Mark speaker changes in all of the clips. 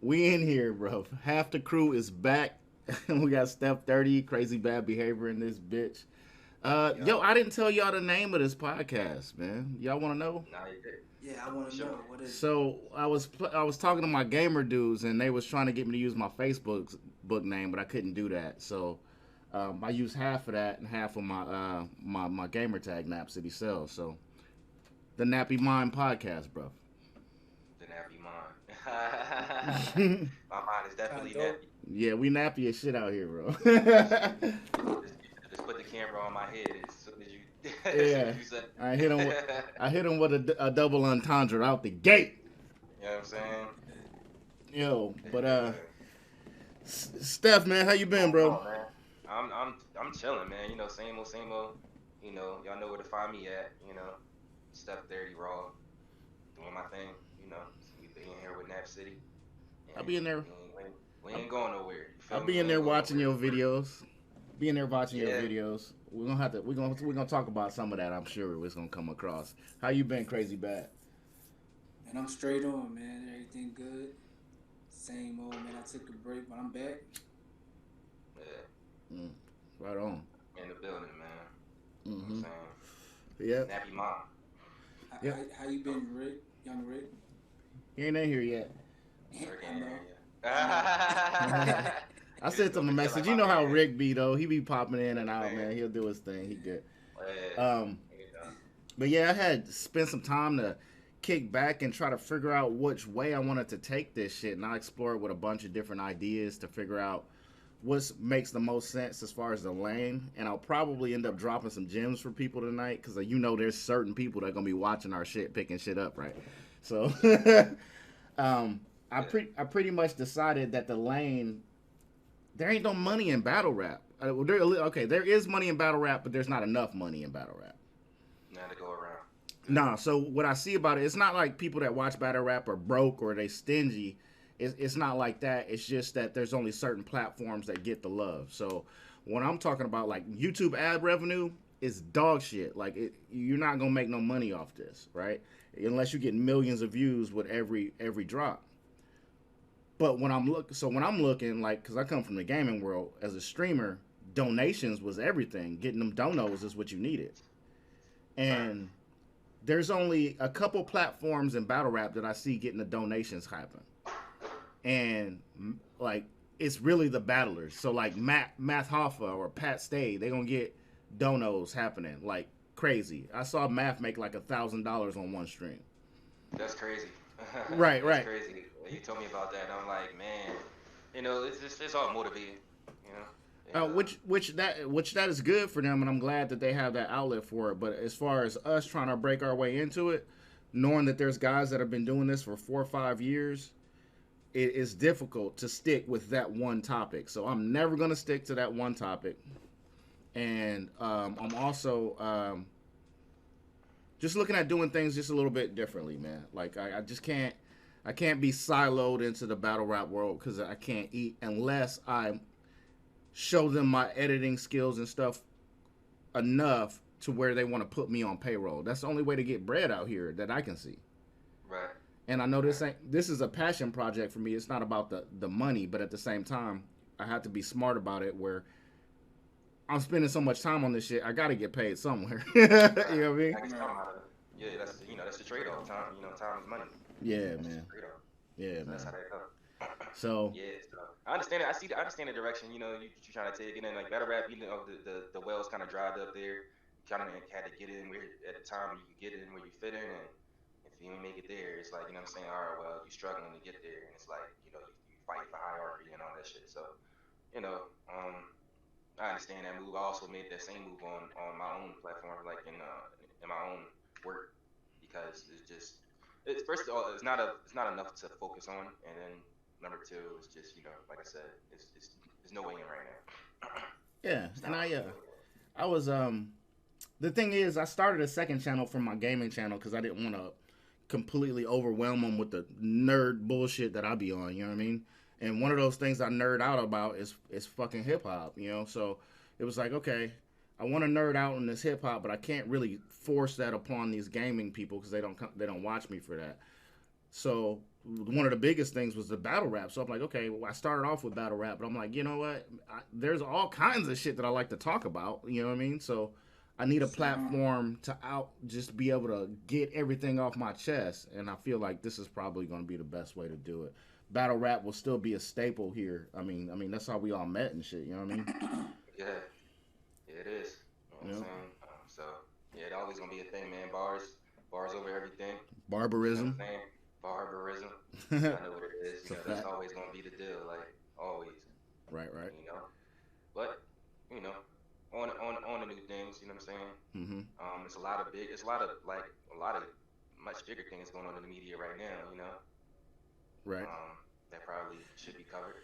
Speaker 1: We in here, bro. Half the crew is back. We got StephThirdy, crazy bad behavior in this bitch. Yo,
Speaker 2: Yo,
Speaker 1: I didn't tell y'all the name of this podcast, man. Y'all want to know?
Speaker 2: now you did.
Speaker 3: Yeah, I want to
Speaker 2: Sure.
Speaker 3: know what is it.
Speaker 1: So I was talking to my gamer dudes, and they was trying to get me to use my Facebook book name, but I couldn't do that. So I used half of that and half of my gamer tag Napcitycell. So the Nappy Mind Podcast, bro.
Speaker 2: The nappy mind. My mind is
Speaker 3: Kind
Speaker 2: definitely
Speaker 3: of dope.
Speaker 2: nappy.
Speaker 1: Yeah, we nappy as shit out here, bro.
Speaker 2: Just put the camera on my head as soon as you as soon
Speaker 1: Yeah,
Speaker 2: as you said.
Speaker 1: I hit him. I hit him with a double entendre out the gate.
Speaker 2: You know what I'm saying?
Speaker 1: Yo, but
Speaker 2: Yeah.
Speaker 1: Steph, man, how you been, bro?
Speaker 2: Oh man, I'm chilling, man. You know, same old, same old. You know, y'all know where to find me at. You know, StephThirdy RAW, doing my thing. You know, we be in here with Nap City,
Speaker 1: I'll
Speaker 2: and
Speaker 1: be in there.
Speaker 2: we ain't going nowhere. You
Speaker 1: I'll
Speaker 2: feel me?
Speaker 1: be
Speaker 2: We
Speaker 1: in
Speaker 2: ain't
Speaker 1: there
Speaker 2: going
Speaker 1: watching
Speaker 2: nowhere.
Speaker 1: your videos. Be in there watching your
Speaker 2: Yeah,
Speaker 1: videos. We're gonna have to. We're gonna talk about some of that. I'm sure it's gonna come across. How you been, crazy bad?
Speaker 3: And I'm straight on, man. Everything good. Same old, man. I took a break, but I'm back.
Speaker 2: yeah,
Speaker 1: Mm, right on.
Speaker 2: in the building, man. You know what I'm
Speaker 1: Mm-hmm.
Speaker 2: saying?
Speaker 1: Yep.
Speaker 2: Nappy mom.
Speaker 3: How,
Speaker 1: Yep.
Speaker 3: how, how you been, Rick? Young Rick?
Speaker 1: He ain't in here yet.
Speaker 2: Rick
Speaker 3: I
Speaker 2: ain't
Speaker 3: know.
Speaker 2: here
Speaker 3: I know.
Speaker 2: yet.
Speaker 1: I
Speaker 2: He just
Speaker 1: sent him
Speaker 2: gonna
Speaker 1: a
Speaker 2: be
Speaker 1: message.
Speaker 2: chilling
Speaker 1: You
Speaker 2: my
Speaker 1: know how
Speaker 2: man.
Speaker 1: Rick be though. He be popping in and out, man.
Speaker 2: Man.
Speaker 1: He'll do his thing. He good.
Speaker 2: Yeah.
Speaker 1: Um,
Speaker 2: You know.
Speaker 1: but yeah, I had spent some time to kick back and try to figure out which way I wanted to take this shit, and I explored with a bunch of different ideas to figure out what makes the most sense as far as the lane. And I'll probably end up dropping some gems for people tonight because you know there's certain people that are gonna be watching our shit, picking shit up, right? So, I
Speaker 2: Yeah.
Speaker 1: pretty much decided that the lane there ain't no money in battle rap. There is money in battle rap, but there's not enough money in battle rap.
Speaker 2: Now to go around. Yeah.
Speaker 1: Nah, so what I see about it, it's not like people that watch battle rap are broke or they stingy. It's not like that. It's just that there's only certain platforms that get the love. So when I'm talking about like YouTube ad revenue, is dog shit. Like you're not gonna make no money off this, right? Unless you get millions of views with every drop. But when I'm looking like, cause I come from the gaming world as a streamer, donations was everything. Getting them donos is what you needed,
Speaker 2: Right.
Speaker 1: and there's only a couple platforms in battle rap that I see getting the donations happen, and like it's really the battlers. So like Math Hoffa or Pat Stay, they gonna get donos happening like crazy. I saw Math make like $1,000 on one stream.
Speaker 2: That's crazy.
Speaker 1: Right,
Speaker 2: That's
Speaker 1: right.
Speaker 2: crazy. You told me about that. And I'm like, man, it's just it's all motivating. You know, and
Speaker 1: Which that is good for them, and I'm glad that they have that outlet for it. But as far as us trying to break our way into it, knowing that there's guys that have been doing this for 4 or 5 years, it is difficult to stick with that one topic. So I'm never gonna stick to that one topic, and I'm also just looking at doing things just a little bit differently, man. Like I just can't. I can't be siloed into the battle rap world because I can't eat unless I show them my editing skills and stuff enough to where they want to put me on payroll. That's the only way to get bread out here that I can see.
Speaker 2: right,
Speaker 1: And I know
Speaker 2: right,
Speaker 1: this is a passion project for me. It's not about the money, but at the same time, I have to be smart about it where I'm spending so much time on this shit. I got to get paid somewhere. You know what
Speaker 2: right.
Speaker 1: I mean?
Speaker 2: I can tell
Speaker 3: Right.
Speaker 2: them how to. Yeah, that's the trade off. Time, time is money.
Speaker 1: Yeah,
Speaker 2: That's the
Speaker 1: man.
Speaker 2: trade off.
Speaker 1: Yeah,
Speaker 2: So that's
Speaker 1: man.
Speaker 2: how that goes.
Speaker 1: So,
Speaker 2: Yeah, so I understand it. I understand the direction. You trying to take it in like battle rap. The wells kind of dried up there. You kind of had to get in where at the time you can get in where you fit in, and if you ain't make it there, it's like what I'm saying. All right, well, you struggling to get there, and it's like you fight for hierarchy and all that shit. So you know, I understand that move. I also made that same move on my own platform, like in my own work, because it's first of all it's not enough to focus on, and then number two is just like I said, it's there's no way in right now.
Speaker 1: yeah,
Speaker 2: It's
Speaker 1: and
Speaker 2: not no way.
Speaker 1: I was the thing is I started a second channel for my gaming channel cuz I didn't want to completely overwhelm them with the nerd bullshit that I be on, you know what I mean? And one of those things I nerd out about is fucking hip hop, you know? So it was like, okay, I want to nerd out on this hip hop, but I can't really force that upon these gaming people cuz they don't watch me for that. So one of the biggest things was the battle rap. So I'm like, okay, well, I started off with battle rap, but I'm like, you know what? There's all kinds of shit that I like to talk about. You know what I mean? So I need a platform to just be able to get everything off my chest, and I feel like this is probably going to be the best way to do it. Battle rap will still be a staple here. I mean that's how we all met and shit. You know what I mean?
Speaker 2: Yeah, it is. You know what I'm saying? So yeah, it's always gonna be a thing, man. Bars over everything.
Speaker 1: Barbarism.
Speaker 2: You know what I'm saying? Barbarism. I know what it is. You know, that's always gonna be the deal, like always.
Speaker 1: Right.
Speaker 2: You know, but you know, on the new things. You know what I'm saying?
Speaker 1: Mm-hmm.
Speaker 2: It's a lot of much bigger things going on in the media right now. You know.
Speaker 1: Right.
Speaker 2: That probably should be covered.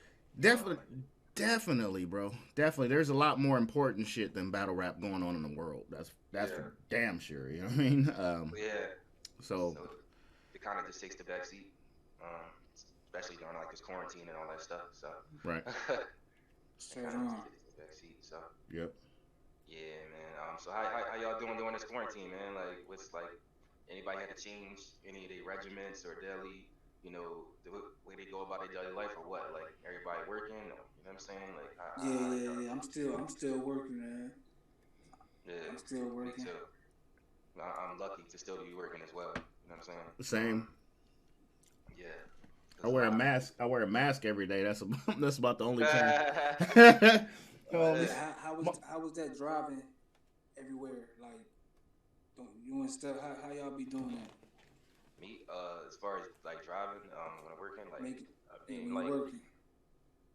Speaker 1: Definitely, bro. Definitely. There's a lot more important shit than battle rap going on in the world. That's for damn sure. You know what I mean? So
Speaker 2: it kind of just takes the back seat, especially during like this quarantine and all that stuff. So
Speaker 1: right.
Speaker 2: It kind of takes the back seat. So
Speaker 1: yep.
Speaker 2: Yeah, man. So how y'all doing during this quarantine, man? Like, what's like anybody had to change any of their regiments or daily? You know, the way they go about their daily life or what? Like, everybody working? You know what I'm saying? Like,
Speaker 3: yeah. I'm still working, man.
Speaker 2: Yeah,
Speaker 3: I'm still working.
Speaker 2: Me too. I'm lucky to still be working as well. You know what I'm saying?
Speaker 1: Same.
Speaker 2: Yeah.
Speaker 1: I wear a mask. I wear a mask every day. That's about the only time.
Speaker 3: How was that driving everywhere? Like, you and stuff. How y'all be doing that?
Speaker 2: Me, as far as like driving, when I'm working, like,
Speaker 3: working.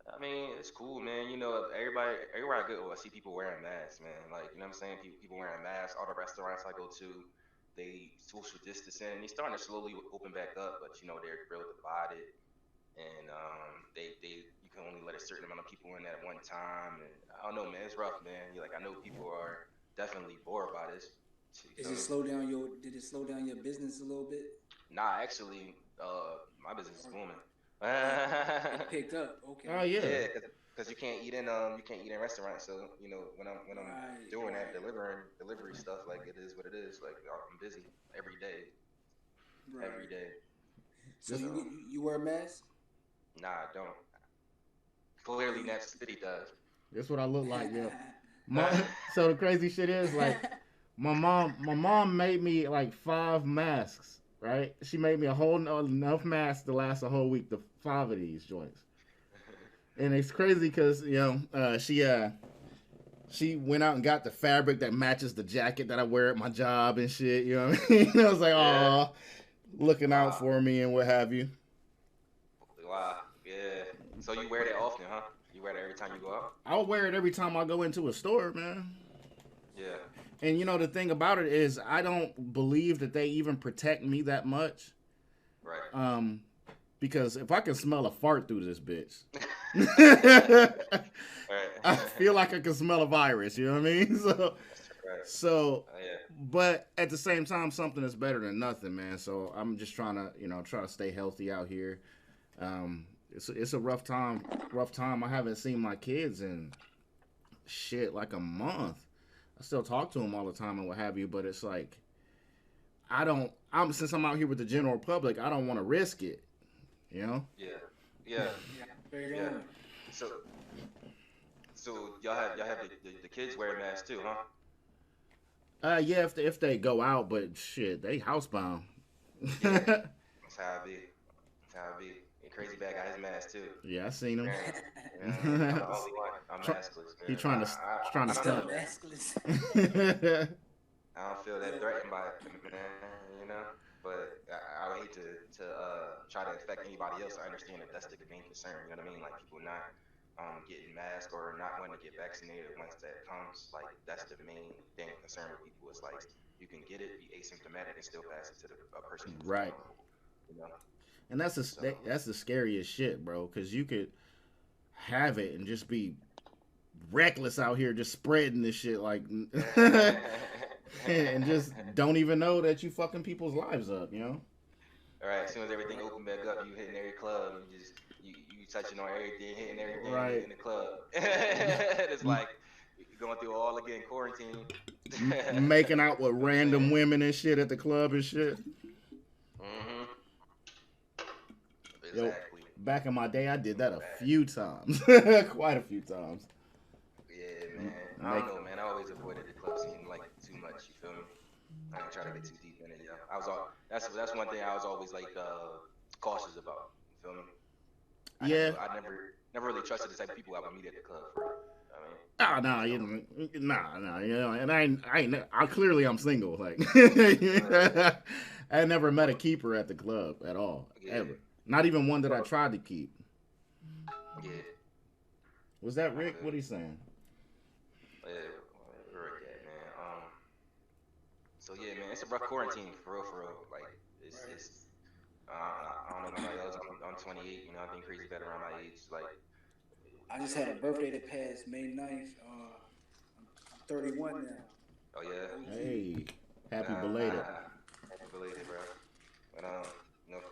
Speaker 2: I mean, it's cool, man. You know, everywhere I go, I see people wearing masks, man. Like, you know what I'm saying? People wearing masks. All the restaurants I go to, they social distancing. They're starting to slowly open back up, but you know, they're real divided, and you can only let a certain amount of people in at one time. And I don't know, man. It's rough, man. I know people are definitely bored by this.
Speaker 3: Did it slow down your business a little bit?
Speaker 2: Nah, actually, my business is booming.
Speaker 3: It picked up. Okay.
Speaker 1: Oh yeah.
Speaker 2: Yeah, because you can't eat in restaurants. So you know when I'm doing that delivery stuff, like it is what it is. Like I'm busy every day.
Speaker 3: Right.
Speaker 2: Every day.
Speaker 3: So you wear a mask?
Speaker 2: Nah, I don't. Clearly, Napcity does.
Speaker 1: That's what I look like, yeah. So the crazy shit is like, my mom made me like 5 masks. Right, she made me a whole enough masks to last a whole week. The 5 of these joints, and it's crazy because she went out and got the fabric that matches the jacket that I wear at my job and shit. You know what I mean? I was like, oh, looking out for me and what have you.
Speaker 2: Wow, yeah. So you wear that often, huh? You wear that every time you go out?
Speaker 1: I'll wear it every time I go into a store, man.
Speaker 2: Yeah.
Speaker 1: And you know the thing about it is I don't believe that they even protect me that much.
Speaker 2: Right.
Speaker 1: Because if I can smell a fart through this bitch,
Speaker 2: right.
Speaker 1: I feel like I can smell a virus. You know what I mean? So, but at the same time, something is better than nothing, man. So I'm just trying to stay healthy out here. It's a rough time. I haven't seen my kids in shit like a month. I still talk to them all the time and what have you, but it's like, since I'm out here with the general public, I don't want to risk it, you know?
Speaker 2: Yeah. So y'all have the kids wearing masks too, huh?
Speaker 1: Yeah, if they go out, but shit, they housebound.
Speaker 2: Yeah. That's how I be. Crazy bad guy has mask too.
Speaker 1: Yeah, I seen him.
Speaker 2: I'm the only one. I'm maskless.
Speaker 1: He trying to stop.
Speaker 3: Maskless.
Speaker 2: I don't feel that threatened by it, man. You know, but I would hate to try to affect anybody else. I understand that that's the main concern. You know what I mean? Like people not getting masked or not wanting to get vaccinated once that comes. Like that's the main thing concern with people. It's like you can get it, be asymptomatic, and still pass it to a person.
Speaker 1: Right.
Speaker 2: You know.
Speaker 1: And that's the scariest shit, bro. Because you could have it and just be reckless out here, just spreading this shit like, and just don't even know that you fucking people's lives up, you know.
Speaker 2: All right. As soon as everything open back up, you hitting every club. You touching on everything, hitting everything
Speaker 1: right
Speaker 2: in the club. It's like you're going through all again quarantine,
Speaker 1: making out with random women and shit at the club and shit. Yo,
Speaker 2: exactly.
Speaker 1: back in my day, I did that a few times, quite a few times.
Speaker 2: Yeah, man. I don't know, man. I always avoided the club scene like too much. You feel me? I ain't try to get too deep in it. Yeah, I was all. That's one thing I was always like cautious about. You feel me?
Speaker 1: Yeah.
Speaker 2: I never really trusted the type of people I would meet at the club for real. I mean,
Speaker 1: Oh no,
Speaker 2: just
Speaker 1: you
Speaker 2: don't.
Speaker 1: know, nah, you know, and I clearly I'm single. Like, I never met a keeper at the club at all,
Speaker 2: Yeah,
Speaker 1: ever. Not even one that I tried to keep.
Speaker 2: yeah.
Speaker 1: Was that
Speaker 2: I
Speaker 1: Rick?
Speaker 2: feel
Speaker 1: What
Speaker 2: you.
Speaker 1: he saying?
Speaker 2: Yeah, where Rick at, man? So yeah, man, it's a rough quarantine for real, for real. Like, it's I don't know about nobody else. I'm 28. You know, I think crazy better around my age. Like,
Speaker 3: I just had a birthday that passed May 9th. I'm 31 now.
Speaker 2: oh yeah,
Speaker 3: OG.
Speaker 1: Hey, happy
Speaker 2: nah,
Speaker 1: belated.
Speaker 2: happy belated, bro. But you know,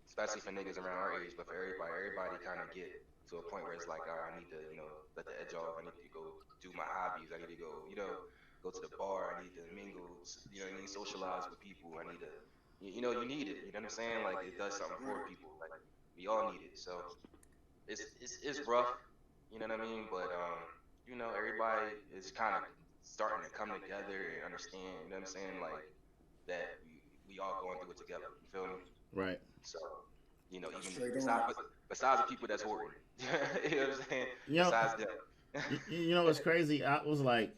Speaker 2: especially for niggas around our age, but for everybody kind of get to a point where it's like, all right, I need to, you know, let the edge off. I need to go do my hobbies. I need to go, you know, go to the bar. I need to mingle, you know what I mean, socialize with people. I need to, you know, you need it. You know what I'm saying? Like it does something for people. Like we all need it. So it's rough. You know what I mean? But you know, everybody is kind of starting to come together and understand. You know what I'm saying? Like that we all going through it together. You feel me?
Speaker 1: Right.
Speaker 2: So, you know, even
Speaker 3: Straight on.
Speaker 2: besides the people that's hoarding, you know what I'm saying?
Speaker 1: You know,
Speaker 2: Besides them,
Speaker 1: you know what's crazy? I was like,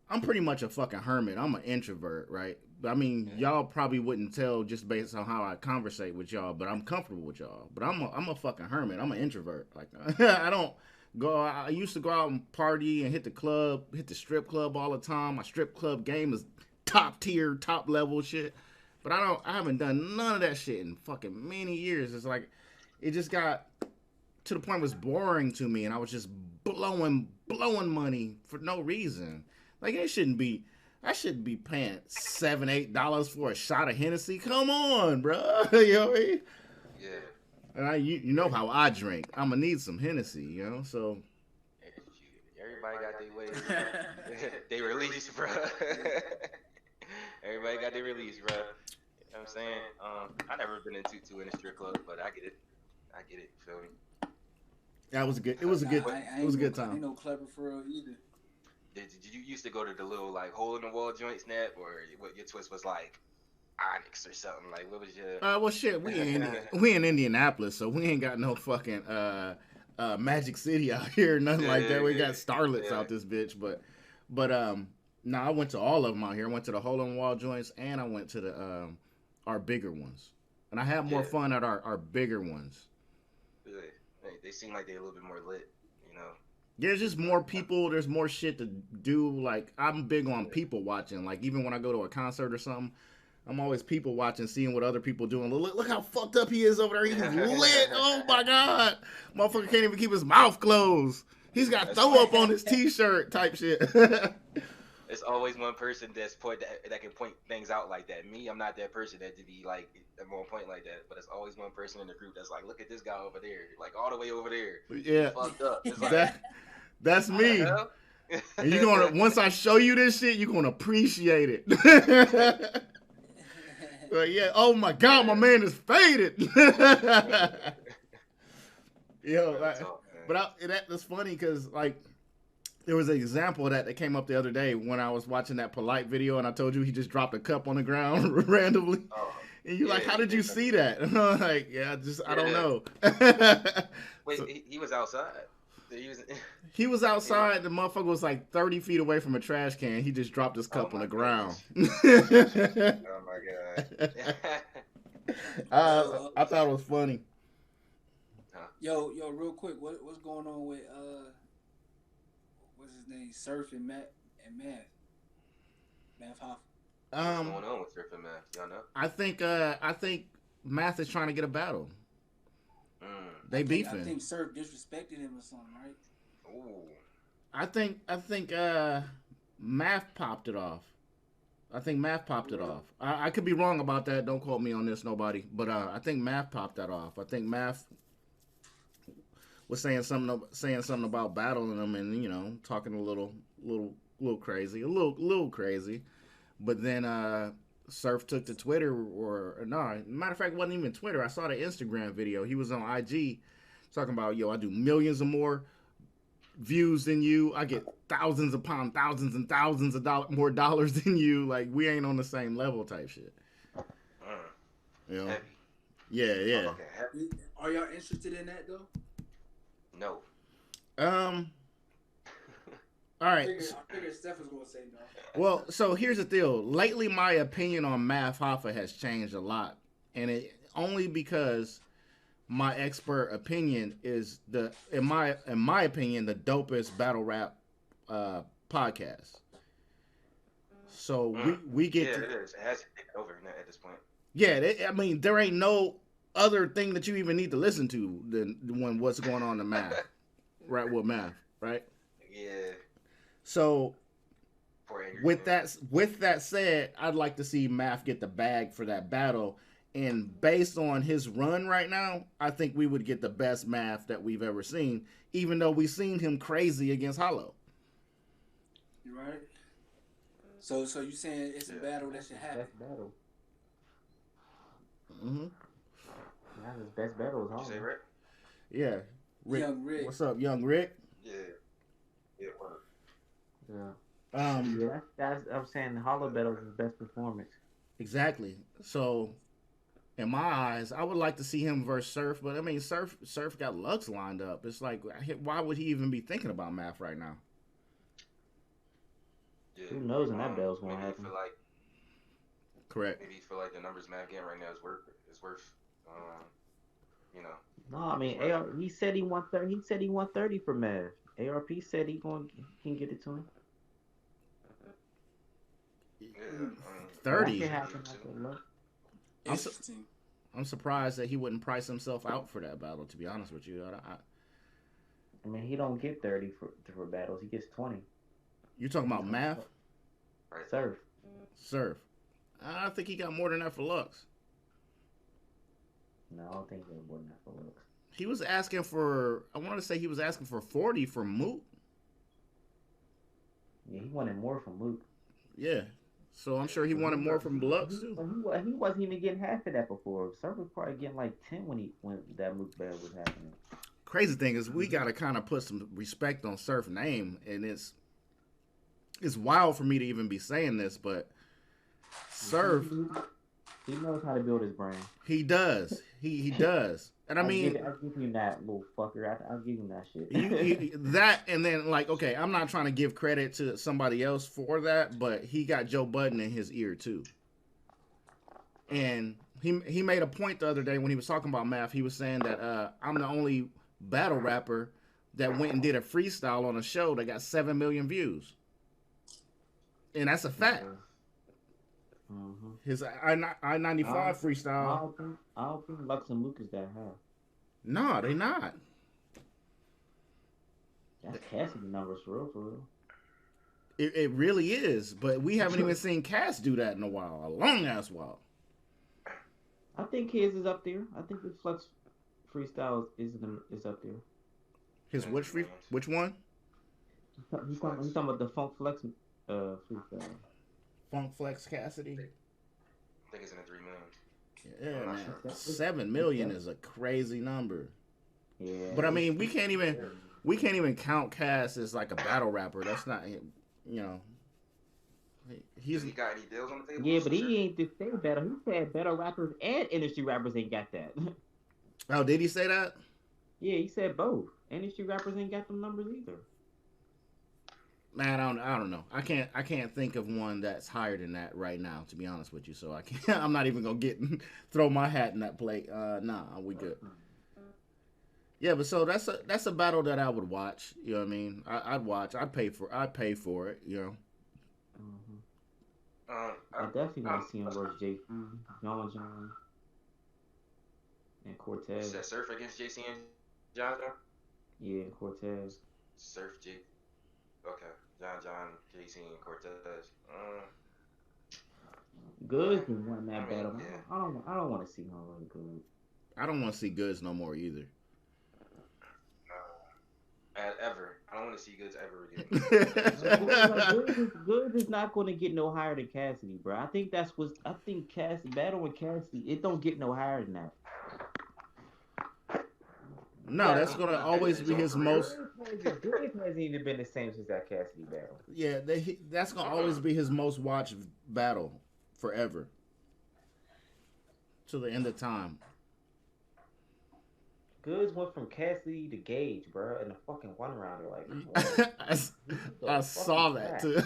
Speaker 1: I'm pretty much a fucking hermit. I'm an introvert, right? I mean,
Speaker 2: yeah,
Speaker 1: y'all probably wouldn't tell just based on how I conversate with y'all, but I'm comfortable with y'all. But I'm a fucking hermit. I'm an introvert. Like I don't go. I used to go out and party and hit the club, hit the strip club all the time. My strip club game is top tier, top level shit. But I haven't done none of that shit in fucking many years. It's like it just got to the point where it's boring to me, and I was just blowing money for no reason. Like it shouldn't be. I shouldn't be paying $7, $8 for a shot of Hennessy. Come on, bro. You know what I mean?
Speaker 2: yeah.
Speaker 1: And you know how I drink. I'm gonna need some Hennessy. You know, so
Speaker 2: Everybody got their ways, they release, bro. Everybody got their release, bro. You know what I'm saying? I never been into in a strip club, but I get it. I get it. You feel me?
Speaker 1: that was good. It was a
Speaker 3: Nah,
Speaker 1: good.
Speaker 3: I
Speaker 1: It was a good
Speaker 3: I ain't
Speaker 1: time.
Speaker 3: no clever for real either.
Speaker 2: Did you used to go to the little like hole in the wall joint snap, or what your twist was like Onyx or something? Like what was your?
Speaker 1: Well, shit. We in Indianapolis, so we ain't got no fucking Magic City out here, nothing like that. We got starlets
Speaker 2: Yeah,
Speaker 1: out this bitch, but no, I went to all of them out here. I went to the hole in the wall joints, and I went to the our bigger ones, and I had more
Speaker 2: yeah.
Speaker 1: fun at our bigger ones.
Speaker 2: Really. They seem like they're a little bit more lit, you know.
Speaker 1: There's just more people. There's more shit to do. Like I'm big on people watching. Like even when I go to a concert or something, I'm always people watching, seeing what other people doing. Look how fucked up he is over there. He's lit. Oh my god, motherfucker can't even keep his mouth closed. He's got
Speaker 2: That's
Speaker 1: throw up on his t-shirt type shit.
Speaker 2: it's always one person that can point things out like that. Me, I'm not that person that to be like at one point like that. But it's always one person in the group that's like, look at this guy over there, like all the way over there.
Speaker 1: Yeah,
Speaker 2: Fucked up. It's like
Speaker 1: that's
Speaker 2: how the
Speaker 1: me.
Speaker 2: hell?
Speaker 1: And you gonna once I show you this shit, you gonna appreciate it. But yeah, oh my god, my man is faded. Yo, that's funny because like there was an example of that came up the other day when I was watching that Polite video, and I told you he just dropped a cup on the ground randomly,
Speaker 2: Oh,
Speaker 1: and you're
Speaker 2: yeah,
Speaker 1: like, how did you see that? And I'm like, yeah, I don't
Speaker 2: yeah.
Speaker 1: know.
Speaker 2: Wait,
Speaker 1: So,
Speaker 2: he was outside. He was.
Speaker 1: he was outside. The motherfucker was like 30 feet away from a trash can. He just dropped his
Speaker 2: Oh
Speaker 1: cup on
Speaker 2: my
Speaker 1: the ground.
Speaker 2: Oh my god.
Speaker 1: I thought it was funny.
Speaker 3: Yo, real quick, what's going on with what's his name? Surf and Matt and Math Hoff.
Speaker 2: What's going on with Surf and Math? Y'all know?
Speaker 1: I think Math is trying to get a battle. They beefing.
Speaker 3: I think Surf disrespected him or something, right?
Speaker 2: Ooh.
Speaker 1: I think Math popped it off. I think Math popped it off. I could be wrong about that. Don't quote me on this, nobody. But I think Math popped that off. I think Math was saying something about battling them, and you know, talking a little crazy, a little crazy. But then Surf took to Twitter, or no, matter of fact, it wasn't even Twitter. I saw the Instagram video. He was on IG talking about, yo, I do millions of more views than you. I get thousands upon thousands and thousands of more dollars than you. Like, we ain't on the same level type shit. You know?
Speaker 2: Heavy.
Speaker 1: Yeah.
Speaker 2: Okay, heavy.
Speaker 3: Are y'all interested in that though?
Speaker 2: No.
Speaker 1: All right.
Speaker 3: I figured Steph was gonna say no.
Speaker 1: Well, so here's the deal. Lately, my opinion on Math Hoffa has changed a lot, and it only because my expert opinion is in my opinion, the dopest battle rap podcast. So we get
Speaker 2: it is. It has taken over at this point.
Speaker 1: Yeah, I mean, there ain't no other thing that you even need to listen to than when what's going on in Math, right? With Math, right?
Speaker 2: Yeah.
Speaker 1: So with that said, I'd like to see Math get the bag for that battle. And based on his run right now, I think we would get the best Math that we've ever seen, even though we've seen him crazy against Hollow.
Speaker 3: You right? So you saying it's a battle that should happen?
Speaker 4: Best battle.
Speaker 1: Mm-hmm.
Speaker 4: Yeah, his best battle was Hollow.
Speaker 2: You say Rick?
Speaker 1: Yeah.
Speaker 3: Young Rick.
Speaker 1: What's up, Young Rick?
Speaker 2: Yeah. Yeah, work.
Speaker 4: Yeah. That's I'm saying the Hollow battle was his best performance.
Speaker 1: Exactly. So, in my eyes, I would like to see him versus Surf, but I mean, Surf got Lux lined up. It's like, why would he even be thinking about Math right now?
Speaker 2: Yeah.
Speaker 4: Who knows when that battle's gonna happen?
Speaker 1: Correct.
Speaker 2: Maybe you feel like the numbers Math getting right now is worth. You know.
Speaker 4: No, I mean, he said he won 30. He said he won 30 for Mav. ARP said he can get it to him.
Speaker 2: Yeah,
Speaker 1: 30.
Speaker 3: Interesting.
Speaker 1: I'm surprised that he wouldn't price himself out for that battle. To be honest with you,
Speaker 4: I mean, he don't get 30 for battles. He gets 20.
Speaker 1: You talking about Math?
Speaker 4: Surf.
Speaker 1: I think he got more than that for Lux.
Speaker 4: No, I don't think he got more than that for Lux.
Speaker 1: He was asking for, I wanted to say he was asking for 40 for Moot.
Speaker 4: Yeah, he wanted more from Moot.
Speaker 1: Yeah. So I'm sure he wanted more from Lux too.
Speaker 4: He wasn't even getting half of that before. Surf was probably getting like 10 when that Moot battle was happening.
Speaker 1: Crazy thing is we gotta kind of put some respect on Surf's name, and it's wild for me to even be saying this, but Surf,
Speaker 4: he knows how to build his brand.
Speaker 1: He does. He does. And I mean,
Speaker 4: I'll give you that, little fucker. I'll give him that shit.
Speaker 1: That, and then, like, okay, I'm not trying to give credit to somebody else for that, but he got Joe Budden in his ear too. And he made a point the other day when he was talking about Math. He was saying that I'm the only battle rapper that went and did a freestyle on a show that got 7 million views. And that's a fact.
Speaker 4: Mm-hmm.
Speaker 1: His I-95 freestyle.
Speaker 4: I don't think Lux and Luke is that high.
Speaker 1: No, they not.
Speaker 4: That's Cassidy numbers for real.
Speaker 1: It really is, but we haven't even seen Cass do that in a while, a long ass while.
Speaker 4: I think his is up there. I think the Flex freestyle is up there.
Speaker 1: His which one?
Speaker 4: He's talking about the Funk Flex freestyle.
Speaker 1: Funk Flex Cassidy.
Speaker 2: I think it's in the 3 million.
Speaker 1: Yeah, man. 7 million is a crazy number.
Speaker 4: Yeah.
Speaker 1: But I mean, we can't even count Cass as like a battle rapper. That's not, you know.
Speaker 2: He got any deals on the table?
Speaker 4: Yeah, but he ain't just say battle. He said battle rappers and industry rappers ain't got that.
Speaker 1: Oh, did he say that?
Speaker 4: Yeah, he said both. Industry rappers ain't got them numbers either.
Speaker 1: Man, I don't know. I can't think of one that's higher than that right now, to be honest with you. So I can't. I'm not even gonna throw my hat in that plate. Nah, we good. Yeah, but so that's a battle that I would watch. You know what I mean? I'd watch. I'd pay for it. You know.
Speaker 4: I definitely want to see him versus JC, John, and Cortez.
Speaker 2: Is that Surf against JC and John?
Speaker 4: Yeah, Cortez.
Speaker 2: Surf J. Okay. John, JC, and Cortez.
Speaker 4: Good can win that battle. Yeah. I don't want to see him run Good.
Speaker 1: I don't want to see Goods no more either.
Speaker 2: Ever. I don't want want to see Goods ever again.
Speaker 4: Goods is not going to get no higher than Cassidy, bro. I think Cassidy battle with Cassidy, it don't get no higher than that.
Speaker 1: No, that's gonna always be his most.
Speaker 4: Goods hasn't even been the same since that Cassidy battle.
Speaker 1: Yeah, that's gonna always be his most watched battle forever, to the end of time.
Speaker 4: Goods went from Cassidy to Gage, bro, in a fucking one rounder. Like,
Speaker 1: I saw that too.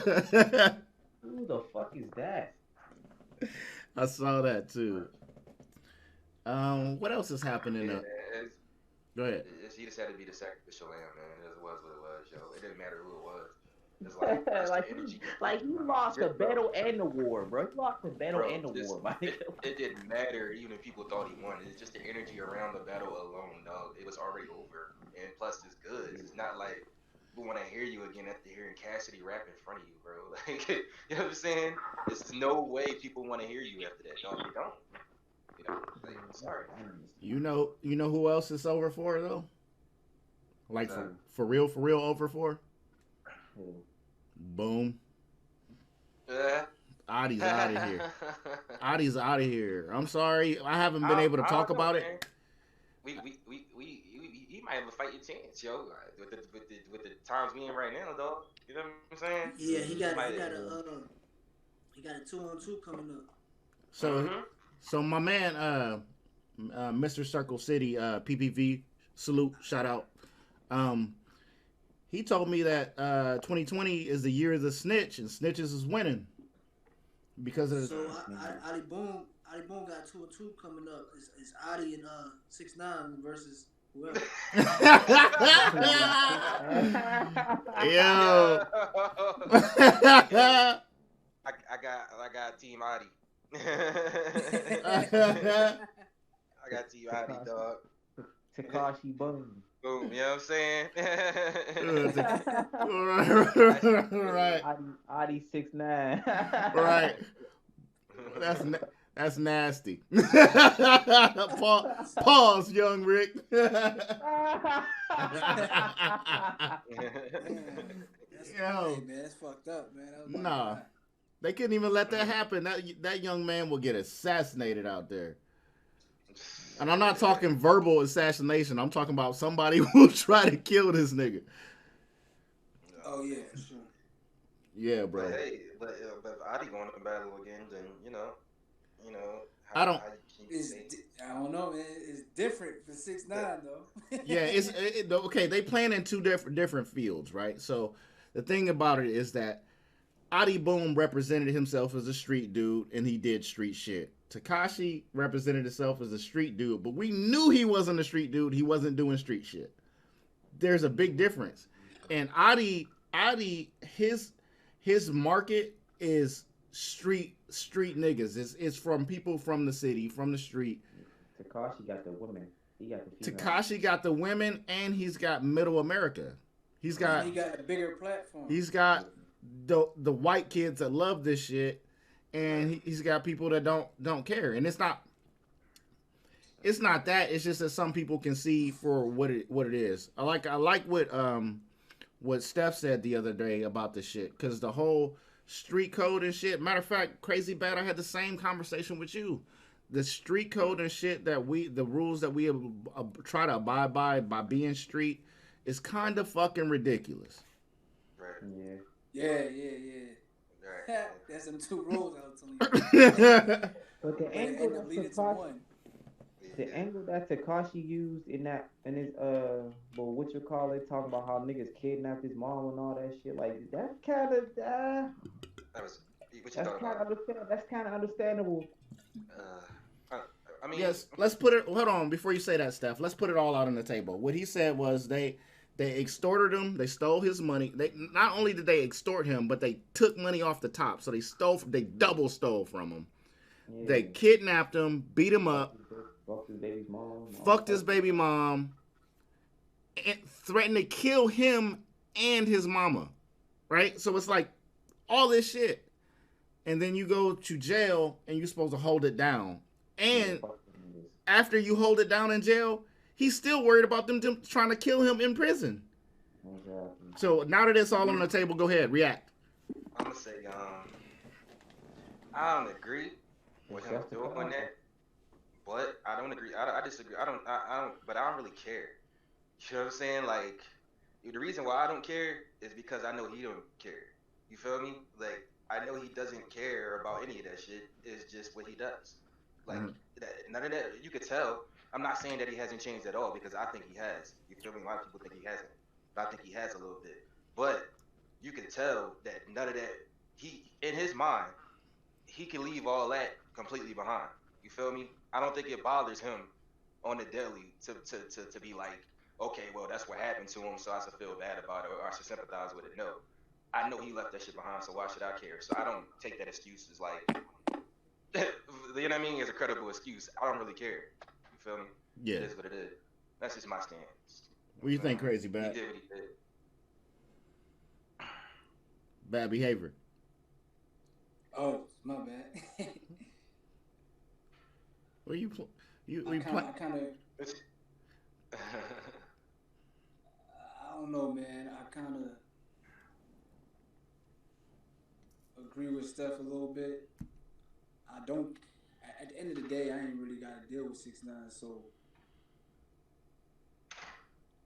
Speaker 4: Who the fuck is that?
Speaker 1: I saw that too. What else is happening? Go ahead.
Speaker 2: He just had to be the sacrificial lamb, man. It was what it was, yo. It didn't matter who it was. It's
Speaker 4: like he lost the battle and the war, bro. He lost the battle and the war, man.
Speaker 2: It didn't matter even if people thought he won. It's just the energy around the battle alone, dog. It was already over. And plus, it's good. It's not like people want to hear you again after hearing Cassidy rap in front of you, bro. Like, you know what I'm saying? There's no way people want to hear you after that, dog. They don't. You know, like, sorry.
Speaker 1: You know who else is over for though? Like for real over for? Boom. Ahdi's out of here. Ahdi's out of here. I'm sorry, I haven't been able to talk about it.
Speaker 2: We might have a fighting chance, yo. With the times we in right now, dog. You know what I'm saying?
Speaker 3: Yeah, he got a 2-on-2 coming up.
Speaker 1: So my man, Mr. Circle City, PPV, salute, shout out. He told me that 2020 is the year of the snitch, and snitches is winning because of.
Speaker 3: So Ahdi Boom got 2-on-2 coming up. It's Ahdi and 6ix9ine versus whoever.
Speaker 1: Yo.
Speaker 2: I got Team Ahdi. I got Team Ahdi, dog.
Speaker 4: Tekashi Boom.
Speaker 2: Boom, you know what I'm saying?
Speaker 1: Right.
Speaker 4: Ahdi 6ix9ine.
Speaker 1: Right. That's nasty. Pause, young Rick.
Speaker 3: Yo. Hey, man, that's fucked up, man.
Speaker 1: Nah. They couldn't even let that happen. That young man will get assassinated out there. And I'm not talking verbal assassination. I'm talking about somebody who try to kill this nigga.
Speaker 3: Oh yeah, for sure.
Speaker 1: Yeah, bro.
Speaker 2: But hey, but if Ahdi going to battle again, then you know.
Speaker 3: I don't know, man. It's different for 6ix9ine though.
Speaker 1: Yeah, okay. They playing in two different fields, right? So the thing about it is that Ahdi Boom represented himself as a street dude, and he did street shit. Tekashi represented himself as a street dude, but we knew he wasn't a street dude. He wasn't doing street shit. There's a big difference. And Ahdi, his market is street niggas. It's from people from the city, from the street.
Speaker 4: Tekashi got the women.
Speaker 1: Tekashi got the women, and he's got middle America. He got
Speaker 3: a bigger platform.
Speaker 1: He's got the white kids that love this shit, and he's got people that don't care. And it's not that. It's just that some people can see for what it is. I like what Steph said the other day about this shit, because the whole street code and shit. Matter of fact, Crazy Bad, I had the same conversation with you. The street code and shit the rules that we try to abide by being street is kind of fucking ridiculous.
Speaker 2: Right.
Speaker 3: Yeah. Right. That's them 2 rules I was telling you.
Speaker 4: But the angle that Tekashi used in his what you call it, talking about how niggas kidnapped his mom and all that shit, like that's kind of that's kind of understandable.
Speaker 2: I mean,
Speaker 1: yes. Let's put it. Hold on, before you say that, Steph. Let's put it all out on the table. What he said was they extorted him. They stole his money. They not only did they extort him, but they took money off the top. So they double stole from him. Yeah. They kidnapped him, beat him up, fucked his baby mom, and threatened to kill him and his mama. Right? So it's like all this shit. And then you go to jail and you're supposed to hold it down. And after you hold it down in jail, he's still worried about them trying to kill him in prison.
Speaker 4: Exactly.
Speaker 1: So now that it's all on the table, go ahead, react.
Speaker 2: I'm gonna say, I don't agree with
Speaker 4: It's
Speaker 2: him
Speaker 4: just the
Speaker 2: doing
Speaker 4: content.
Speaker 2: that, but I don't agree. I disagree. I don't, but I don't really care. You know what I'm saying? Like, the reason why I don't care is because I know he don't care. You feel me? Like, I know he doesn't care about any of that shit. It's just what he does. Like,
Speaker 1: Mhm.
Speaker 2: none of that. You could tell. I'm not saying that he hasn't changed at all because I think he has. You feel me? A lot of people think he hasn't, but I think he has a little bit. But you can tell that none of that. He, in his mind, he can leave all that completely behind. You feel me? I don't think it bothers him on the daily to be like, okay, well, that's what happened to him, so I should feel bad about it or I should sympathize with it. No. I know he left that shit behind, so why should I care? So I don't take that excuse as like, you know what I mean, as a credible excuse. I don't really care. You feel me?
Speaker 1: Yeah.
Speaker 2: It is what it is. That's just my stance.
Speaker 1: What do you think, Crazy
Speaker 2: He
Speaker 1: Bad?
Speaker 2: did what he did.
Speaker 1: Bad behavior.
Speaker 3: Oh, my bad.
Speaker 1: What you pl- you
Speaker 3: I
Speaker 1: we
Speaker 3: kind
Speaker 1: play?
Speaker 3: of, I don't know, man. I kind of agree with Steph a little bit. I don't. At the end of the day, I ain't really got to deal with 6ix9ine, so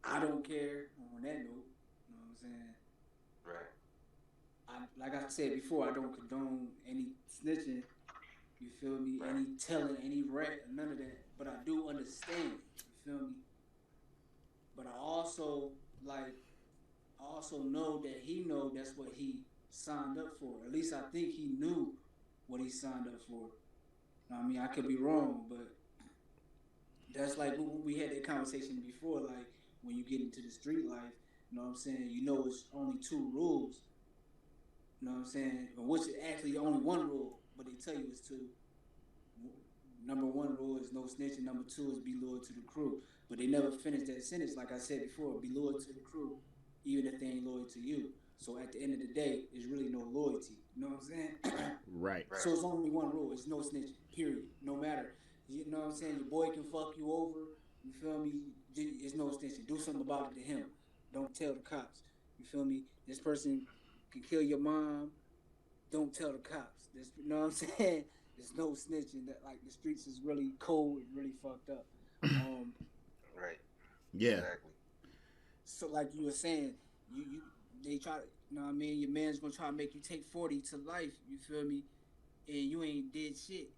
Speaker 3: I don't care on that note. You know what I'm saying?
Speaker 2: Right.
Speaker 3: Like I said before, I don't condone any snitching. You feel me?
Speaker 2: Right.
Speaker 3: Any telling, any rat, none of that. But I do understand. You feel me? But I also know that he know that's what he signed up for. At least I think he knew what he signed up for. I mean, I could be wrong, but that's like we had that conversation before. Like when you get into the street life, you know what I'm saying? You know, it's only two rules. You know what I'm saying? Which is actually only one rule, but they tell you it's two. Number one rule is no snitching. Number two is be loyal to the crew. But they never finish that sentence. Like I said before, be loyal to the crew, even if they ain't loyal to you. So at the end of the day, there's really no loyalty. You know what I'm saying?
Speaker 1: Right.
Speaker 3: So it's only one rule. It's no snitching. Period. No matter. You know what I'm saying? Your boy can fuck you over. You feel me? It's no snitching. Do something about it to him. Don't tell the cops. You feel me? This person can kill your mom. Don't tell the cops. You know what I'm saying? There's no snitching. That like the streets is really cold and really fucked up.
Speaker 2: Right.
Speaker 1: Yeah.
Speaker 2: Exactly.
Speaker 3: So like you were saying, they try to, you know what I mean? Your man's gonna try to make you take 40 to life. You feel me? And you ain't did shit,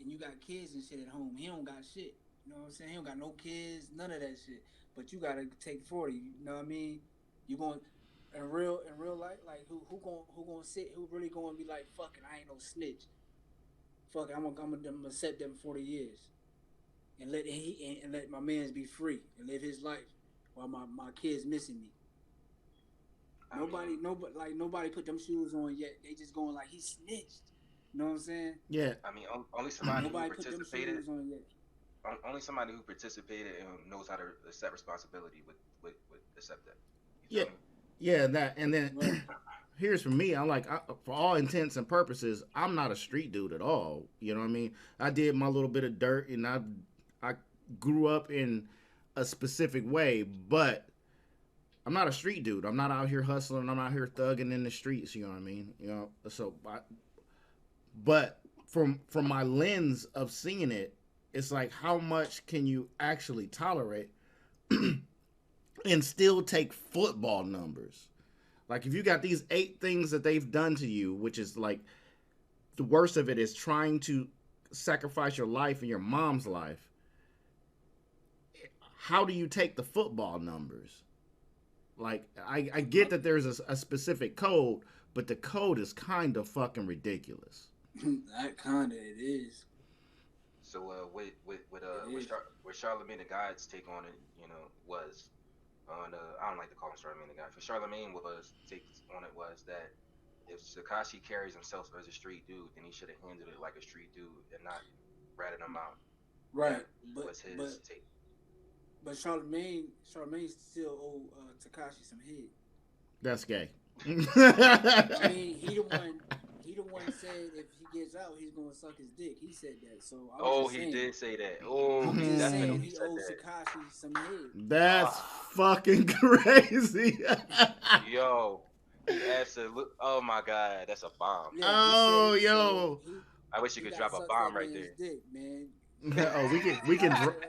Speaker 3: and you got kids and shit at home. He don't got shit. You know what I'm saying? He don't got no kids, none of that shit. But you gotta take 40. You know what I mean? You going in real life, like who gonna sit? Who really gonna be like, fuck it, I ain't no snitch. Fuck it, I'm gonna set them 40 years, and let my man's be free and live his life while my kids missing me. Nobody put them shoes on yet. They just going like he snitched. You know what I'm saying?
Speaker 1: Yeah.
Speaker 2: I mean, only somebody who
Speaker 3: Nobody put them
Speaker 2: participated.
Speaker 3: shoes on yet.
Speaker 2: Only somebody who participated and knows how to accept responsibility would accept that.
Speaker 1: Yeah.
Speaker 2: Me?
Speaker 1: Yeah. That and then.
Speaker 3: Right.
Speaker 1: Here's for me, for all intents and purposes, I'm not a street dude at all. You know what I mean? I did my little bit of dirt, and I grew up in a specific way, but I'm not a street dude. I'm not out here hustling. I'm not here thugging in the streets. You know what I mean? You know, so but from my lens of seeing it, it's like how much can you actually tolerate and still take football numbers? Like, if you got these 8 things that they've done to you, which is like the worst of it is trying to sacrifice your life and your mom's life, how do you take the football numbers? Like, I get that there's a specific code, but the code is kind of fucking ridiculous.
Speaker 3: That kind of it is.
Speaker 2: So with Charlamagne the God's take on it, you know, was on I don't like to call him Charlamagne the God. For Charlamagne take on it was that if Tekashi carries himself as a street dude, then he should have handled it like a street dude and not ratted him out.
Speaker 3: Right,
Speaker 2: That was his take.
Speaker 3: But Charlamagne still owe Tekashi some head.
Speaker 1: That's gay.
Speaker 3: I mean, he the one said if he gets out, he's gonna suck his dick. He said that. So I was
Speaker 2: Oh,
Speaker 3: just
Speaker 2: he
Speaker 3: saying,
Speaker 2: did say that. Oh,
Speaker 3: I'm
Speaker 2: he
Speaker 3: just saying
Speaker 2: definitely
Speaker 3: he
Speaker 2: said
Speaker 3: owes
Speaker 2: that.
Speaker 3: Tekashi some head.
Speaker 1: That's fucking crazy.
Speaker 2: Yo, he absolutely. Oh my God, that's a bomb.
Speaker 3: Yeah,
Speaker 1: Oh,
Speaker 3: he said,
Speaker 1: yo.
Speaker 2: I wish you
Speaker 3: he
Speaker 2: could
Speaker 3: gotta
Speaker 2: drop a
Speaker 3: suck
Speaker 2: bomb
Speaker 3: that
Speaker 2: right
Speaker 3: man's
Speaker 2: there.
Speaker 3: dick, man.
Speaker 1: Oh,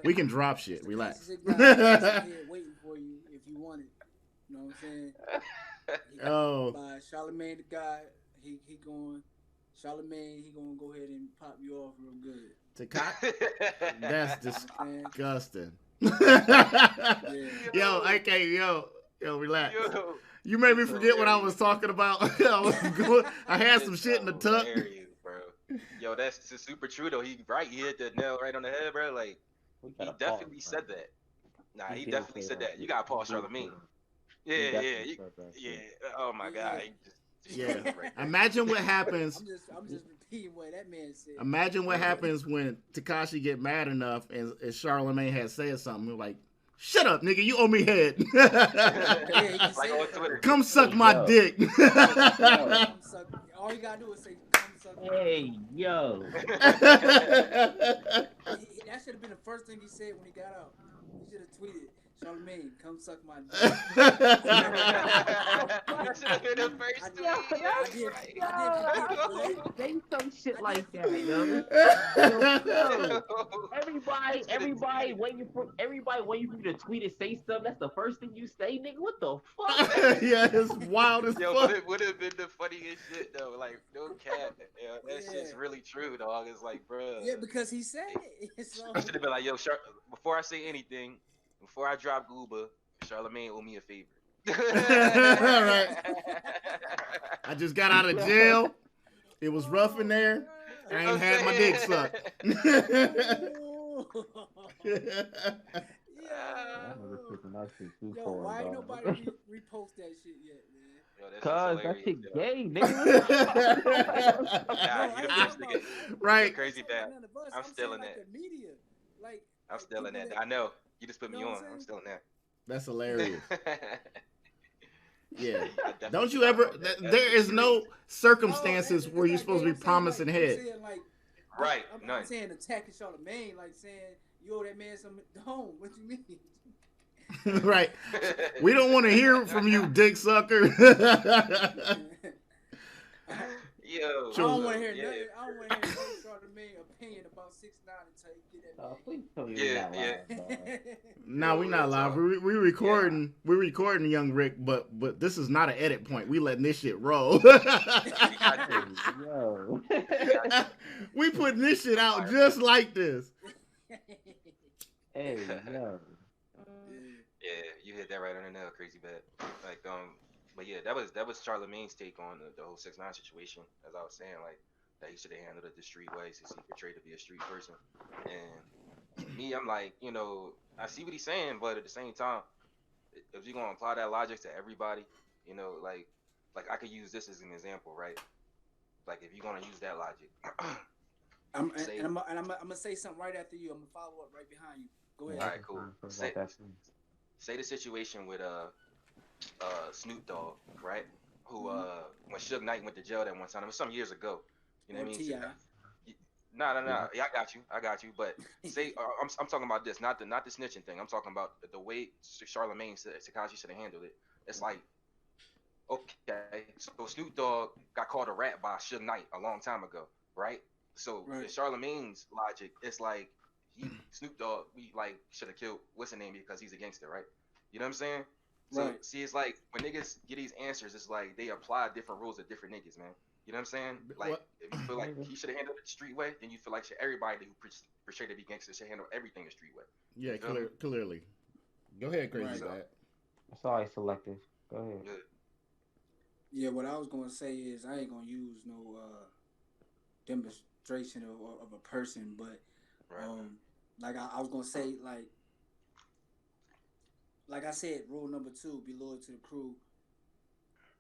Speaker 1: we can drop shit. Relax.
Speaker 3: 6ix9ine got some head waiting for you if you want it. You know what I'm saying?
Speaker 1: Oh.
Speaker 3: By Charlamagne the guy, he going. Charlamagne, he gonna go ahead and pop you off real good.
Speaker 1: That's disgusting.
Speaker 3: Yeah.
Speaker 1: Yo, okay, yo, relax.
Speaker 2: Yo,
Speaker 1: You made me
Speaker 2: it's
Speaker 1: forget what I
Speaker 2: hilarious.
Speaker 1: was talking about. I had some
Speaker 2: It's
Speaker 1: shit in the tuck.
Speaker 2: hilarious, bro. Yo, that's super true though. He hit the nail right on the head, bro. Like he definitely said that. Nah, he definitely said that. You gotta pause Charlamagne. Yeah. Oh my God. He just
Speaker 1: Yeah.
Speaker 2: right there.
Speaker 1: Imagine what happens.
Speaker 3: I'm just repeating what that man said.
Speaker 1: Imagine what happens when Tekashi get mad enough and Charlamagne has said something like, "Shut up, nigga! You owe me head.
Speaker 3: Yeah,
Speaker 2: Like on Twitter.
Speaker 1: Come suck my dick."
Speaker 3: All you gotta do is say, "Come suck my dick."
Speaker 4: Hey, yo.
Speaker 3: That should have been the first thing he said when he got out. He should have tweeted, "Charlamagne, come suck my dick."
Speaker 2: That should have been the first
Speaker 4: Say some shit like that, yo. Everybody waiting for you to tweet and say something. That's the first thing you say, nigga. What the fuck?
Speaker 1: Yeah, it's wild as
Speaker 2: Yo,
Speaker 1: fuck.
Speaker 2: but it would have been the funniest shit though. Like no cap, yo, that shit's really true, dog. It's like, bro.
Speaker 3: Yeah, because he said it. So...
Speaker 2: I should have been like, yo, before I say anything, before I drop Gooba, Charlamagne owe me a favor.
Speaker 1: Right. I just got out of jail. It was rough in there. I ain't had my dick sucked.
Speaker 3: Yo, why ain't nobody repost that shit yet, man?
Speaker 2: Yo,
Speaker 4: Cause that shit gay, nigga.
Speaker 2: Nah, you the first nigga.
Speaker 1: Right.
Speaker 2: Crazy bad. I'm still in
Speaker 3: like
Speaker 2: that.
Speaker 3: The media. Like,
Speaker 2: I'm still in that. I know. You just put me on. I'm still in that.
Speaker 1: That's hilarious. Yeah.
Speaker 2: I
Speaker 1: Don't you ever? There is no circumstances where you're supposed to be promising head.
Speaker 2: Right.
Speaker 3: I'm saying attacking Charlamagne, like saying you owe that man some home. What you mean?
Speaker 1: Right. We don't want to hear from you, dick sucker.
Speaker 2: Yo.
Speaker 3: I don't want to hear nothing. I don't want to hear no Charlamagne opinion about 6ix9ine until you get that.
Speaker 4: Please tell me you're not live, dog.
Speaker 1: No, we not live. We recording. Yeah. We recording, young Rick. But this is not an edit point. We letting this shit roll.
Speaker 4: Yo.
Speaker 1: We putting this shit out just like this.
Speaker 4: Hey, yo.
Speaker 2: Yeah, you hit that right on the nail, crazy bad. Like, but yeah, that was Charlamagne's take on the whole 6ix9ine situation. As I was saying, like that he should have handled it the street way since he portrayed to be a street person. And me, I'm like, you know, I see what he's saying, but at the same time, if you're gonna apply that logic to everybody, you know, like I could use this as an example, right? Like if you're gonna use that logic,
Speaker 3: I'm gonna say something right after you. I'm gonna follow up right behind you. Go ahead.
Speaker 2: All right, cool. Say the situation with Snoop Dogg, right? Who when 6ix9ine went to jail that one time, it was some years ago. You know what I mean? No. Yeah, I got you. But say I'm talking about this, not the snitching thing. I'm talking about the way Charlamagne said Tekashi should have handled it. It's like, okay, so Snoop Dogg got called a rat by 6ix9ine a long time ago, right? So in Charlamagne's logic, it's like Snoop Dogg, we like should have killed what's his name because he's a gangster, right? You know what I'm saying? So see, it's like when niggas get these answers, it's like they apply different rules to different niggas, man. You know what I'm saying? Like if you feel like he should have handled it the street way, then you feel like everybody who portrayed to be gangster should handle everything the street way.
Speaker 1: Yeah, clearly. Go ahead, crazy guy.
Speaker 4: That's always selective. Go ahead.
Speaker 2: Good.
Speaker 3: Yeah, what I was gonna say is I ain't gonna use no demonstration of a person, but like I was gonna say, like I said, rule number 2: be loyal to the crew,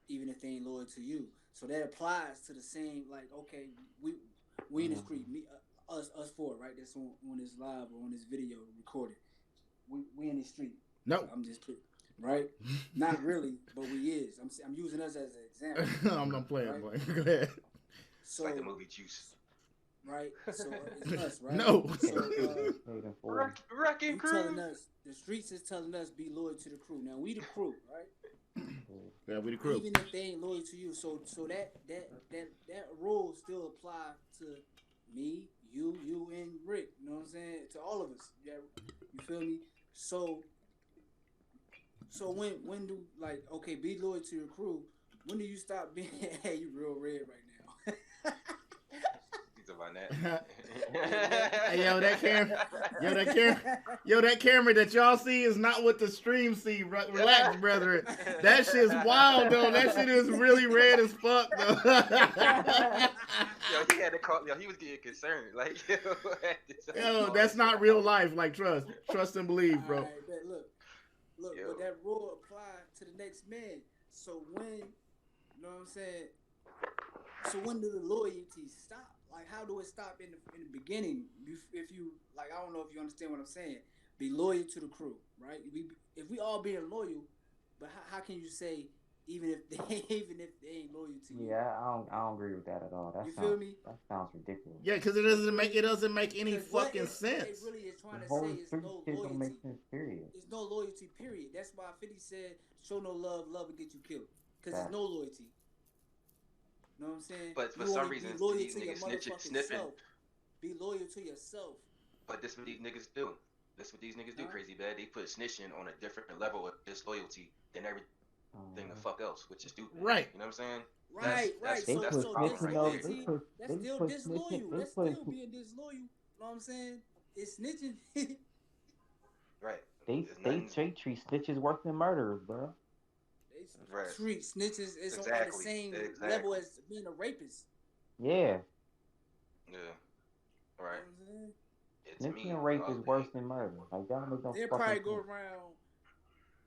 Speaker 3: even if they ain't loyal to you. So that applies to the same. Like, okay, we in the street, us four, right? That's on this live or on this video recorded. We in the street.
Speaker 1: No,
Speaker 3: I'm just kidding. Right? Not really, but we is. I'm using us as an example.
Speaker 1: I'm not playing, boy. Go ahead.
Speaker 3: So
Speaker 2: like the movie Juice.
Speaker 3: Right. So it's us, right?
Speaker 1: No.
Speaker 3: So
Speaker 2: Wrecking
Speaker 3: you
Speaker 2: crew.
Speaker 3: telling us the streets is telling us be loyal to the crew. Now we the crew, right?
Speaker 1: Yeah, we the crew.
Speaker 3: Even if they ain't loyal to you, so that rule still apply to me, you, and Rick. You know what I'm saying? To all of us. Yeah, you feel me? So when do like okay, be loyal to your crew? When do you stop being? Hey, you real red right now.
Speaker 2: He's about that.
Speaker 1: Hey, that camera that y'all see is not what the stream see. Relax, brethren. That shit's wild though. That shit is really red as fuck though.
Speaker 2: Yo, he had to call. Yo, he was getting concerned. Like,
Speaker 1: yo, that's not real life. Like, trust and believe, bro.
Speaker 3: All right, look, but that rule apply to the next man. So when, you know what I'm saying? So when do the loyalty stop? Like, how do it stop in the beginning? If you like, I don't know if you understand what I'm saying. Be loyal to the crew, right? If we all being loyal, but how can you say even if they ain't loyal to you?
Speaker 4: Yeah, I don't agree with that at all.
Speaker 3: You feel me?
Speaker 4: That sounds ridiculous.
Speaker 1: Yeah, because it doesn't make any fucking sense.
Speaker 3: What it really is trying to say is no loyalty.
Speaker 4: Don't make sense, period.
Speaker 3: It's no loyalty, period. That's why 50 said, "Show no love, love will get you killed." Because there's no loyalty. You know what I'm saying?
Speaker 2: But for some reason, these niggas sniffing.
Speaker 3: Self. Be loyal to yourself.
Speaker 2: But this what these niggas do. Crazy bad. They put snitching on a different level of disloyalty than everything the fuck else, which is stupid.
Speaker 1: Right.
Speaker 2: You know what I'm saying?
Speaker 3: Right.
Speaker 2: That's
Speaker 3: So disloyalty, that's
Speaker 4: they
Speaker 3: still
Speaker 4: put
Speaker 3: disloyal.
Speaker 4: snitching-
Speaker 3: That's still being disloyal. You know what I'm saying? It's snitching.
Speaker 2: Right.
Speaker 4: They treat snitches worse than murderers, bro.
Speaker 2: Right.
Speaker 3: Treat snitches is on the same level as being a rapist.
Speaker 4: Yeah.
Speaker 2: Yeah. Right.
Speaker 4: Snitching and rape is worse than murder. Like, y'all make no
Speaker 3: They'll
Speaker 4: fucking
Speaker 3: probably go
Speaker 4: sense.
Speaker 3: around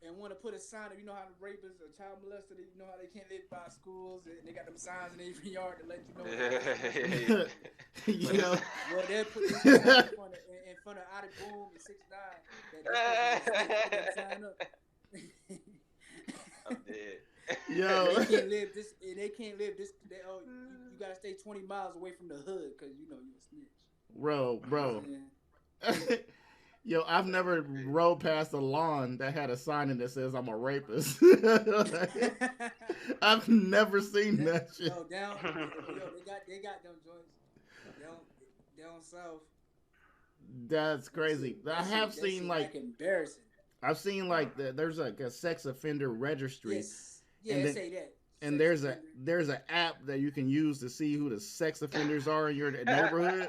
Speaker 3: and want to put a sign up. You know how the rapists or child molester, you know how they can't live by schools and they got them signs in every yard to let you know.
Speaker 1: You know.
Speaker 3: Well, they'll put this in front of Ahdi Boom and 6ix9ine. That sign up.
Speaker 2: I'm dead.
Speaker 1: Yo.
Speaker 3: They can't live this. You gotta stay 20 miles away from the hood because you know you're a snitch.
Speaker 1: Bro. Yo, I've never rode past a lawn that had a sign in that says I'm a rapist. I've never seen that shit.
Speaker 3: No, they got them joints down south.
Speaker 1: That's crazy. I have seen like
Speaker 3: embarrassing.
Speaker 1: I've seen like there's like a sex offender registry.
Speaker 3: Yes. Yeah, say that.
Speaker 1: And there's an app that you can use to see who the sex offenders are in your neighborhood.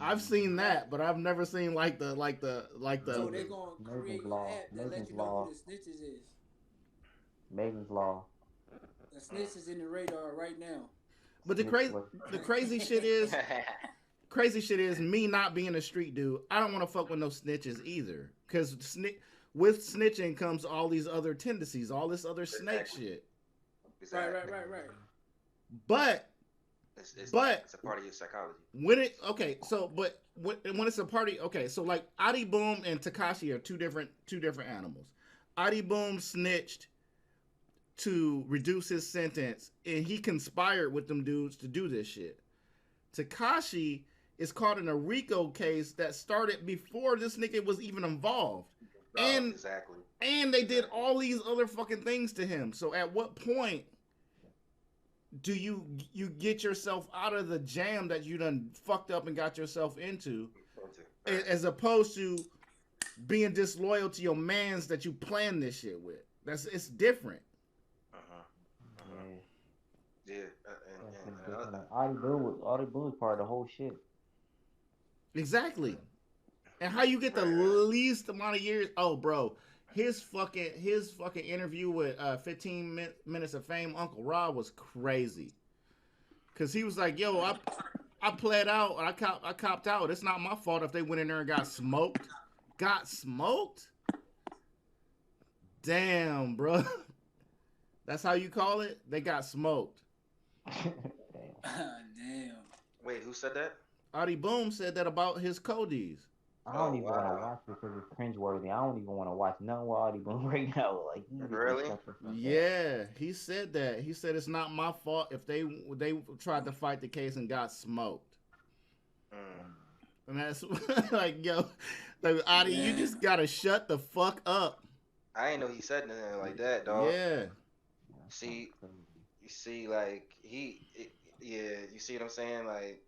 Speaker 1: I've seen that, but I've never seen like the.
Speaker 3: So they're gonna create an app that lets you know who the snitches is.
Speaker 4: Megan's Law.
Speaker 3: The snitch is in the radar right now.
Speaker 1: But the crazy shit is me not being a street dude. I don't want to fuck with no snitches either, because with snitching comes all these other tendencies, all this other snake shit.
Speaker 2: Exactly.
Speaker 3: Right.
Speaker 2: But it's a part of your psychology.
Speaker 1: When it's a party, okay, so like Ahdi Boom and Tekashi are two different animals. Ahdi Boom snitched to reduce his sentence, and he conspired with them dudes to do this shit. Tekashi is caught in a RICO case that started before this nigga was even involved. And they did all these other fucking things to him. So at what point do you get yourself out of the jam that you done fucked up and got yourself into, as opposed to being disloyal to your mans that you planned this shit with? It's different.
Speaker 2: Yeah.
Speaker 4: Ahdi Boom was part of the whole shit.
Speaker 1: Exactly. And how you get the least amount of years? Oh, bro, his fucking interview with 15 Minutes of Fame, Uncle Rob, was crazy. Cause he was like, "Yo, I played out, I copped out. It's not my fault if they went in there and got smoked. Got smoked? Damn, bro. That's how you call it? They got smoked."
Speaker 3: Damn.
Speaker 2: Wait, who said that?
Speaker 1: Ahdi Boom said that about his Codies.
Speaker 4: I
Speaker 2: Oh
Speaker 4: don't even want to
Speaker 2: wow.
Speaker 4: watch it because it's cringeworthy. I don't even want to watch none with Ahdi Boom right now. Like, he needs to
Speaker 2: Really?
Speaker 4: shut the fuck up.
Speaker 1: Yeah, he said that. He said it's not my fault if they tried to fight the case and got smoked.
Speaker 2: Mm.
Speaker 1: And that's like, yo, like Adi, you just gotta shut the fuck up.
Speaker 2: I ain't know he said nothing like that, dog.
Speaker 1: Yeah.
Speaker 2: See, you see, like yeah, you see what I'm saying? Like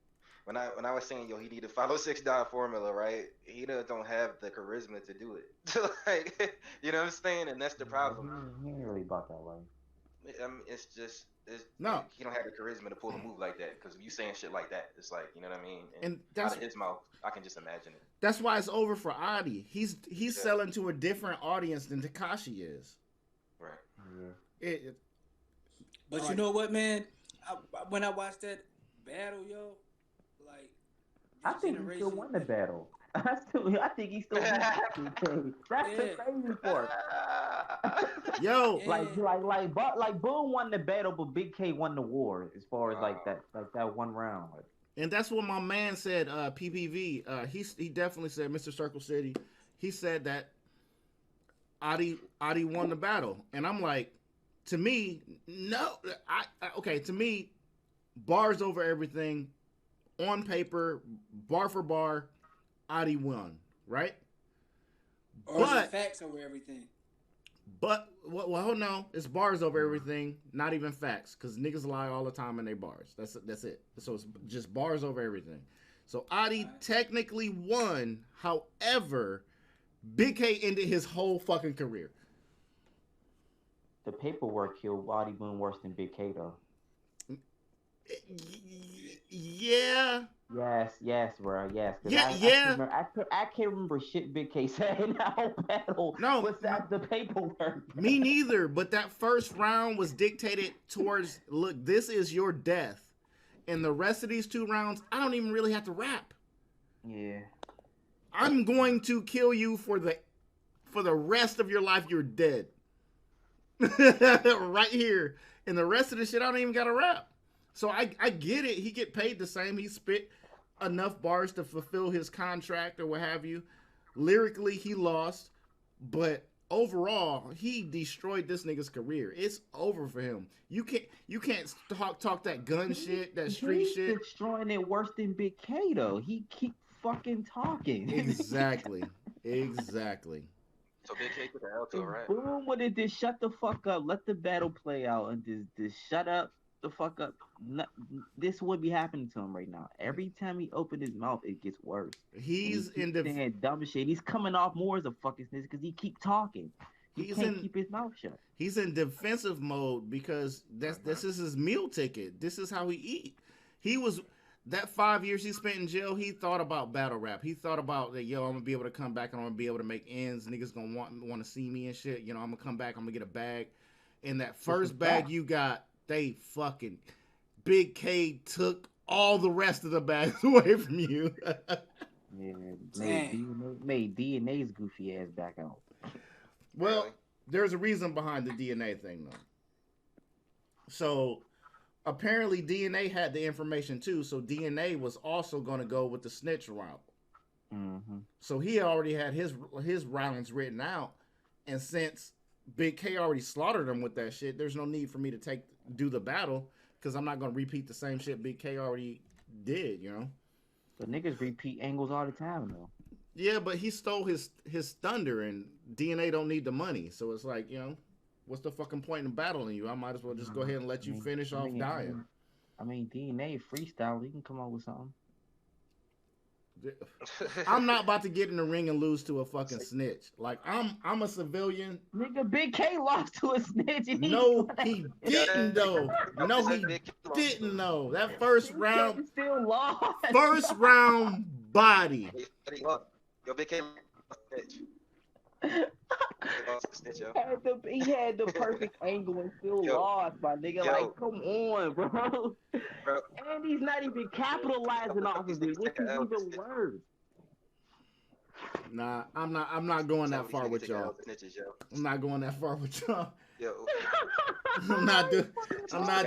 Speaker 2: when I was saying, yo, he need to follow 6ix9ine formula, right? He don't have the charisma to do it. Like, you know what I'm saying? And that's the problem.
Speaker 4: He ain't really about that way.
Speaker 2: It's just
Speaker 1: No.
Speaker 2: he don't have the charisma to pull a move like that. Because you saying shit like that, it's like, you know what I mean?
Speaker 1: And
Speaker 2: out of his mouth, I can just imagine it.
Speaker 1: That's why it's over for Adi. He's selling to a different audience than Tekashi is.
Speaker 2: Right.
Speaker 4: Yeah.
Speaker 3: But you know what, man? When I watched that battle, yo, like,
Speaker 4: I think he still won the battle. I think he still won the That's the crazy part.
Speaker 1: Yo,
Speaker 4: like Boom won the battle, but Big K won the war as far as like that one round. Like.
Speaker 1: And that's what my man said. PPV. He definitely said, Mr. Circle City. He said that Adi won the battle, and I'm like, to me, no. To me, bars over everything. On paper, bar for bar, Adi won, right?
Speaker 3: Or is it facts over everything?
Speaker 1: But, well, no, it's bars over everything, not even facts, because niggas lie all the time in their bars. That's it. So it's just bars over everything. So Adi technically won, however, Big K ended his whole fucking career.
Speaker 4: The paperwork killed Ahdi Boom worse than Big K, though.
Speaker 1: Yeah.
Speaker 4: Yes, bro. Yes.
Speaker 1: Yeah.
Speaker 4: I can't remember shit Big K said in that whole battle.
Speaker 1: No.
Speaker 4: Besides the paperwork.
Speaker 1: Me neither. But that first round was dictated towards, look, this is your death. And the rest of these 2 rounds, I don't even really have to rap.
Speaker 4: Yeah.
Speaker 1: I'm going to kill you for the rest of your life. You're dead. Right here. And the rest of the shit, I don't even got to rap. So I get it. He get paid the same. He spit enough bars to fulfill his contract or what have you. Lyrically, he lost. But overall, he destroyed this nigga's career. It's over for him. You can't talk that gun shit, that street
Speaker 4: He's
Speaker 1: shit.
Speaker 4: Destroying it worse than Big K, though. He keep fucking talking.
Speaker 1: Exactly.
Speaker 2: So Big K took the L too, right?
Speaker 4: Boom would have just shut the fuck up, let the battle play out, and just shut up the fuck up. This would be happening to him right now. Every time he opens his mouth, it gets worse.
Speaker 1: He's
Speaker 4: saying dumb shit. He's coming off more as a fucking snitch because he keep talking. He can't keep his mouth shut.
Speaker 1: He's in defensive mode because this is his meal ticket. This is how he eat. He was that 5 years he spent in jail. He thought about battle rap. He thought about that. Yo, I'm gonna be able to come back and I'm gonna be able to make ends. Niggas gonna want to see me and shit. You know, I'm gonna come back. I'm gonna get a bag. And that first bag you got, they fucking Big K took all the rest of the bags away from you.
Speaker 4: Yeah, made DNA's goofy ass back out.
Speaker 1: Well, there's a reason behind the DNA thing, though. So, apparently DNA had the information, too. So, DNA was also going to go with the snitch route.
Speaker 4: Mm-hmm.
Speaker 1: So, he already had his rounds written out. And since Big K already slaughtered him with that shit, there's no need for me to do the battle. Because I'm not going to repeat the same shit Big K already did, you know?
Speaker 4: But niggas repeat angles all the time, though.
Speaker 1: Yeah, but he stole his thunder, and DNA don't need the money. So it's like, you know, what's the fucking point in battling you? I might as well just go ahead and let you finish off dying.
Speaker 4: I mean, DNA freestyle. He can come up with something.
Speaker 1: I'm not about to get in the ring and lose to a fucking snitch. Like, I'm a civilian.
Speaker 4: Nigga, Big K lost to a snitch.
Speaker 1: No, he didn't, though. No, he didn't, though. That first round.
Speaker 4: Still lost.
Speaker 1: First round body.
Speaker 2: Yo, Big K snitch.
Speaker 4: He had the perfect angle and still lost, my nigga. Like, come on, bro. And he's not even capitalizing off of it, which is even worse.
Speaker 1: Nah, I'm not going that far with y'all. I'm not going that far with y'all.
Speaker 2: Yo.
Speaker 1: I'm not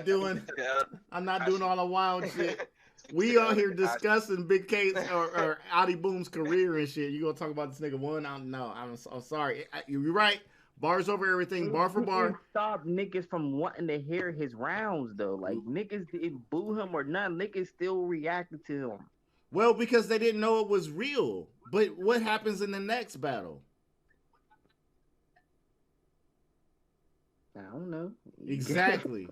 Speaker 1: doing all the wild shit. We out here discussing Big K's or Ahdi Boom's career and shit. You gonna talk about this nigga one? I'm sorry. You're right. Bars over everything, bar for bar.
Speaker 4: Stop niggas from wanting to hear his rounds though. Like niggas didn't boo him or nothing. Niggas still reacted to him.
Speaker 1: Well, because they didn't know it was real. But what happens in the next battle?
Speaker 4: I don't know.
Speaker 1: Exactly.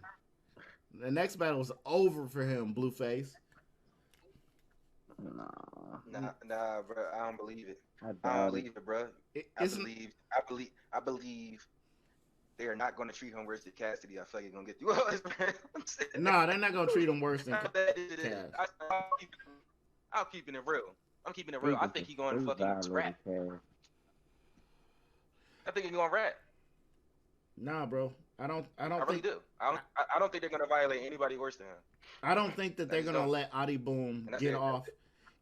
Speaker 1: The next battle was over for him, Blueface.
Speaker 2: Nah, bro. I don't believe it. I don't believe it, bro. I believe they are not going to treat him worse than Cassidy. I feel like he's going to get through all this, man.
Speaker 1: Nah, they're not going to treat him worse than Cassidy.
Speaker 2: I'm keeping it real. I think he's going to fucking rap. I think he's going to rap.
Speaker 1: Nah, bro. I
Speaker 2: really do. I don't think they're gonna violate anybody worse than him.
Speaker 1: I don't think that they're gonna let Ahdi Boom get off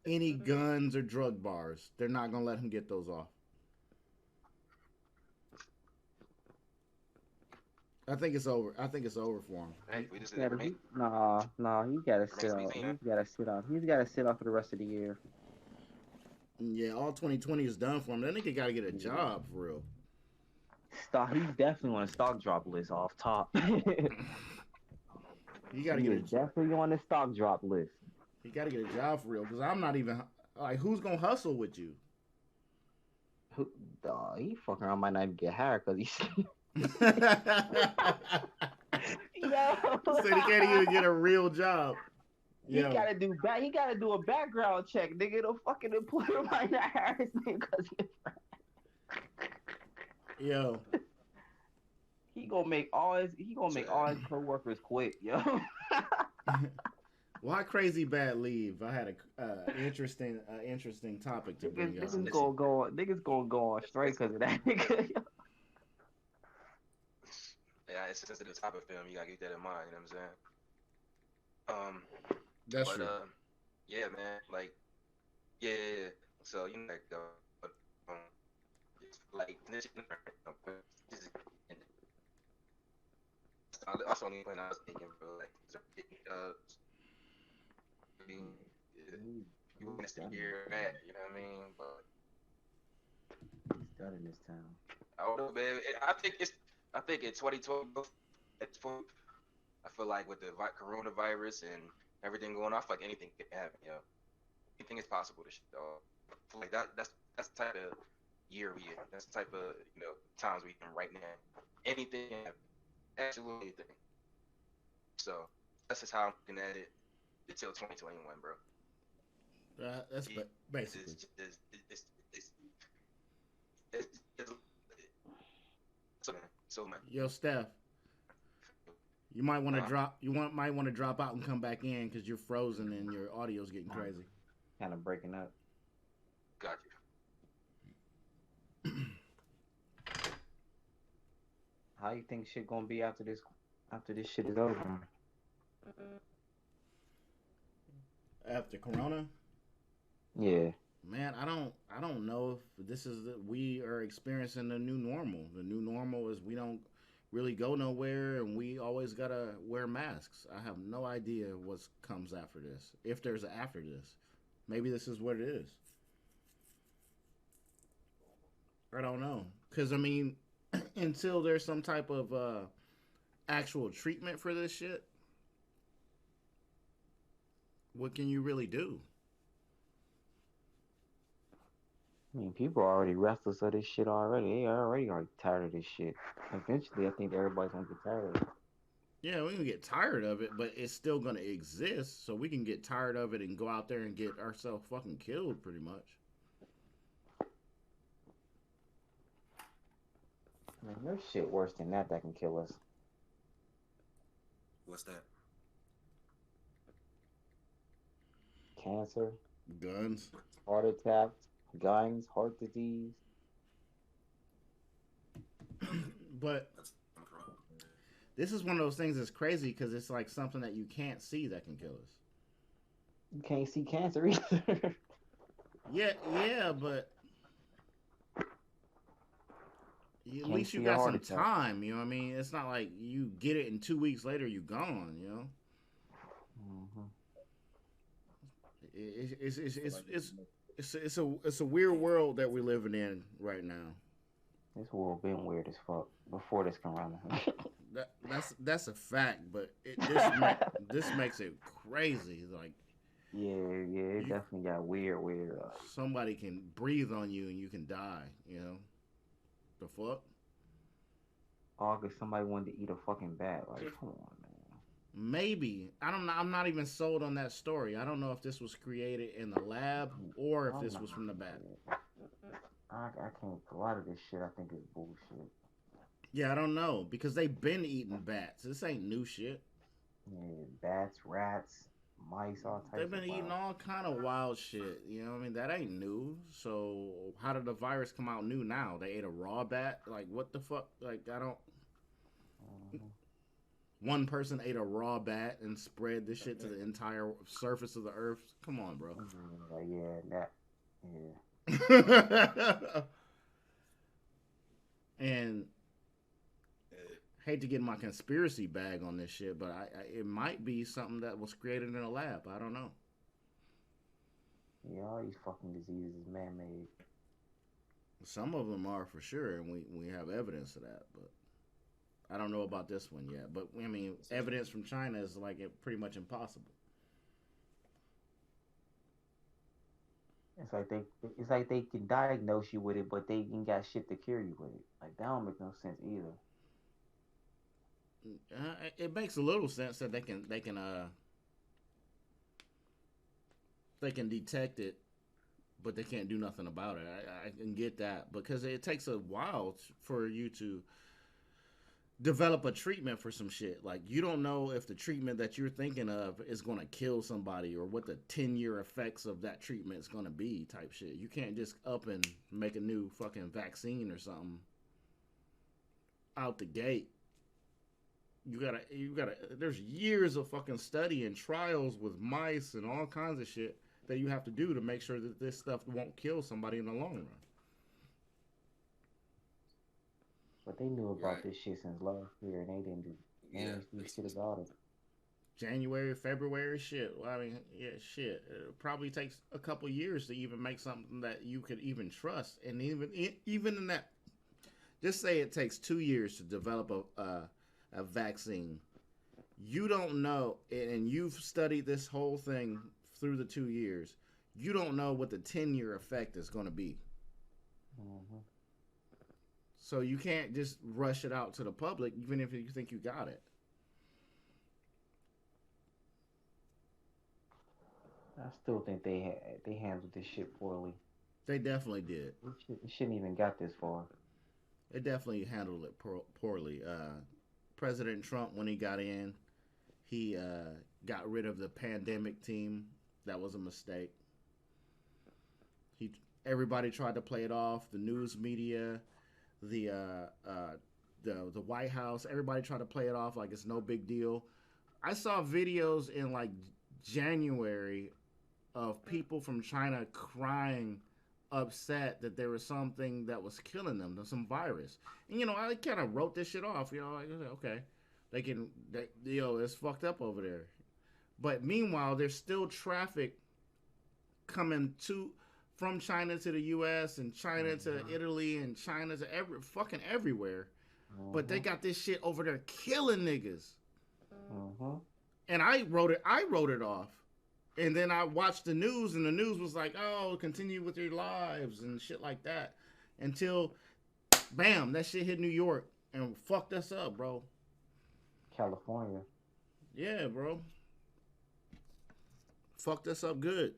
Speaker 1: any guns or drug bars. They're not gonna let him get those off. I think it's over. I think it's over for him.
Speaker 2: Hey, we just
Speaker 4: He gotta sit out. He's gotta sit out for the rest of the year.
Speaker 1: Yeah, all 2020 is done for him. That nigga gotta get a job for real.
Speaker 4: He's definitely on the stock drop list off top.
Speaker 1: He gotta get
Speaker 4: definitely on the stock drop list.
Speaker 1: He gotta get a job for real, because I'm not even like, who's gonna hustle with you?
Speaker 4: He fucking around might not even get hired because he's.
Speaker 1: So he can't even get a real job.
Speaker 4: He gotta do a background check, nigga. The fucking employer might not hire his name because he's.
Speaker 1: Yo,
Speaker 4: he gonna make all his coworkers quit, yo.
Speaker 1: Why Crazy Bad leave? I had a interesting topic to bring up.
Speaker 4: Niggas gonna go on straight because of that nigga.
Speaker 2: Yeah, it's a sensitive topic for him. You gotta keep that in mind. You know what I'm saying?
Speaker 1: That's true.
Speaker 2: Yeah, man. Like, yeah. So you know, like this. That's the only point I was thinking, bro. Like, you want to stay here, Matt? You know what I mean? But
Speaker 4: he's done in this town.
Speaker 2: I don't know, man. I think in 2020, I feel like with the coronavirus and everything going on, I feel like anything can happen, yo. Anything is possible. This shit, dog. I feel like that's the type of year we in. That's the type of times we in right now. Anything can happen. Absolutely anything. So that's just how I'm looking at it until 2021, bro.
Speaker 1: That's basically.
Speaker 2: So man.
Speaker 1: Yo, Steph, you might want to drop. Might want to drop out and come back in because you're frozen and your audio's getting crazy.
Speaker 4: Kind of breaking up.
Speaker 2: Got you.
Speaker 4: How you think shit gonna be after this shit is over?
Speaker 1: After Corona?
Speaker 4: Yeah.
Speaker 1: Man, I don't know if this is we are experiencing the new normal. The new normal is we don't really go nowhere and we always gotta wear masks. I have no idea what comes after this. If there's an after this. Maybe this is what it is. I don't know. Because, I mean, until there's some type of actual treatment for this shit, what can you really do?
Speaker 4: I mean, people are already restless of this shit already. They already are tired of this shit. Eventually, I think everybody's gonna get tired of it.
Speaker 1: Yeah, we can get tired of it, but it's still gonna exist. So we can get tired of it and go out there and get ourselves fucking killed, pretty much.
Speaker 4: Man, there's shit worse than that can kill us.
Speaker 2: What's that?
Speaker 4: Cancer.
Speaker 1: Guns.
Speaker 4: Heart attacks. Guns. Heart disease.
Speaker 1: But this is one of those things that's crazy because it's like something that you can't see that can kill us.
Speaker 4: You can't see cancer either.
Speaker 1: Yeah, but at least you got some time, you know what I mean? It's not like you get it and 2 weeks later you gone, you know? It's a weird world that we're living in right now.
Speaker 4: This world been weird as fuck before this corona.
Speaker 1: That's a fact, but this makes it crazy. Like,
Speaker 4: yeah, it definitely got weird.
Speaker 1: Somebody can breathe on you and you can die. You know, the fuck.
Speaker 4: Or because somebody wanted to eat a fucking bat. Like, come on, man.
Speaker 1: Maybe. I don't know. I'm not even sold on that story. I don't know if this was created in the lab or if this was from the bat.
Speaker 4: I can't. A lot of this shit I think is bullshit.
Speaker 1: Yeah, I don't know. Because they've been eating bats. This ain't new shit.
Speaker 4: Yeah, bats, rats, mice, all types.
Speaker 1: They've been eating all kind of wild shit. You know what I mean? That ain't new. So how did the virus come out new now? They ate a raw bat? Like, what the fuck? Like, I don't... One person ate a raw bat and spread this shit to the entire surface of the earth. Come on, bro. And hate to get my conspiracy bag on this shit, but it might be something that was created in a lab. I don't know.
Speaker 4: Yeah, all these fucking diseases is man-made.
Speaker 1: Some of them are for sure, and we have evidence of that, but I don't know about this one yet. But I mean, evidence from China is like pretty much impossible.
Speaker 4: It's like they can diagnose you with it, but they ain't got shit to cure you with it. Like, that don't make no sense either.
Speaker 1: It makes a little sense that they can detect it, but they can't do nothing about it. I can get that because it takes a while for you to develop a treatment for some shit. Like, you don't know if the treatment that you're thinking of is going to kill somebody or what the 10-year effects of that treatment is going to be type shit. You can't just up and make a new fucking vaccine or something out the gate. You gotta, there's years of fucking study and trials with mice and all kinds of shit that you have to do to make sure that this stuff won't kill somebody in the long run.
Speaker 4: But they knew about this shit since last year, and they didn't do shit about it. January,
Speaker 1: February, shit. Well, I mean, yeah, shit. It probably takes a couple years to even make something that you could even trust, and even in that, just say it takes 2 years to develop a vaccine. You don't know, and you've studied this whole thing through the 2 years. You don't know what the 10-year effect is going to be.
Speaker 4: Mm-hmm.
Speaker 1: So you can't just rush it out to the public, even if you think you got it.
Speaker 4: I still think they handled this shit poorly.
Speaker 1: They definitely did.
Speaker 4: It shouldn't even got this far.
Speaker 1: They definitely handled it poorly. President Trump, when he got in, he got rid of the pandemic team. That was a mistake. Everybody tried to play it off. The news media, the White House, everybody tried to play it off like it's no big deal. I saw videos in like January of people from China crying, upset that there was something that was killing them, some virus. And I kind of wrote this shit off. Like, okay, it's fucked up over there. But meanwhile, there's still traffic coming from China to the U.S. and China to Italy and China to everywhere. But they got this shit over there killing niggas. And I wrote it off. And then I watched the news, and the news was like, oh, continue with your lives and shit like that. Until, bam, that shit hit New York and fucked us up, bro.
Speaker 4: California.
Speaker 1: Yeah, bro. Fucked us up good.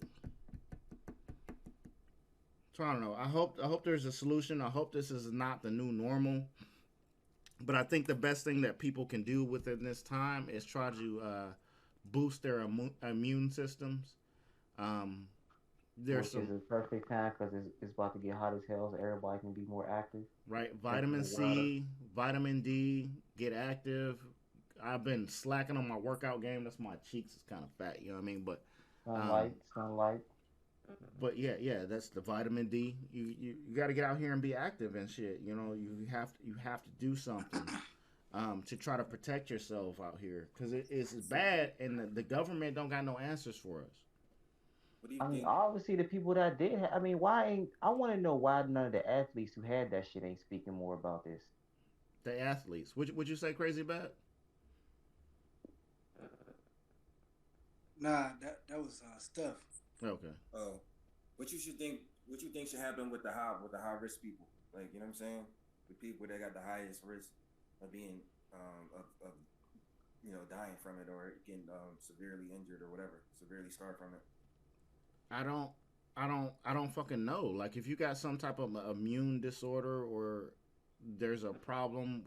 Speaker 1: So I don't know. I hope there's a solution. I hope this is not the new normal. But I think the best thing that people can do within this time is try to boost their immune systems.
Speaker 4: Which is a perfect time because it's about to get hot as hell, so everybody can be more active.
Speaker 1: Right. Vitamin C, vitamin D, get active. I've been slacking on my workout game. That's my cheeks is kind of fat, you know what I mean? But
Speaker 4: sunlight.
Speaker 1: But yeah, that's the vitamin D. You got to get out here and be active and shit. You have to do something to try to protect yourself out here because it's bad, and the government don't got no answers for us.
Speaker 5: What do you
Speaker 4: I mean,
Speaker 5: think?
Speaker 4: obviously the people that did. I mean, why ain't? I want to know why none of the athletes who had that shit ain't speaking more about this.
Speaker 1: The athletes. Would you say Crazy Bad?
Speaker 3: Nah, that was Steph.
Speaker 1: Okay.
Speaker 5: Oh, what you should think? What you think should happen with the high risk people? Like, you know what I'm saying? The people that got the highest risk of being of dying from it or getting severely injured or whatever, severely scarred from it.
Speaker 1: I don't I don't fucking know. Like if you got some type of immune disorder or there's a problem,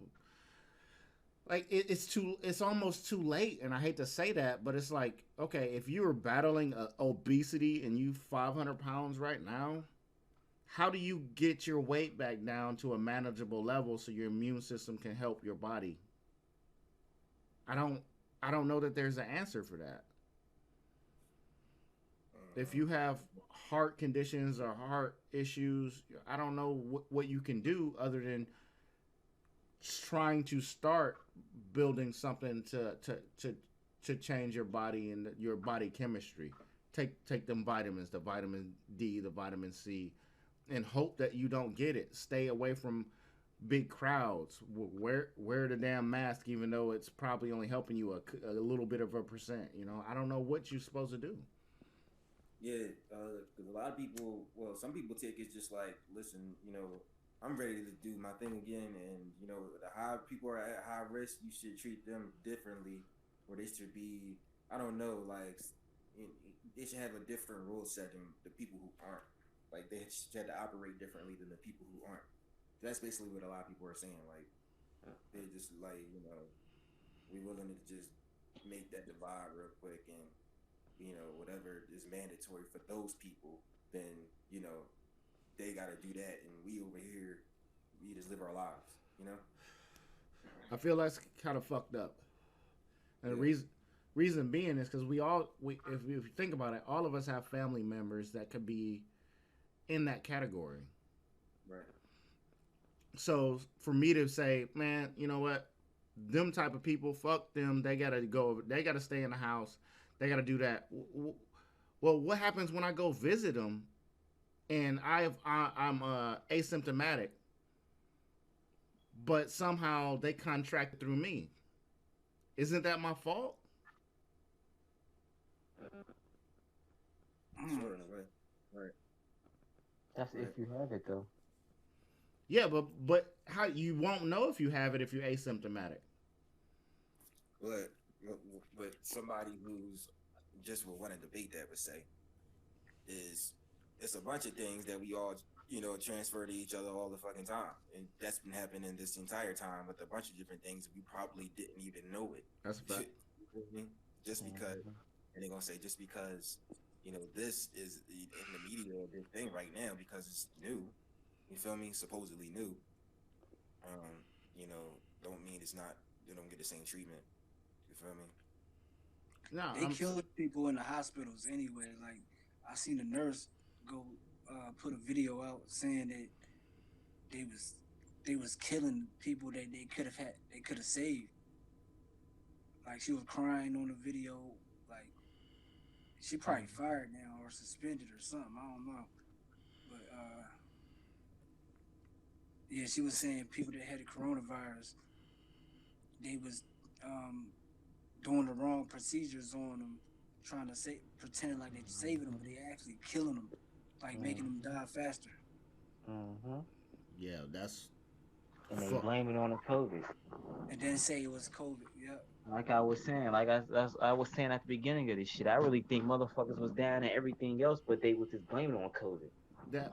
Speaker 1: like it's almost too late, and I hate to say that, but it's like, okay, if you are battling obesity and you 500 pounds right now, how do you get your weight back down to a manageable level so your immune system can help your body? I don't I don't know that there's an answer for that. If you have heart conditions or heart issues, I don't know what you can do other than trying to start building something to change your body and your body chemistry. Take them vitamins, the vitamin D, the vitamin C, and hope that you don't get it. Stay away from big crowds. Wear the damn mask, even though it's probably only helping you a little bit of a percent. You know, I don't know what you're supposed to do.
Speaker 5: Yeah, because a lot of people, well, some people take it just like, listen, I'm ready to do my thing again, and the high people are at high risk. You should treat them differently, or they should be, I don't know, like they should have a different rule set than the people who aren't. Like they should have to operate differently than the people who aren't. That's basically what a lot of people are saying. Like they're just like, we're willing to just make that divide real quick and. Whatever is mandatory for those people, then, they got to do that. And we over here, we just live our lives.
Speaker 1: I feel that's kind of fucked up. And the reason being is because if you think about it, all of us have family members that could be in that category.
Speaker 5: Right.
Speaker 1: So for me to say, man, you know what, them type of people, fuck them. They gotta go. They gotta stay in the house. They got to do that. Well, what happens when I go visit them and I'm asymptomatic, but somehow they contracted through me? Isn't that my fault?
Speaker 5: Sure, in a way. Right.
Speaker 4: That's if you have it though.
Speaker 1: Yeah, but how you won't know if you have it if you're asymptomatic.
Speaker 5: But somebody who's just would want to debate that would say is it's a bunch of things that we all transfer to each other all the fucking time, and that's been happening this entire time with a bunch of different things we probably didn't even know it.
Speaker 1: That's a fact.
Speaker 5: Just because, and they're gonna say just because this is in the media a big thing right now because it's new. You feel me? Supposedly new. Don't mean it's not. You don't get the same treatment. You feel me?
Speaker 3: No, they killed people in the hospitals anyway. Like I seen a nurse go put a video out saying that they was killing people that they could have saved. Like she was crying on the video. Like she probably fired now or suspended or something. I don't know. But yeah, she was saying people that had the coronavirus, they was doing the wrong procedures on them, trying to pretend like they're saving them, but they actually killing them, like making them die faster.
Speaker 1: Yeah, that's.
Speaker 4: And they blame it on the COVID.
Speaker 3: And then say it was COVID. Yep.
Speaker 4: Like I was saying, I was saying at the beginning of this shit, I really think motherfuckers was down and everything else, but they was just blaming it on COVID.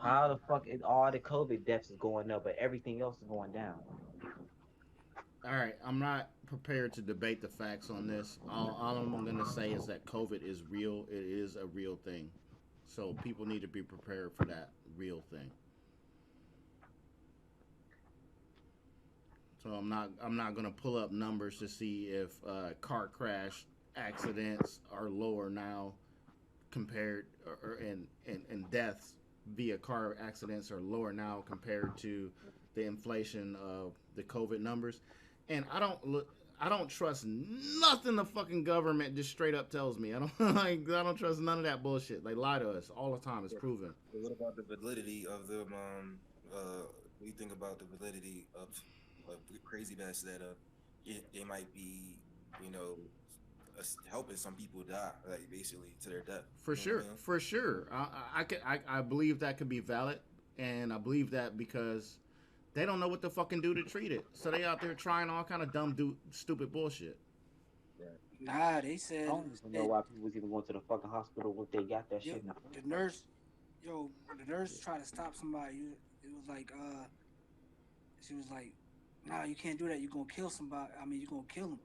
Speaker 4: How the fuck is all the COVID deaths is going up, but everything else is going down?
Speaker 1: All right, I'm not prepared to debate the facts on this. All I'm going to say is that COVID is real. It is a real thing. So people need to be prepared for that real thing. So I'm not going to pull up numbers to see if car crash accidents are lower now compared and deaths via car accidents are lower now compared to the inflation of the COVID numbers. And I don't trust nothing the fucking government just straight up tells me. I don't I don't trust none of that bullshit. They lie to us all the time. It's proven.
Speaker 5: What about the validity of them? What do you think about the validity of crazy bats that they might be, you know, helping some people die, like basically to their death.
Speaker 1: For sure, for sure. I believe that could be valid, and I believe that because they don't know what to fucking do to treat it, so they out there trying all kind of dumb, stupid bullshit.
Speaker 3: Yeah. Nah, they said.
Speaker 4: I don't even know why people was even going to the fucking hospital when they got that shit.
Speaker 3: The nurse, the nurse tried to stop somebody. It was like, she was like, "Nah, you can't do that. You're gonna kill somebody. I mean, you're gonna kill him."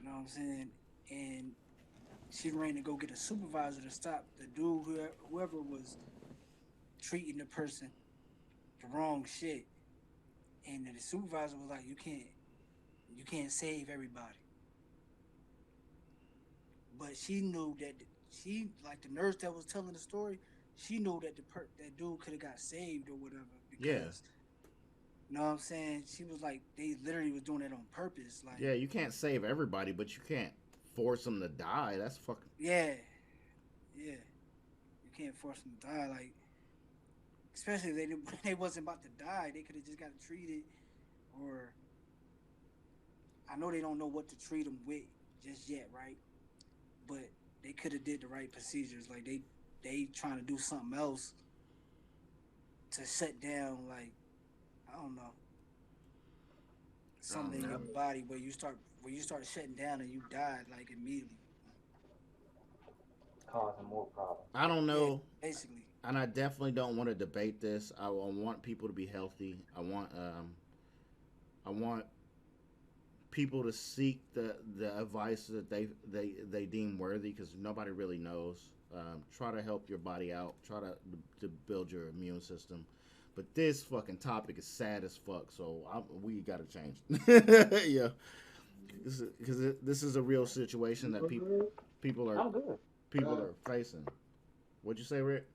Speaker 3: You know what I'm saying? And she ran to go get a supervisor to stop the dude, whoever was treating the person the wrong shit. And the supervisor was like, "You can't save everybody." But she knew that like the nurse that was telling the story, she knew that that dude could have got saved or whatever. Because, you know what I'm saying? She was like, they literally was doing it on purpose. Like,
Speaker 1: yeah, you can't save everybody, but you can't force them to die. That's fucking.
Speaker 3: Yeah. You can't force them to die. Like, especially if they wasn't about to die, they could have just got treated. Or, I know they don't know what to treat them with just yet, right? But they could have did the right procedures. Like, they trying to do something else to shut down, like, I don't know, something in your body where you start shutting down and you died like immediately,
Speaker 4: causing more problems.
Speaker 1: I don't know.
Speaker 3: Yeah, basically.
Speaker 1: And I definitely don't want to debate this. I want people to be healthy. I want people to seek the advice that they deem worthy, because nobody really knows. Try to help your body out. Try to build your immune system. But this fucking topic is sad as fuck, so we gotta change. Yeah, because this is a real situation that people are facing. What'd you say, Rick?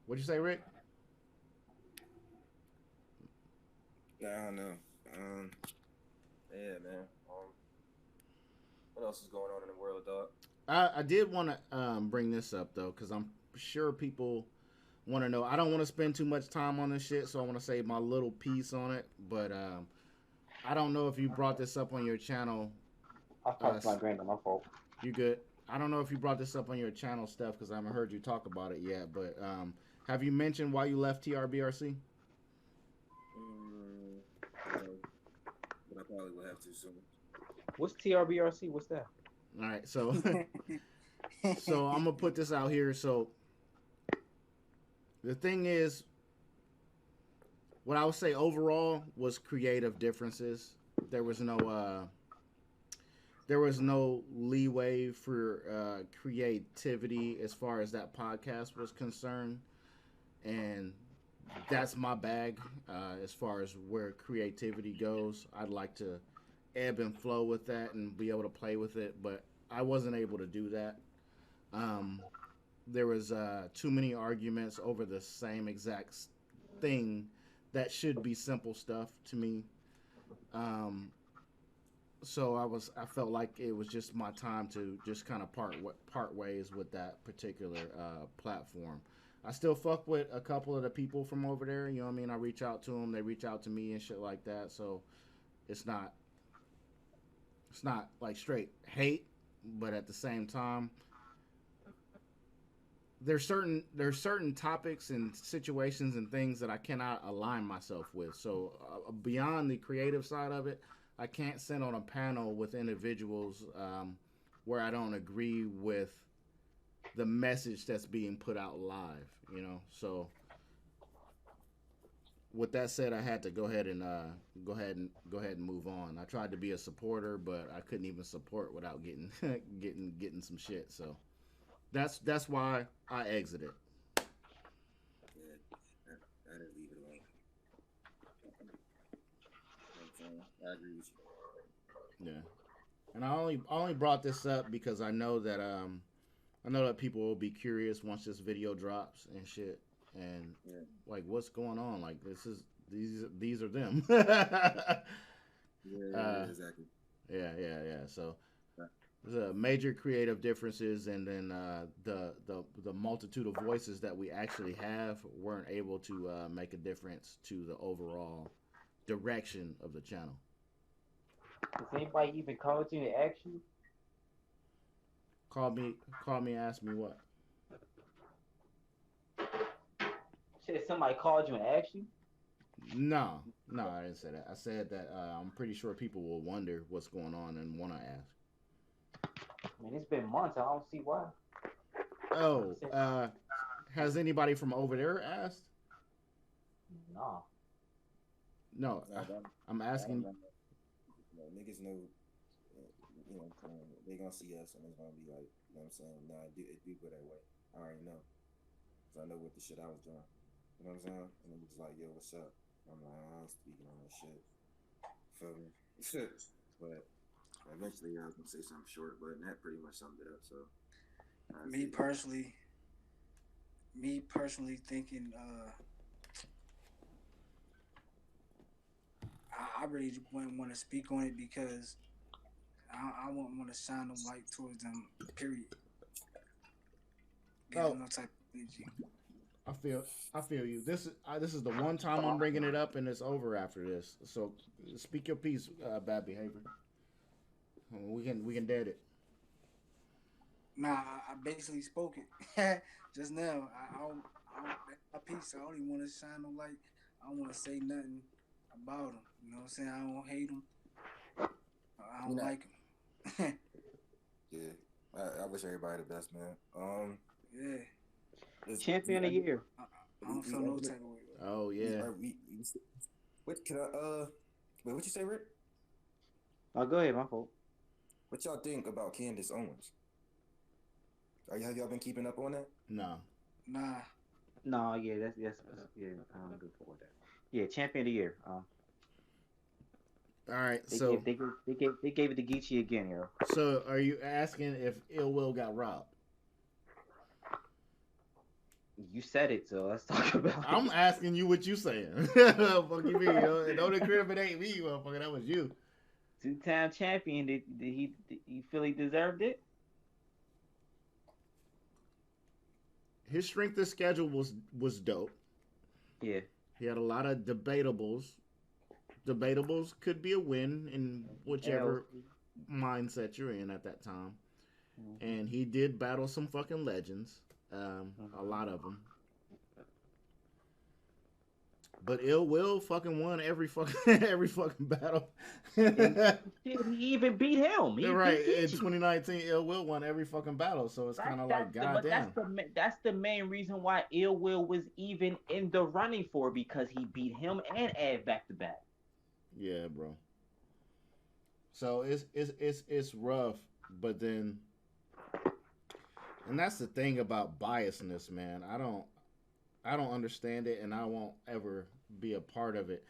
Speaker 1: What'd you say, Rick?
Speaker 5: I don't know. Yeah, man. What else is going on in the world, dog?
Speaker 1: I did want to bring this up though, because I'm sure people want to know. I don't want to spend too much time on this shit, so I want to save my little piece on it. But I don't know if you brought this up on your channel.
Speaker 4: I talked to my granddad. My fault.
Speaker 1: You good? I don't know if you brought this up on your channel, Steph, because I haven't heard you talk about it yet. But have you mentioned why you left TRBRC?
Speaker 5: But I probably will have to soon.
Speaker 4: What's TRBRC? What's that?
Speaker 1: All right, so so I'm gonna put this out here. So the thing is, what I would say overall was creative differences. There was no leeway for creativity as far as that podcast was concerned, and that's my bag as far as where creativity goes. I'd like to ebb and flow with that and be able to play with it, but I wasn't able to do that. There was too many arguments over the same exact thing that should be simple stuff to me. So I felt like it was just my time to just kind of part ways with that particular platform. I still fuck with a couple of the people from over there. You know what I mean? I reach out to them, they reach out to me and shit like that. So it's not like straight hate, but at the same time, there's certain topics and situations and things that I cannot align myself with. So beyond the creative side of it, I can't sit on a panel with individuals where I don't agree with the message that's being put out live, you know. So with that said, I had to go ahead and move on. I tried to be a supporter, but I couldn't even support without getting getting some shit. So that's why I exited.
Speaker 5: Yeah, I didn't leave it alone. I agree with you.
Speaker 1: Yeah, and I only brought this up because I know that people will be curious once this video drops and shit, and like what's going on. Like these are them.
Speaker 5: Exactly.
Speaker 1: Yeah. So the major creative differences, and then the multitude of voices that we actually have weren't able to make a difference to the overall direction of the channel.
Speaker 4: Does anybody even call you and ask you?
Speaker 1: Call me, and ask me what?
Speaker 4: Shit, somebody called you and asked you?
Speaker 1: No, I didn't say that. I said that I'm pretty sure people will wonder what's going on and want to ask.
Speaker 4: Man, it's been months. I don't see why.
Speaker 1: Oh, has anybody from over there asked?
Speaker 4: No.
Speaker 1: No, I'm asking.
Speaker 5: Niggas know, you know what I'm saying? They gonna see us and it's gonna be like, you know what I'm saying? Nah, it do go that way. I already know. Cause I know what the shit I was doing. You know what I'm saying? And it was like, yo, what's up? I'm like, I ain't speaking on this shit. Feel me? But eventually I was gonna say something short, but that pretty much summed it up. So
Speaker 3: me personally thinking I really wouldn't want to speak on it because I wouldn't want to shine no light towards them. Period. Give no type of energy.
Speaker 1: I feel you. This is the one time I'm bringing it up, and it's over after this. So speak your piece, bad behavior. We can dead it.
Speaker 3: Nah, I basically spoke it just now. A piece. I don't even want to shine no light. I don't want to say nothing about them. You know what I'm saying? I don't hate them. I don't like them.
Speaker 5: Yeah, I wish everybody the best, man.
Speaker 3: Yeah.
Speaker 4: Champion of the year.
Speaker 3: I don't feel no type of way.
Speaker 1: Oh yeah.
Speaker 5: What can I? Wait, what you say, Rick?
Speaker 4: Oh, go ahead, my fault.
Speaker 5: What y'all think about Candace Owens? Have y'all been keeping up on that?
Speaker 1: No.
Speaker 3: Nah.
Speaker 4: No, yeah, that's yeah. I'm good for that. Yeah, champion of the year.
Speaker 1: All right,
Speaker 4: they gave it to Geechee again, yo.
Speaker 1: So, are you asking if Ill Will got robbed?
Speaker 4: You said it, so let's talk about it.
Speaker 1: I'm asking you what you saying. Fuck you mean? Don't incriminate me, motherfucker. That was you.
Speaker 4: Two-time champion. Did you feel he deserved it?
Speaker 1: His strength of schedule was dope.
Speaker 4: Yeah.
Speaker 1: He had a lot of debatables. Debatables could be a win in whichever mindset you're in at that time. Mm-hmm. And he did battle some fucking legends. A lot of them. But Ill Will fucking won every fucking battle.
Speaker 4: He even beat him.
Speaker 1: Right. In 2019, Ill Will won every fucking battle. So it's kind of like, goddamn.
Speaker 4: That's the main reason why Ill Will was even in the running for, because he beat him and Ed back to back.
Speaker 1: Yeah, bro. So it's rough, but then, and that's the thing about biasness, man. I don't understand it, and I won't ever be a part of it.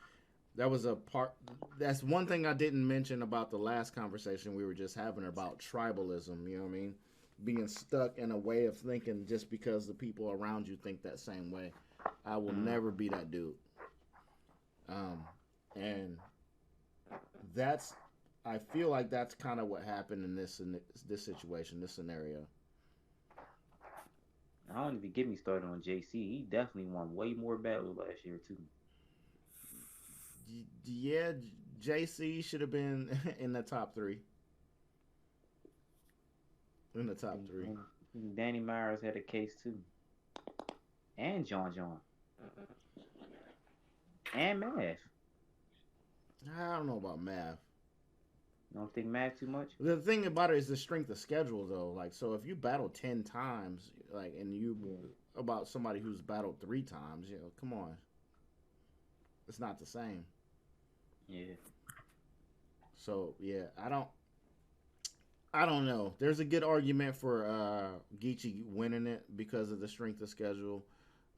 Speaker 1: That's one thing I didn't mention about the last conversation we were just having about tribalism, you know what I mean? Being stuck in a way of thinking just because the people around you think that same way. I will never be that dude. And I feel like that's kind of what happened in this situation, this scenario.
Speaker 4: I don't even get me started on JC. He definitely won way more battles last year too.
Speaker 1: Yeah, JC should have been in the top 3. In the top 3.
Speaker 4: Danny Myers had a case too. And John. And Math.
Speaker 1: I don't know about Math.
Speaker 4: You don't think Math too much?
Speaker 1: The thing about it is the strength of schedule, though. Like, so if you battle 10 times, like, and you about somebody who's battled 3 times, you know, come on, it's not the same.
Speaker 4: Yeah.
Speaker 1: So yeah, I don't know. There's a good argument for Geechee winning it because of the strength of schedule,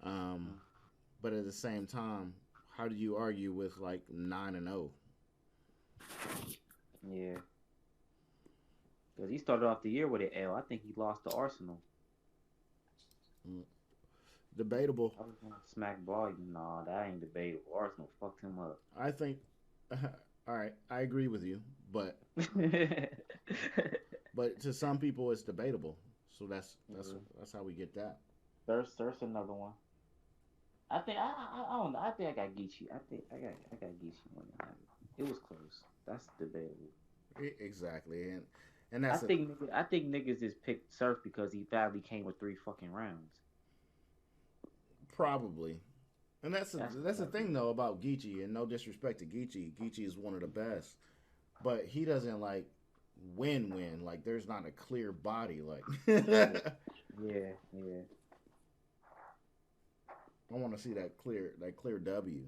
Speaker 1: but at the same time, how do you argue with like 9-0?
Speaker 4: Yeah. Because he started off the year with an L. I think he lost to Arsenal.
Speaker 1: Debatable.
Speaker 4: I was gonna smack ball. No, that ain't debatable. Arsenal fucked him up.
Speaker 1: I think. All right, I agree with you, but to some people it's debatable. So that's how we get that.
Speaker 4: There's another one. I think I don't know. I think I got Geechee. I got Geechee winning. It was close. That's debatable.
Speaker 1: Exactly, and that's
Speaker 4: I think niggas just picked Surf because he badly came with 3 fucking rounds.
Speaker 1: probably. And that's the thing though about Geechee, and no disrespect to Geechee. Geechee is one of the best, but he doesn't like win. Like there's not a clear body. Like
Speaker 4: yeah.
Speaker 1: I want to see that clear W.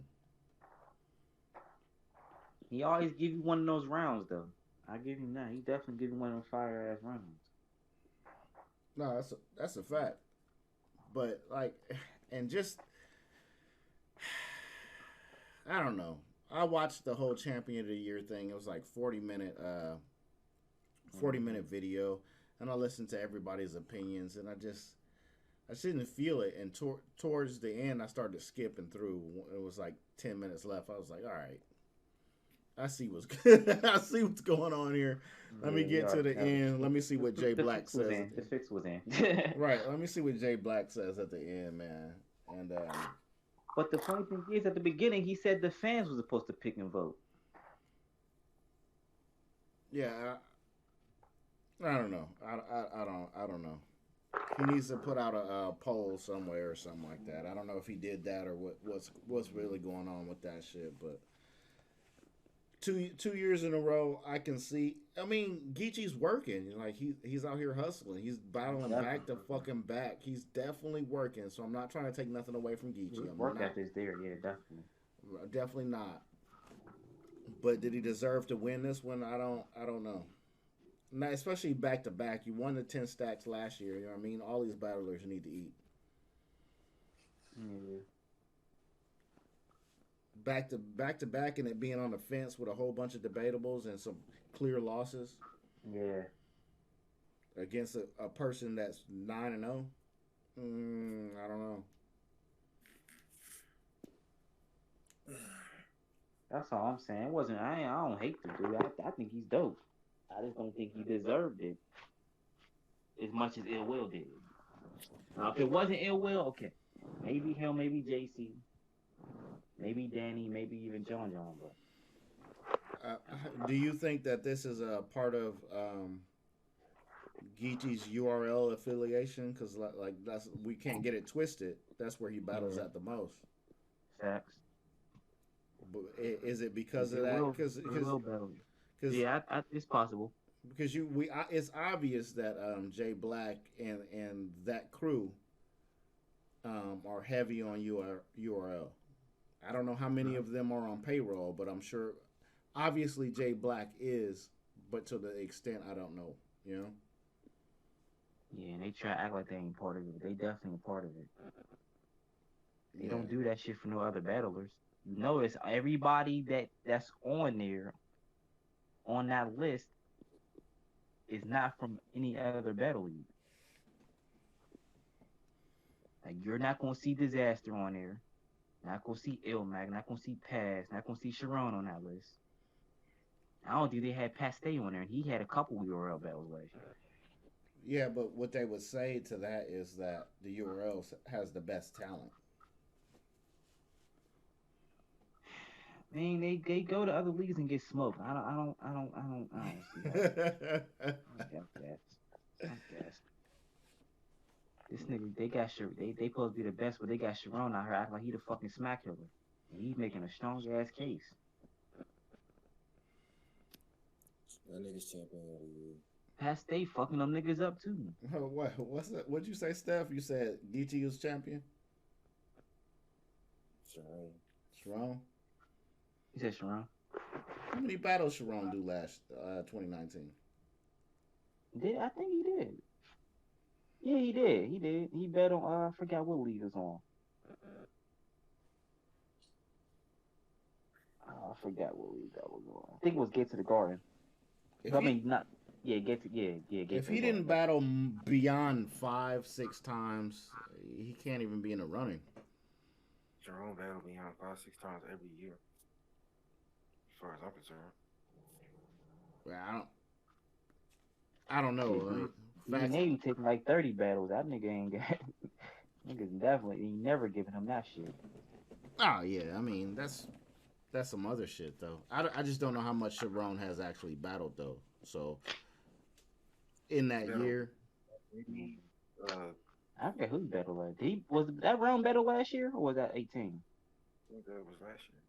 Speaker 4: He always give you one of those rounds though. I give him that. He definitely give you one of those fire ass rounds.
Speaker 1: No, that's a fact. But like, and just I don't know. I watched the whole Champion of the Year thing. It was like 40-minute video, and I listened to everybody's opinions, and I didn't feel it. And towards the end, I started skipping through. It was like 10 minutes left. I was like, all right, I see what's I see what's going on here. Let me get to the end. Let me see what Jay Black says.
Speaker 4: The fix was in.
Speaker 1: Right. Let me see what Jay Black says at the end, man. And
Speaker 4: but the funny thing is, at the beginning, he said the fans were supposed to pick and vote.
Speaker 1: Yeah, I don't know. I don't know. He needs to put out a poll somewhere or something like that. I don't know if he did that or what's really going on with that shit. But 2 years in a row, I can see. I mean, Geechee's working. Like he's out here hustling. He's battling back to fucking back. He's definitely working. So I'm not trying to take nothing away from Geechee.
Speaker 4: Work ethic there, yeah, definitely.
Speaker 1: Definitely not. But did he deserve to win this one? I don't know. Now, especially back to back. You won the 10 stacks last year. You know what I mean? All these battlers need to eat.
Speaker 4: Yeah.
Speaker 1: Back to back, and it being on the fence with a whole bunch of debatables and some clear losses.
Speaker 4: Yeah.
Speaker 1: Against a person that's 9-0. I don't know.
Speaker 4: That's all I'm saying. It wasn't. I don't hate the dude. I think he's dope. I just don't think he deserved it as much as Ill Will did. Now, if it wasn't Ill Will, okay, maybe him, maybe JC, maybe Danny, maybe even John. But
Speaker 1: do you think that this is a part of Geechee's URL affiliation? Because like we can't get it twisted. That's where he battles at the most.
Speaker 4: Facts.
Speaker 1: But is it because of that? Because
Speaker 4: yeah, it's possible.
Speaker 1: Because it's obvious that Jay Black and that crew are heavy on URL. I don't know how many of them are on payroll, but I'm sure. Obviously, Jay Black is, but to the extent I don't know. You know.
Speaker 4: Yeah, and they try to act like they ain't part of it. They definitely a part of it. They don't do that shit for no other battlers. You notice everybody that's on there, on that list, is not from any other battle league. Like you're not gonna see Disaster on there, not gonna see Ilmac, not gonna see Paz, not gonna see Sharon on that list. I don't think they had Pastay on there, and he had a couple URL battles last year.
Speaker 1: Yeah, but what they would say to that is that the URL has the best talent.
Speaker 4: I mean, they go to other leagues and get smoked. I don't see that. I guess. This nigga, they supposed to be the best, but they got Sharon out here acting like he the fucking smack killer. And he's making a strong ass case.
Speaker 5: That nigga's champion of the year.
Speaker 4: Pastay fucking them niggas up too.
Speaker 1: What's that? What'd you say, Steph? You said Geechee was champion? Sharon?
Speaker 4: You said Sharon?
Speaker 1: How many battles Sharon do last 2019?
Speaker 4: I think he did. Yeah, he did. He bet on I forgot what league was on. I forgot what league that was on. I think it was Get to the Garden. Not Get
Speaker 1: If he
Speaker 4: to
Speaker 1: didn't battle beyond 5-6 times, he can't even be in the running.
Speaker 5: Jerome battle beyond 5-6 times every year, as far as I'm concerned.
Speaker 1: Well, I don't know.
Speaker 4: Maybe taking like 30 battles. That nigga ain't got. Niggas definitely ain't never giving him that shit.
Speaker 1: Oh yeah, I mean that's some other shit though. I just don't know how much Sharon has actually battled though. So in that year,
Speaker 4: I forget who battled last. Was that round battle last year or was that 18?
Speaker 5: I think that was last year.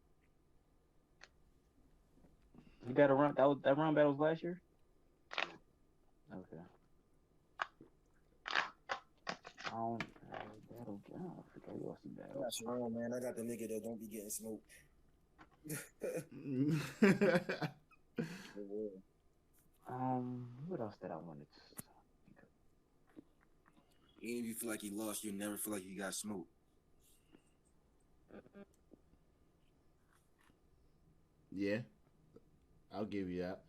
Speaker 4: He battled round that round battle was last year. Okay. I forgot who else he battled.
Speaker 5: That's wrong, man. I got the nigga that don't be getting smoked.
Speaker 4: What else did I want to?
Speaker 5: Even if you feel like you lost, you never feel like you got smoked.
Speaker 1: Yeah, I'll give you that.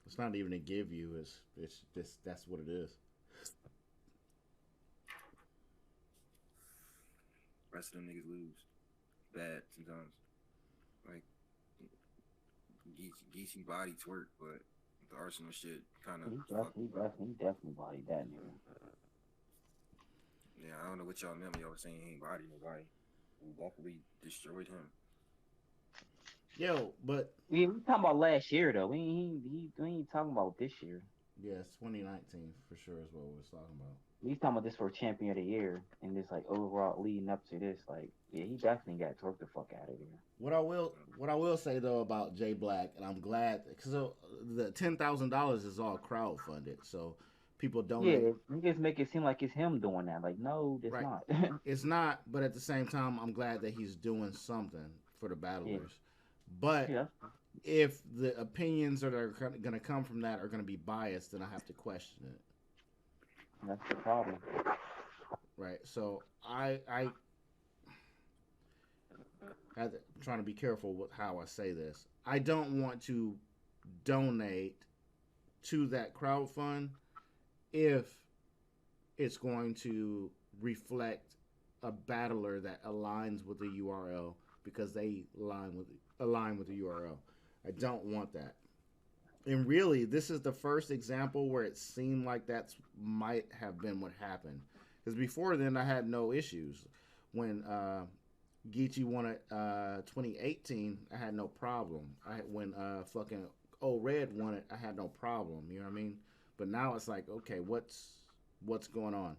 Speaker 1: It's not even a give you. It's just that's what it is.
Speaker 5: Rest of them niggas lose bad sometimes. Like Geechee body twerk, but the Arsenal shit kind of.
Speaker 4: He definitely bodied that nigga.
Speaker 5: Yeah, I don't know what y'all meant when y'all were saying he ain't bodied nobody. We definitely destroyed him.
Speaker 1: Yo, but
Speaker 4: we talking about last year though. We ain't talking about this year.
Speaker 1: Yes, 2019 for sure is what we was talking about.
Speaker 4: He's talking about this for champion of the year and this like overall leading up to this. Like, yeah, he definitely got torqued the fuck out of here.
Speaker 1: What I will say though about Jay Black, and I'm glad because the $10,000 is all crowdfunded, so people donate.
Speaker 4: Yeah, niggas make it seem like it's him doing that. Like, no, it's not.
Speaker 1: It's not, but at the same time, I'm glad that he's doing something for the battlers. Yeah. But if the opinions that are going to come from that are going to be biased, then I have to question it.
Speaker 4: That's the problem.
Speaker 1: Right. So I'm trying to be careful with how I say this. I don't want to donate to that crowdfund if it's going to reflect a battler that aligns with the URL because they align with the URL. I don't want that. And really, this is the first example where it seemed like that might have been what happened. Because before then, I had no issues. When Geechee won it 2018, I had no problem. When fucking Old Red won it, I had no problem. You know what I mean? But now it's like, okay, what's going on?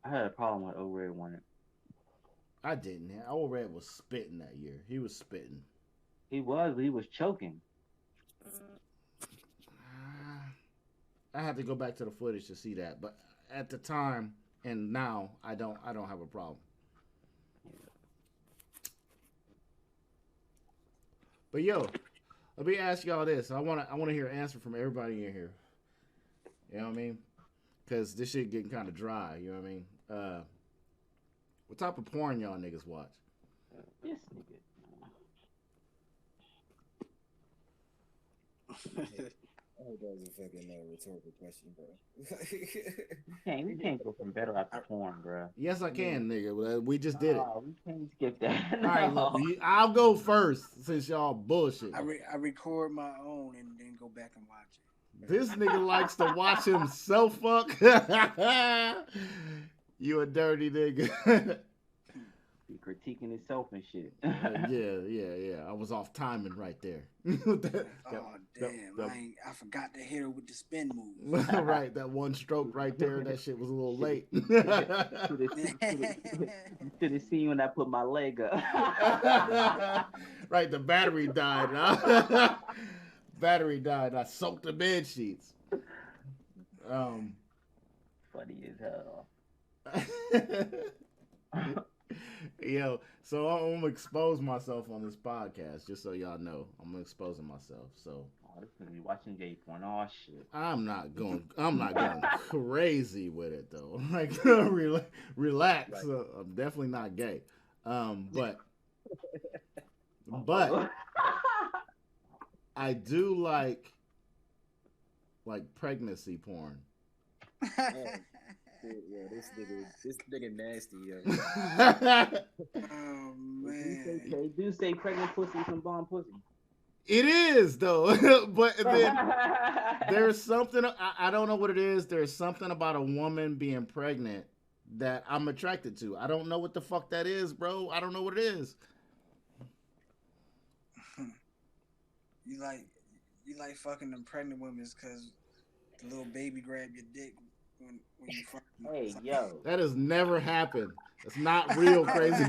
Speaker 4: I had a problem when Old Red won it.
Speaker 1: I didn't. Old Red was spitting that year. He was spitting.
Speaker 4: He was choking.
Speaker 1: I had to go back to the footage to see that, but at the time and now, I don't have a problem. But yo, let me ask y'all this. I want to hear an answer from everybody in here. You know what I mean? Because this shit getting kind of dry. You know what I mean? What type of porn y'all niggas watch?
Speaker 4: This nigga.
Speaker 5: Oh, that was a fucking rhetorical question, bro.
Speaker 4: We can't go from better at the porn, bro.
Speaker 1: Yes, I can, nigga. We just did it.
Speaker 4: We can't skip that.
Speaker 1: All right, look, I'll go first since y'all bullshit.
Speaker 3: I record my own and then go back and watch it.
Speaker 1: This nigga likes to watch himself fuck. You a dirty nigga.
Speaker 4: He critiquing himself and shit.
Speaker 1: Yeah. I was off timing right there.
Speaker 3: I forgot to hit her with the spin move.
Speaker 1: Right, that one stroke right there. That shit was a little late.
Speaker 4: Should have seen when I put my leg up.
Speaker 1: Right, the battery died. I soaked the bed sheets.
Speaker 4: Funny as hell.
Speaker 1: Yo, so I'm gonna expose myself on this podcast, just so y'all know. I'm exposing myself. So
Speaker 4: this gonna be watching gay porn. Oh shit.
Speaker 1: I'm not going crazy with it though. Like relax.
Speaker 5: Right.
Speaker 1: So I'm definitely not gay. But I do like pregnancy porn.
Speaker 5: Yeah, this nigga nasty, yo.
Speaker 3: Oh man.
Speaker 4: They do say pregnant pussy from bomb pussy.
Speaker 1: It is though, but then there's something I don't know what it is. There's something about a woman being pregnant that I'm attracted to. I don't know what the fuck that is, bro. I don't know what it is.
Speaker 3: You like fucking them pregnant women because the little baby grab your dick when you fuck.
Speaker 4: Hey, yo.
Speaker 1: That has never happened. It's not real, crazy.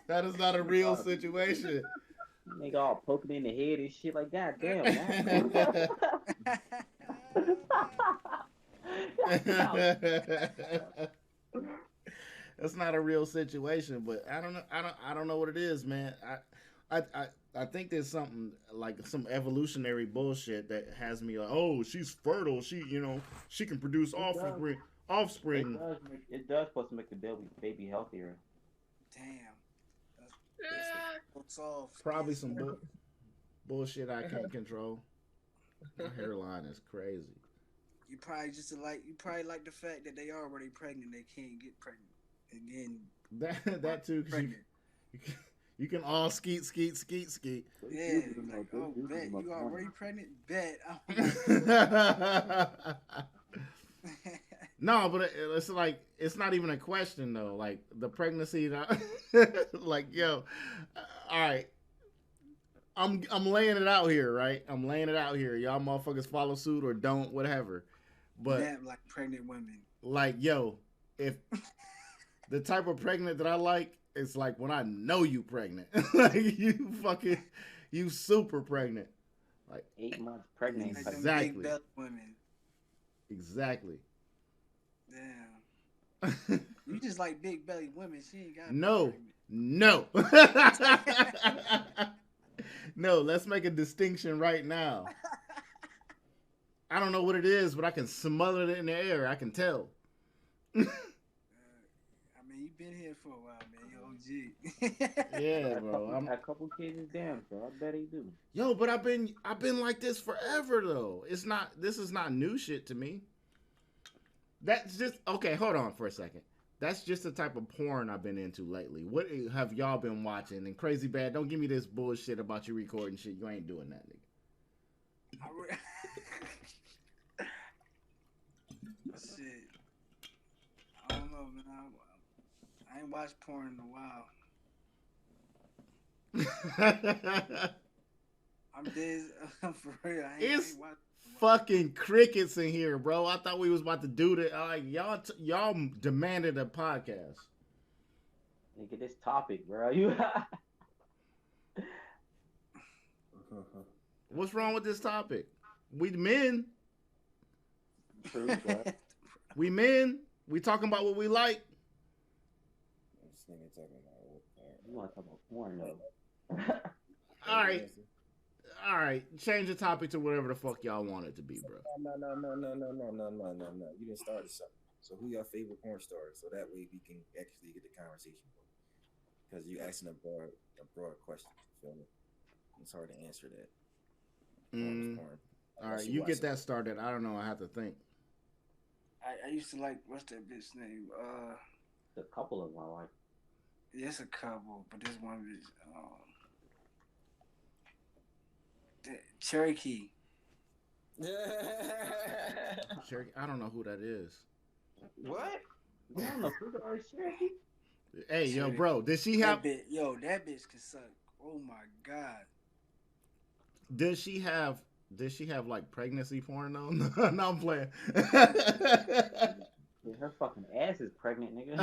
Speaker 1: That is not a real situation.
Speaker 4: Nigga all poking in the head and shit like that. Damn.
Speaker 1: That's not a real situation, but I don't know what it is, man. I think there's something like some evolutionary bullshit that has me like, oh, she's fertile. She can produce offspring.
Speaker 4: It does supposed to make the baby healthier.
Speaker 3: Damn.
Speaker 1: Probably some bullshit I can't control. My hairline is crazy.
Speaker 3: You probably like the fact that they are already pregnant. They can't get pregnant again.
Speaker 1: That too. You can all skeet.
Speaker 3: Yeah, like, oh, bet you already pregnant. Bet.
Speaker 1: No, but it's like it's not even a question though. Like the pregnancy, like yo, all right. I'm laying it out here, right? I'm laying it out here. Y'all motherfuckers follow suit or don't, whatever. But
Speaker 3: like pregnant women.
Speaker 1: Like yo, if the type of pregnant that I like, it's like when I know you pregnant, like you super pregnant, like
Speaker 4: 8 months pregnant.
Speaker 3: Like
Speaker 1: exactly.
Speaker 3: Big belly women.
Speaker 1: Exactly.
Speaker 3: Damn. You just like big belly women. She ain't got
Speaker 1: no. No, let's make a distinction right now. I don't know what it is, but I can smother it in the air. I can tell.
Speaker 3: I mean, you've been here for a while, man. You're OG.
Speaker 1: Yeah, bro. I'm
Speaker 4: a couple cases down, so I bet he do.
Speaker 1: Yo, but I've been like this forever though. This is not new shit to me. That's just okay. Hold on for a second. That's just the type of porn I've been into lately. What have y'all been watching? And Crazy Bad, don't give me this bullshit about you recording shit. You ain't doing that, nigga.
Speaker 3: Shit. I don't know, man. I ain't watched porn in a while. I'm dead. For real. I ain't watched.
Speaker 1: Fucking crickets in here, bro. I thought we was about to do that. Like y'all demanded a podcast.
Speaker 4: Look at this topic, bro. You.
Speaker 1: What's wrong with this topic? We men.
Speaker 4: True, but...
Speaker 1: We men. We talking about what we like.
Speaker 5: This nigga talking about what part?
Speaker 4: You want to talk about porn though?
Speaker 1: All right. All right, change the topic to whatever the fuck y'all want it to be, bro.
Speaker 5: No. You didn't start something. So who your favorite porn stars? So that way we can actually get the conversation going. Because you asking a broad question. You feel me? It's hard to answer that. Porn.
Speaker 1: All right, you get that started. I don't know. I have to think.
Speaker 3: I used to like, what's that bitch name?
Speaker 4: A couple of them I like.
Speaker 3: Yes, a couple, but this one is Cherokee.
Speaker 1: Cherokee. I don't know who that is.
Speaker 4: What? You don't know who that is, Cherokee?
Speaker 1: Hey, yo, bro. Did she have?
Speaker 3: That bitch can suck. Oh my god.
Speaker 1: Did she have like pregnancy porn though? No, I'm playing.
Speaker 4: Yeah, her fucking ass is pregnant, nigga.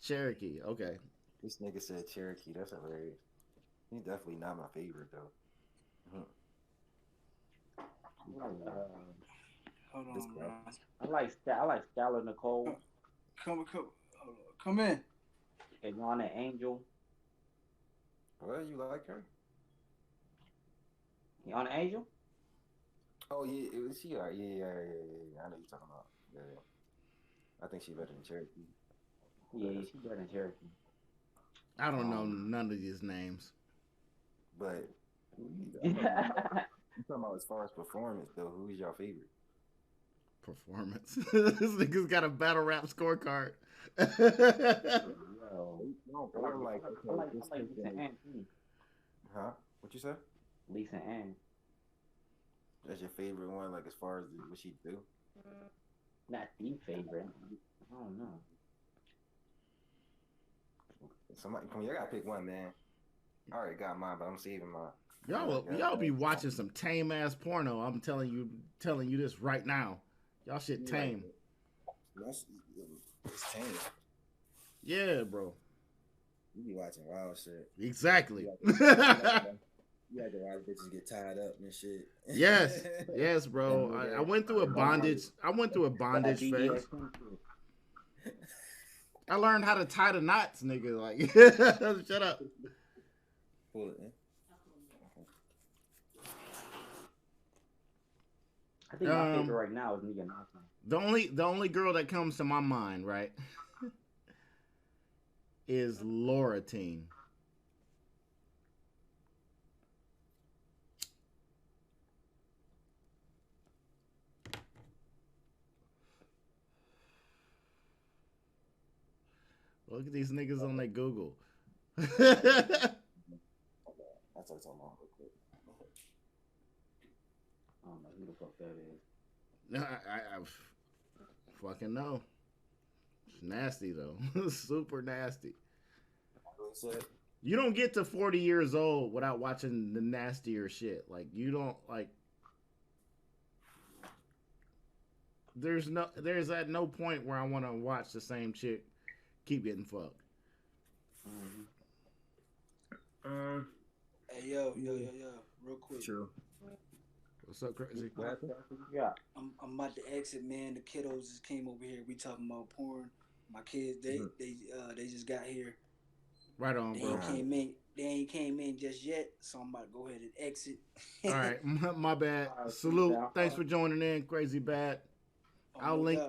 Speaker 1: Cherokee. Okay.
Speaker 5: This nigga said Cherokee. That's hilarious. He's definitely not my favorite though.
Speaker 3: Hold on, bro.
Speaker 4: I like Skylar Nicole.
Speaker 3: Come in.
Speaker 4: And Yana Angel.
Speaker 5: What, you like her?
Speaker 4: Yana Angel?
Speaker 5: Oh yeah, she alright. Yeah. I know you're talking about. Yeah. I think she better than Cherokee.
Speaker 4: Yeah, she better than Cherokee.
Speaker 1: I don't know none of these names.
Speaker 5: But you talking about as far as performance though? Who's your favorite?
Speaker 1: Performance. This nigga's got a battle rap scorecard.
Speaker 5: Yo, or like
Speaker 4: Lisa Ann.
Speaker 5: Huh? What you say?
Speaker 4: Lisa Ann.
Speaker 5: That's your favorite one, like as far as what she do?
Speaker 4: Not the favorite. I don't know.
Speaker 5: Somebody, come here. I gotta pick one, man. I already got mine, but I'm saving mine.
Speaker 1: Y'all be watching some tame ass porno. I'm telling you this right now. Y'all shit tame.
Speaker 5: It's tame.
Speaker 1: Yeah, bro.
Speaker 5: You be watching wild shit.
Speaker 1: Exactly.
Speaker 5: You had to watch bitches get tied up and shit.
Speaker 1: Yes, bro. I went through a bondage. Phase. I learned how to tie the knots, nigga. Like, shut up.
Speaker 5: Pull it, man.
Speaker 4: I think my favorite right now is Nia Knoxman.
Speaker 1: The only girl that comes to my mind, right, is Laura Teen. Look at these niggas on their Google.
Speaker 5: That's what I'm talking about real quick.
Speaker 4: I don't know who the fuck that is.
Speaker 1: No, I fucking know. It's nasty though. Super nasty. You don't get to 40 years old without watching the nastier shit. Like you don't like. There's at no point where I want to watch the same chick keep getting fucked.
Speaker 3: Hey yo, real quick.
Speaker 5: True.
Speaker 1: What's up, crazy?
Speaker 4: Yeah.
Speaker 3: I'm about to exit, man. The kiddos just came over here. We talking about porn. My kids, they just got here.
Speaker 1: Right on, bro.
Speaker 3: They ain't came in just yet, so I'm about to go ahead and exit.
Speaker 1: All right, my bad. Salute. Thanks for joining in, Crazy Bad. I'll link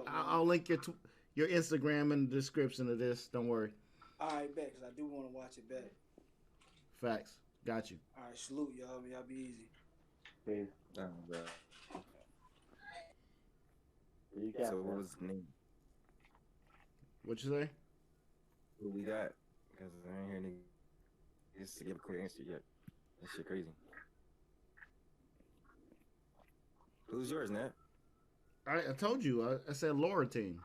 Speaker 1: your Instagram in the description of this. Don't worry.
Speaker 3: All right, bet, because I do want to watch it back.
Speaker 1: Facts. Got you.
Speaker 3: All right, salute, y'all. Y'all be easy.
Speaker 4: Peace.
Speaker 5: Oh, bro. So what was the name?
Speaker 1: What you say?
Speaker 5: Who we got? Because I ain't hear niggas just to give a clear answer yet. That shit crazy. Who's yours, Nat?
Speaker 1: I told you. I said Laura Teen.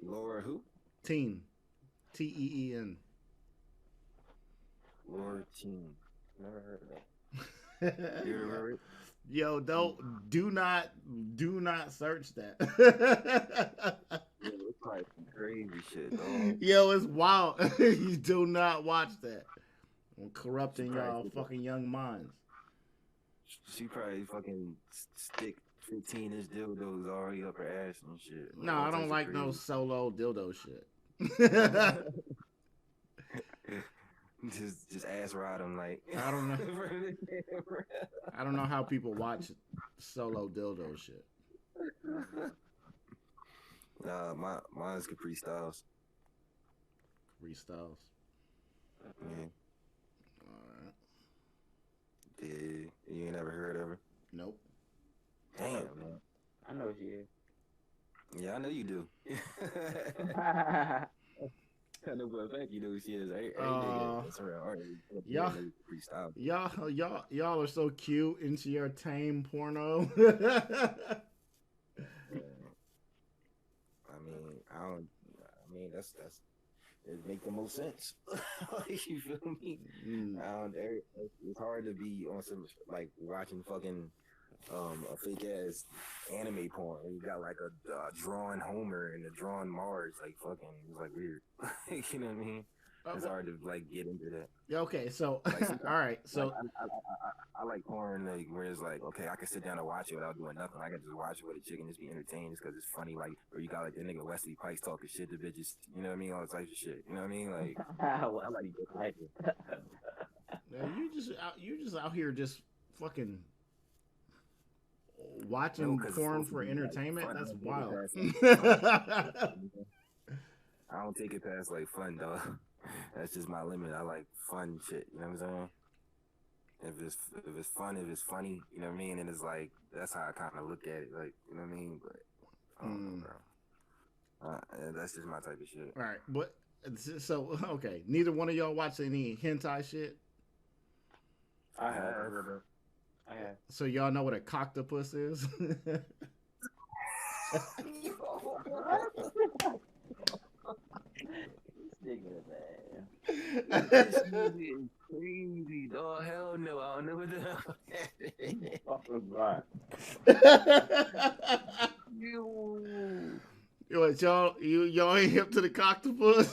Speaker 5: Laura who?
Speaker 1: Teen. Teen.
Speaker 5: Laura Teen. Never heard of that. You remember it?
Speaker 1: Yo, do not search that.
Speaker 5: Yeah, it's like some crazy shit, dog.
Speaker 1: Yo, it's wild. You do not watch that. I'm corrupting y'all fucking young minds.
Speaker 5: She probably fucking stick 15-inch dildos already up her ass and shit.
Speaker 1: No, I don't like no solo dildo shit.
Speaker 5: just ass ride them like
Speaker 1: I don't know. I don't know how people watch solo dildo shit.
Speaker 5: Nah, mine's Capri Styles.
Speaker 1: Capri Styles.
Speaker 5: Yeah.
Speaker 1: Alright.
Speaker 5: Yeah, you ain't never heard of her?
Speaker 1: Nope.
Speaker 5: Damn, man.
Speaker 4: I know she is.
Speaker 5: Yeah, I know you do. I know for a fact you know who she is.
Speaker 1: Y'all are so cute into your tame porno.
Speaker 5: I mean, that's it make the most sense. You feel me? It's hard to be on some like watching fucking a fake ass anime porn. You got like a drawn Homer and a drawn Mars, like fucking, it's like weird. You know what I mean? It's hard to like get into that.
Speaker 1: Yeah. Okay. So, like, all right. So,
Speaker 5: I like porn like where it's like, okay, I can sit down and watch it without doing nothing. I can just watch it with a chick and just be entertained just because it's funny. Like, or you got like the nigga Wesley Pipes talking shit to bitches. You know what I mean? All types of shit. You know what I mean? Like, I like it.
Speaker 1: you just out here just fucking watching porn for entertainment. That's wild.
Speaker 5: I don't take it past like fun, dog. That's just my limit. I like fun shit. You know what I'm saying? If it's fun, if it's funny, you know what I mean? And it's like that's how I kind of look at it, like you know what I mean. But I don't know, bro. That's just my type of shit.
Speaker 1: All right, but so okay, neither one of y'all watch any hentai shit.
Speaker 4: I have.
Speaker 1: So y'all know what a coctopus is?
Speaker 5: This movie is crazy, dog. Hell no, I don't know what the hell.
Speaker 1: Y'all ain't hip to the coctopus?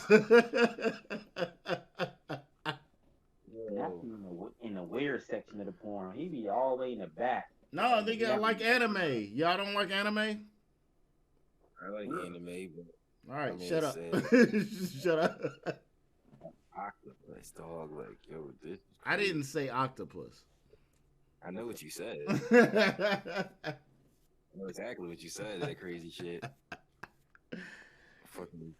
Speaker 4: In the weird section of the porn, he be all the way in the back.
Speaker 1: No, they got like anime. Y'all don't like anime?
Speaker 5: I like anime, but
Speaker 1: all right,
Speaker 5: I mean,
Speaker 1: shut up. Shut up.
Speaker 5: Octopus, dog. Like, yo, this.
Speaker 1: I didn't say octopus.
Speaker 5: I know what you said. I know exactly what you said. That crazy shit. Fucking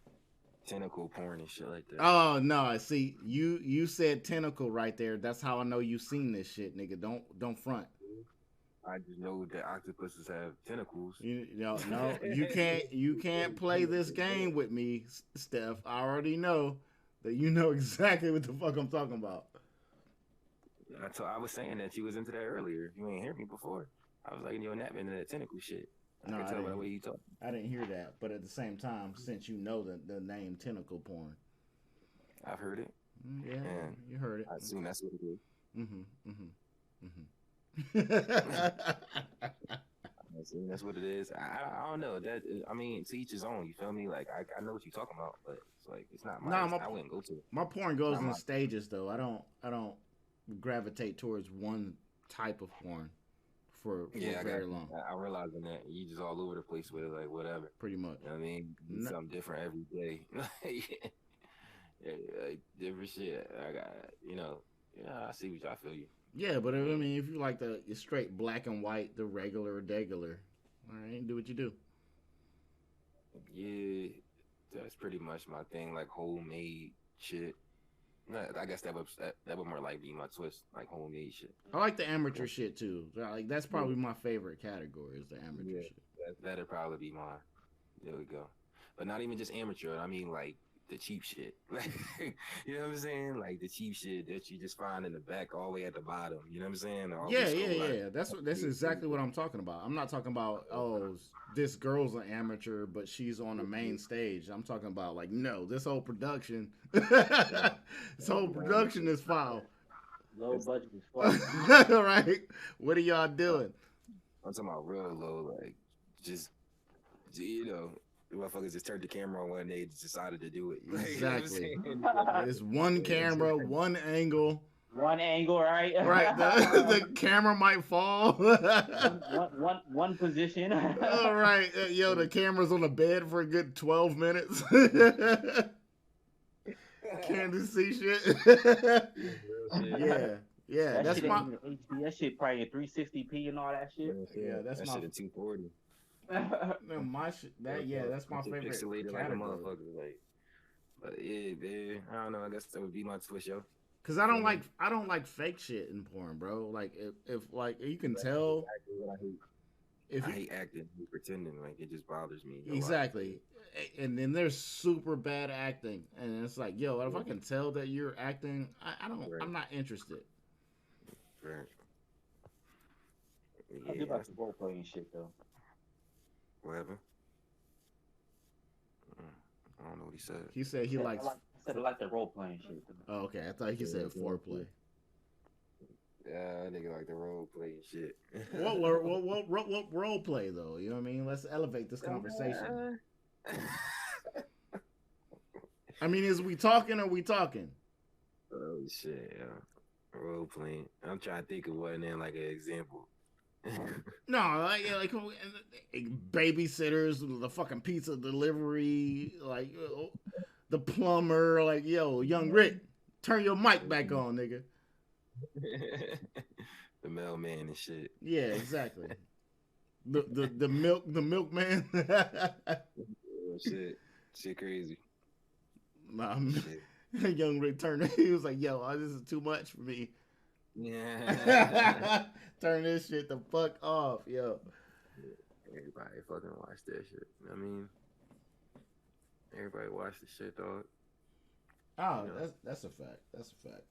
Speaker 5: tentacle porn and shit like that.
Speaker 1: Oh no! See, you said tentacle right there. That's how I know you seen this shit, nigga. Don't front.
Speaker 5: I just know that octopuses have tentacles.
Speaker 1: No, you can't play this game with me, Steph. I already know that you know exactly what the fuck I'm talking about.
Speaker 5: I was saying that you was into that earlier. You ain't hear me before. I was like, you're into that tentacle shit.
Speaker 1: No,
Speaker 5: I can tell by the way you talk.
Speaker 1: I didn't hear that, but at the same time, since you know the name tentacle porn,
Speaker 5: I've heard it.
Speaker 1: Yeah, and you heard it.
Speaker 5: I assume that's what it is. I assume that's what it is. I don't know. I mean, to each his own. You feel me? Like I know what you're talking about, but it's like it's not my. I wouldn't go to it.
Speaker 1: My porn goes in stages, though. I don't gravitate towards one type of porn for very long.
Speaker 5: I'm realizing that you just all over the place with it, like whatever.
Speaker 1: Pretty much.
Speaker 5: You know what I mean? Something different every day. Like, different shit. I got, I see what I feel you.
Speaker 1: Yeah, but I mean, if you like the straight black and white, the regular, all right, do what you do.
Speaker 5: Yeah, that's pretty much my thing. Like homemade shit. I guess that would more like be my twist, like homemade shit.
Speaker 1: I like the amateur shit too. Like that's probably my favorite category is the amateur shit.
Speaker 5: That'd probably be mine. There we go. But not even just amateur. I mean like the cheap shit. Like you know what I'm saying? Like the cheap shit that you just find in the back all the way at the bottom. You know what I'm saying?
Speaker 1: Yeah. That's exactly what I'm talking about. I'm not talking about this girl's an amateur, but she's on the main stage. I'm talking about like no, this whole production, this whole production is foul.
Speaker 4: Low budget is foul.
Speaker 1: Right? What are y'all doing?
Speaker 5: I'm talking about real low, like just the motherfuckers just turned the camera on when they decided to do it.
Speaker 1: Exactly. It's one camera, one angle.
Speaker 4: One angle, right?
Speaker 1: Right. The camera might fall.
Speaker 4: one position.
Speaker 1: All right. The camera's on the bed for a good 12 minutes. Can't see shit. Yeah.
Speaker 4: That shit probably in 360p and all that shit.
Speaker 1: Yeah, that's
Speaker 5: that
Speaker 1: my
Speaker 5: shit in 240.
Speaker 1: Man, my shit. That's my favorite
Speaker 5: pixelated like a motherfucker. Like, but yeah, man. I don't know. I guess that would be my twist, yo.
Speaker 1: Cause I don't like fake shit in porn, bro. Like if like you can tell.
Speaker 5: I hate acting, pretending. Like it just bothers me.
Speaker 1: Exactly. And then there's super bad acting, and it's like, yo, if I can tell that you're acting, I don't. Right. I'm not interested.
Speaker 5: Right.
Speaker 4: I do like the role playing shit though.
Speaker 5: Whatever. I don't know what he said.
Speaker 1: He said he likes.
Speaker 4: I like the role playing shit.
Speaker 1: Oh, okay. I thought he said foreplay.
Speaker 5: Yeah, that nigga like the role playing shit.
Speaker 1: What role play though? You know what I mean? Let's elevate this conversation. I mean, is we talking or we talking?
Speaker 5: Oh shit, yeah. Role playing. I'm trying to think of one then like an example.
Speaker 1: No, like babysitters, the fucking pizza delivery, like the plumber, like young Rick, turn your mic back on, nigga.
Speaker 5: The mailman and shit.
Speaker 1: Yeah, exactly. The milkman.
Speaker 5: Shit crazy.
Speaker 1: Young Rick turned. He was like, "Yo, this is too much for me."
Speaker 5: Yeah.
Speaker 1: Turn this shit the fuck off, yo.
Speaker 5: Everybody fucking watch that shit. I mean, everybody watch the shit, dog.
Speaker 1: Oh, that's a fact. That's a fact.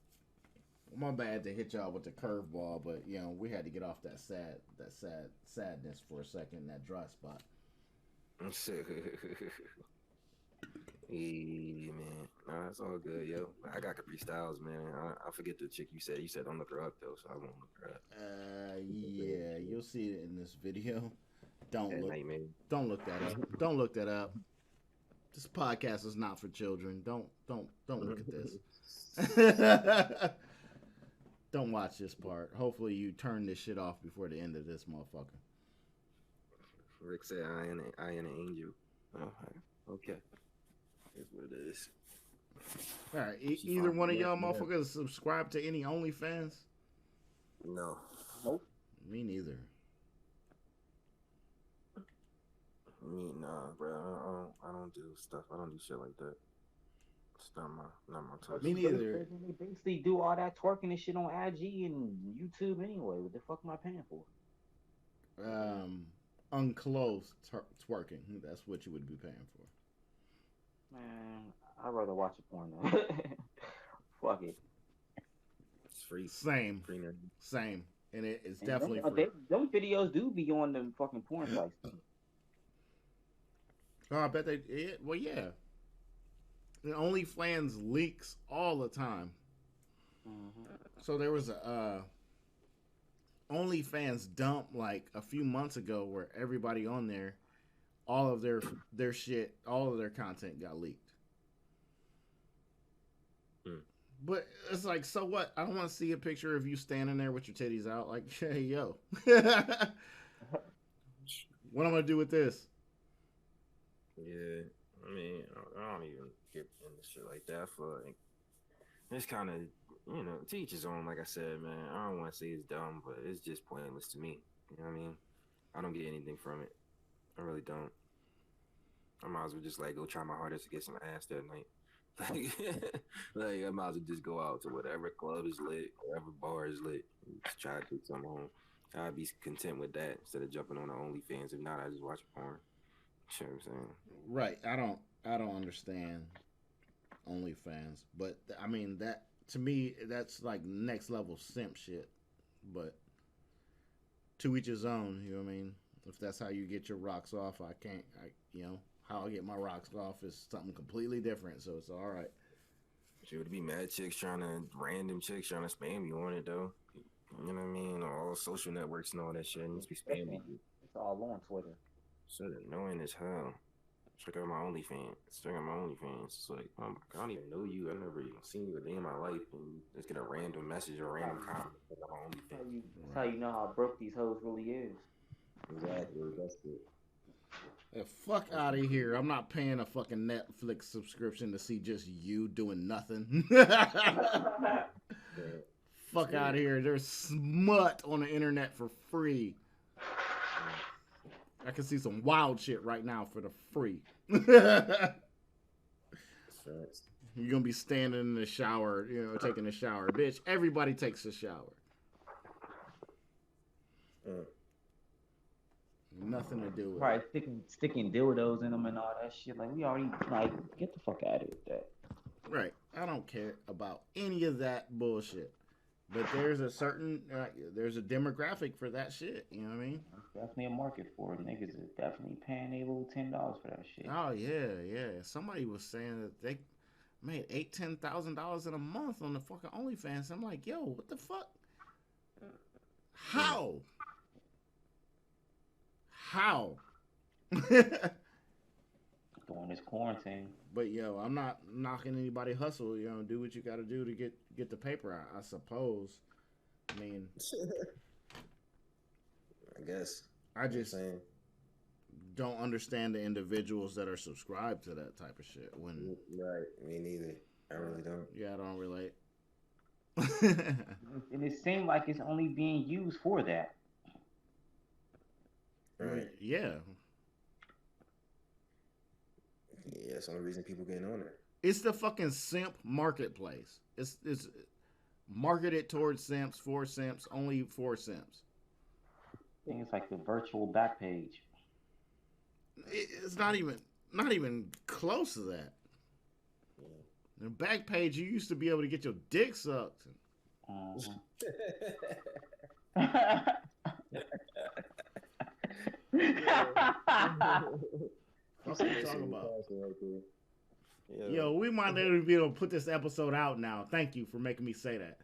Speaker 1: My bad to hit y'all with the curveball, but you know we had to get off that sadness for a second, that dry spot.
Speaker 5: Yeah, man. Nah, it's all good, yo. I got Capri Styles, man. I forget the chick you said. You said don't look her up though, so I won't look her up.
Speaker 1: Yeah, you'll see it in this video. Don't look that up. Don't look that up. This podcast is not for children. Don't look at this. Don't watch this part. Hopefully you turn this shit off before the end of this motherfucker.
Speaker 5: Rick said I am an angel. Oh, okay. Here's what it is.
Speaker 1: All right. Either one of y'all motherfuckers subscribe to any OnlyFans?
Speaker 5: No.
Speaker 4: Nope.
Speaker 1: Me neither.
Speaker 5: Nah, bro. I don't do stuff. I don't do shit like that. It's not my touch.
Speaker 1: Me neither.
Speaker 4: They basically do all that twerking and shit on IG and YouTube anyway. What the fuck am I paying for?
Speaker 1: Unclothed twerking. That's what you would be paying for.
Speaker 4: Man, I'd rather watch a porno. Fuck it.
Speaker 5: It's free.
Speaker 1: Same. And it's definitely free.
Speaker 4: Those videos do be on the fucking porn sites.
Speaker 1: Oh, I bet they. Well, yeah. The OnlyFans leaks all the time.
Speaker 4: Mm-hmm.
Speaker 1: So there was a OnlyFans dump like a few months ago where everybody on there, all of their shit, all of their content got leaked. But it's like, so what? I don't want to see a picture of you standing there with your titties out. Like, hey, yo. What I'm going to do with this?
Speaker 5: Yeah. I mean, I don't even get into shit like that. I feel like it's kind of, to each his own. Like I said, man, I don't want to say it's dumb, but it's just pointless to me. You know what I mean? I don't get anything from it. I really don't. I might as well just go try my hardest to get some ass that night. Like I might as well just go out to whatever club is lit, whatever bar is lit, and just try to take something home. I'd be content with that instead of jumping on the OnlyFans. If not, I just watch porn. You know what I'm saying?
Speaker 1: Right. I don't understand OnlyFans, but I mean that to me that's like next level simp shit. But to each his own. You know what I mean? If that's how you get your rocks off, how I get my rocks off is something completely different. So it's all right.
Speaker 5: Sure, to be mad random chicks trying to spam you on it though. You know what I mean? All social networks and all that shit needs to be spamming you.
Speaker 4: It's all on Twitter.
Speaker 5: So annoying as hell. Check out my OnlyFans. It's like, oh my God, I don't even know you. I've never even seen you a day in my life. And just get a random message or random comment on my OnlyFans.
Speaker 4: That's how you know how broke these hoes really is.
Speaker 5: Exactly. That's it.
Speaker 1: Fuck out of here. I'm not paying a fucking Netflix subscription to see just you doing nothing. Fuck out of here. There's smut on the internet for free. I can see some wild shit right now for the free. You're going to be standing in the shower, taking a shower. Bitch, everybody takes a shower. Nothing to do with
Speaker 4: it. Sticking dildos in them and all that shit. Like, we already, get the fuck out of it with that.
Speaker 1: Right. I don't care about any of that bullshit. But there's a certain, there's a demographic for that shit. You know what I mean?
Speaker 4: There's definitely a market for it. Niggas is definitely paying a little $10 for that shit.
Speaker 1: Oh, yeah. Somebody was saying that they made $10,000 in a month on the fucking OnlyFans. I'm like, yo, what the fuck? How?
Speaker 4: During this quarantine.
Speaker 1: But yo, I'm not knocking anybody hustle. Do what you got to do to get the paper. I suppose. I mean,
Speaker 5: I guess.
Speaker 1: I just don't understand the individuals that are subscribed to that type of shit.
Speaker 5: Right, me neither. I really don't.
Speaker 1: Yeah, I don't relate.
Speaker 4: And it seemed like it's only being used for that.
Speaker 5: Right.
Speaker 1: Yeah.
Speaker 5: Yeah, that's the only reason people getting on it.
Speaker 1: It's the fucking simp marketplace. It's marketed towards simps, for simps, only for simps.
Speaker 4: I think it's like the virtual back page.
Speaker 1: It's not even close to that. The back page, you used to be able to get your dick sucked. That's what I'm talking about. Yo, we might not even be able to put this episode out now. Thank you for making me say that.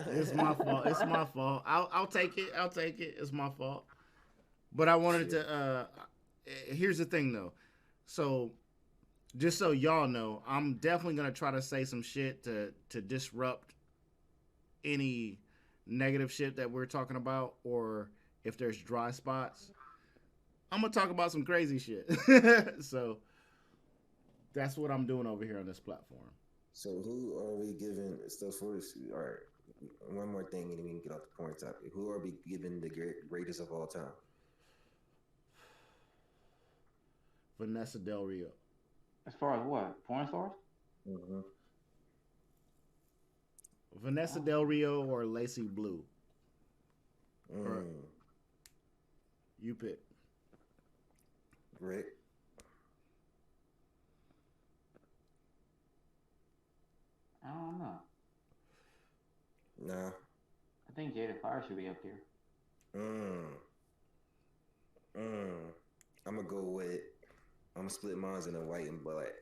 Speaker 1: It's my fault. It's my fault. I'll take it. I'll take it. It's my fault. But I wanted to. Here's the thing, though. So, just so y'all know, I'm definitely gonna try to say some shit to disrupt any negative shit that we're talking about, or if there's dry spots, I'm gonna talk about some crazy shit. So that's what I'm doing over here on this platform.
Speaker 5: So who are we giving stuff first? All right, one more thing, and then we can get off the porn topic. Who are we giving the greatest of all time?
Speaker 1: Vanessa Del Rio.
Speaker 4: As far as what? Porn stars?
Speaker 5: Mm-hmm.
Speaker 1: Vanessa Del Rio or Lacey Blue? Or you pick.
Speaker 5: Rick.
Speaker 4: I don't know.
Speaker 5: Nah.
Speaker 4: I think Jada Fire should be up there.
Speaker 5: I'm gonna go with. I'm gonna split mines in a white and black.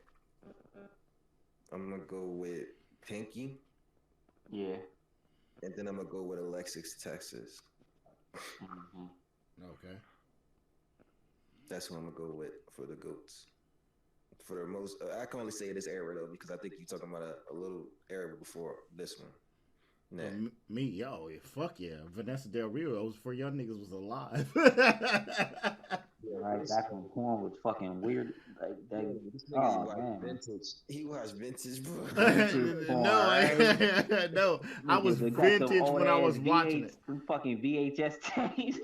Speaker 5: I'm gonna go with Pinky.
Speaker 4: Yeah.
Speaker 5: And then I'm gonna go with Alexis Texas.
Speaker 4: Mm-hmm.
Speaker 1: Okay.
Speaker 5: That's what I'm gonna go with for the GOATs. For the most, I can only say this era though because I think you're talking about a little era before this one. Nah.
Speaker 1: Me, yo, fuck yeah, Vanessa Del Rio was before y'all niggas was alive.
Speaker 4: Right, back when porn was fucking weird. Like that.
Speaker 5: This nigga
Speaker 4: Man.
Speaker 5: vintage. He watched vintage, bro.
Speaker 1: No, I was vintage when I was watching it.
Speaker 4: Fucking VHS tapes.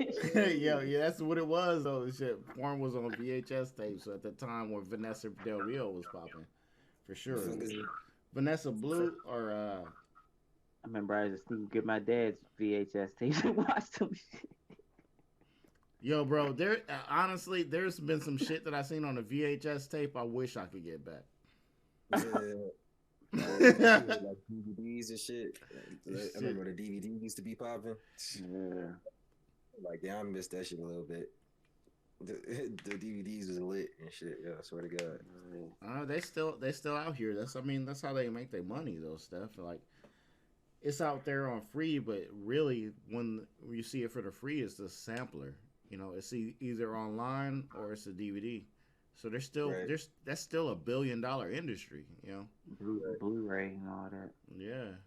Speaker 1: Yeah, that's what it was though. Shit, porn was on VHS tapes at the time when Vanessa Del Rio was popping, for sure. Vanessa Blue or
Speaker 4: I remember I used to get my dad's VHS tapes and watch them shit.
Speaker 1: Yo, bro, there honestly, there's been some shit that I seen on a VHS tape I wish I could get back.
Speaker 5: Yeah. Like DVDs and shit. I remember the DVD used to be popping.
Speaker 4: Yeah.
Speaker 5: Like, yeah, I missed that shit a little bit. The DVDs was lit and shit. Yeah, I swear to God.
Speaker 1: They still out here. That's how they make their money though. Stuff like it's out there on free, but really when you see it for the free, it's the sampler. You know, it's either online or it's a DVD. So there's still that's still $1 billion industry. You know,
Speaker 4: Blu-ray and all that.
Speaker 1: Yeah,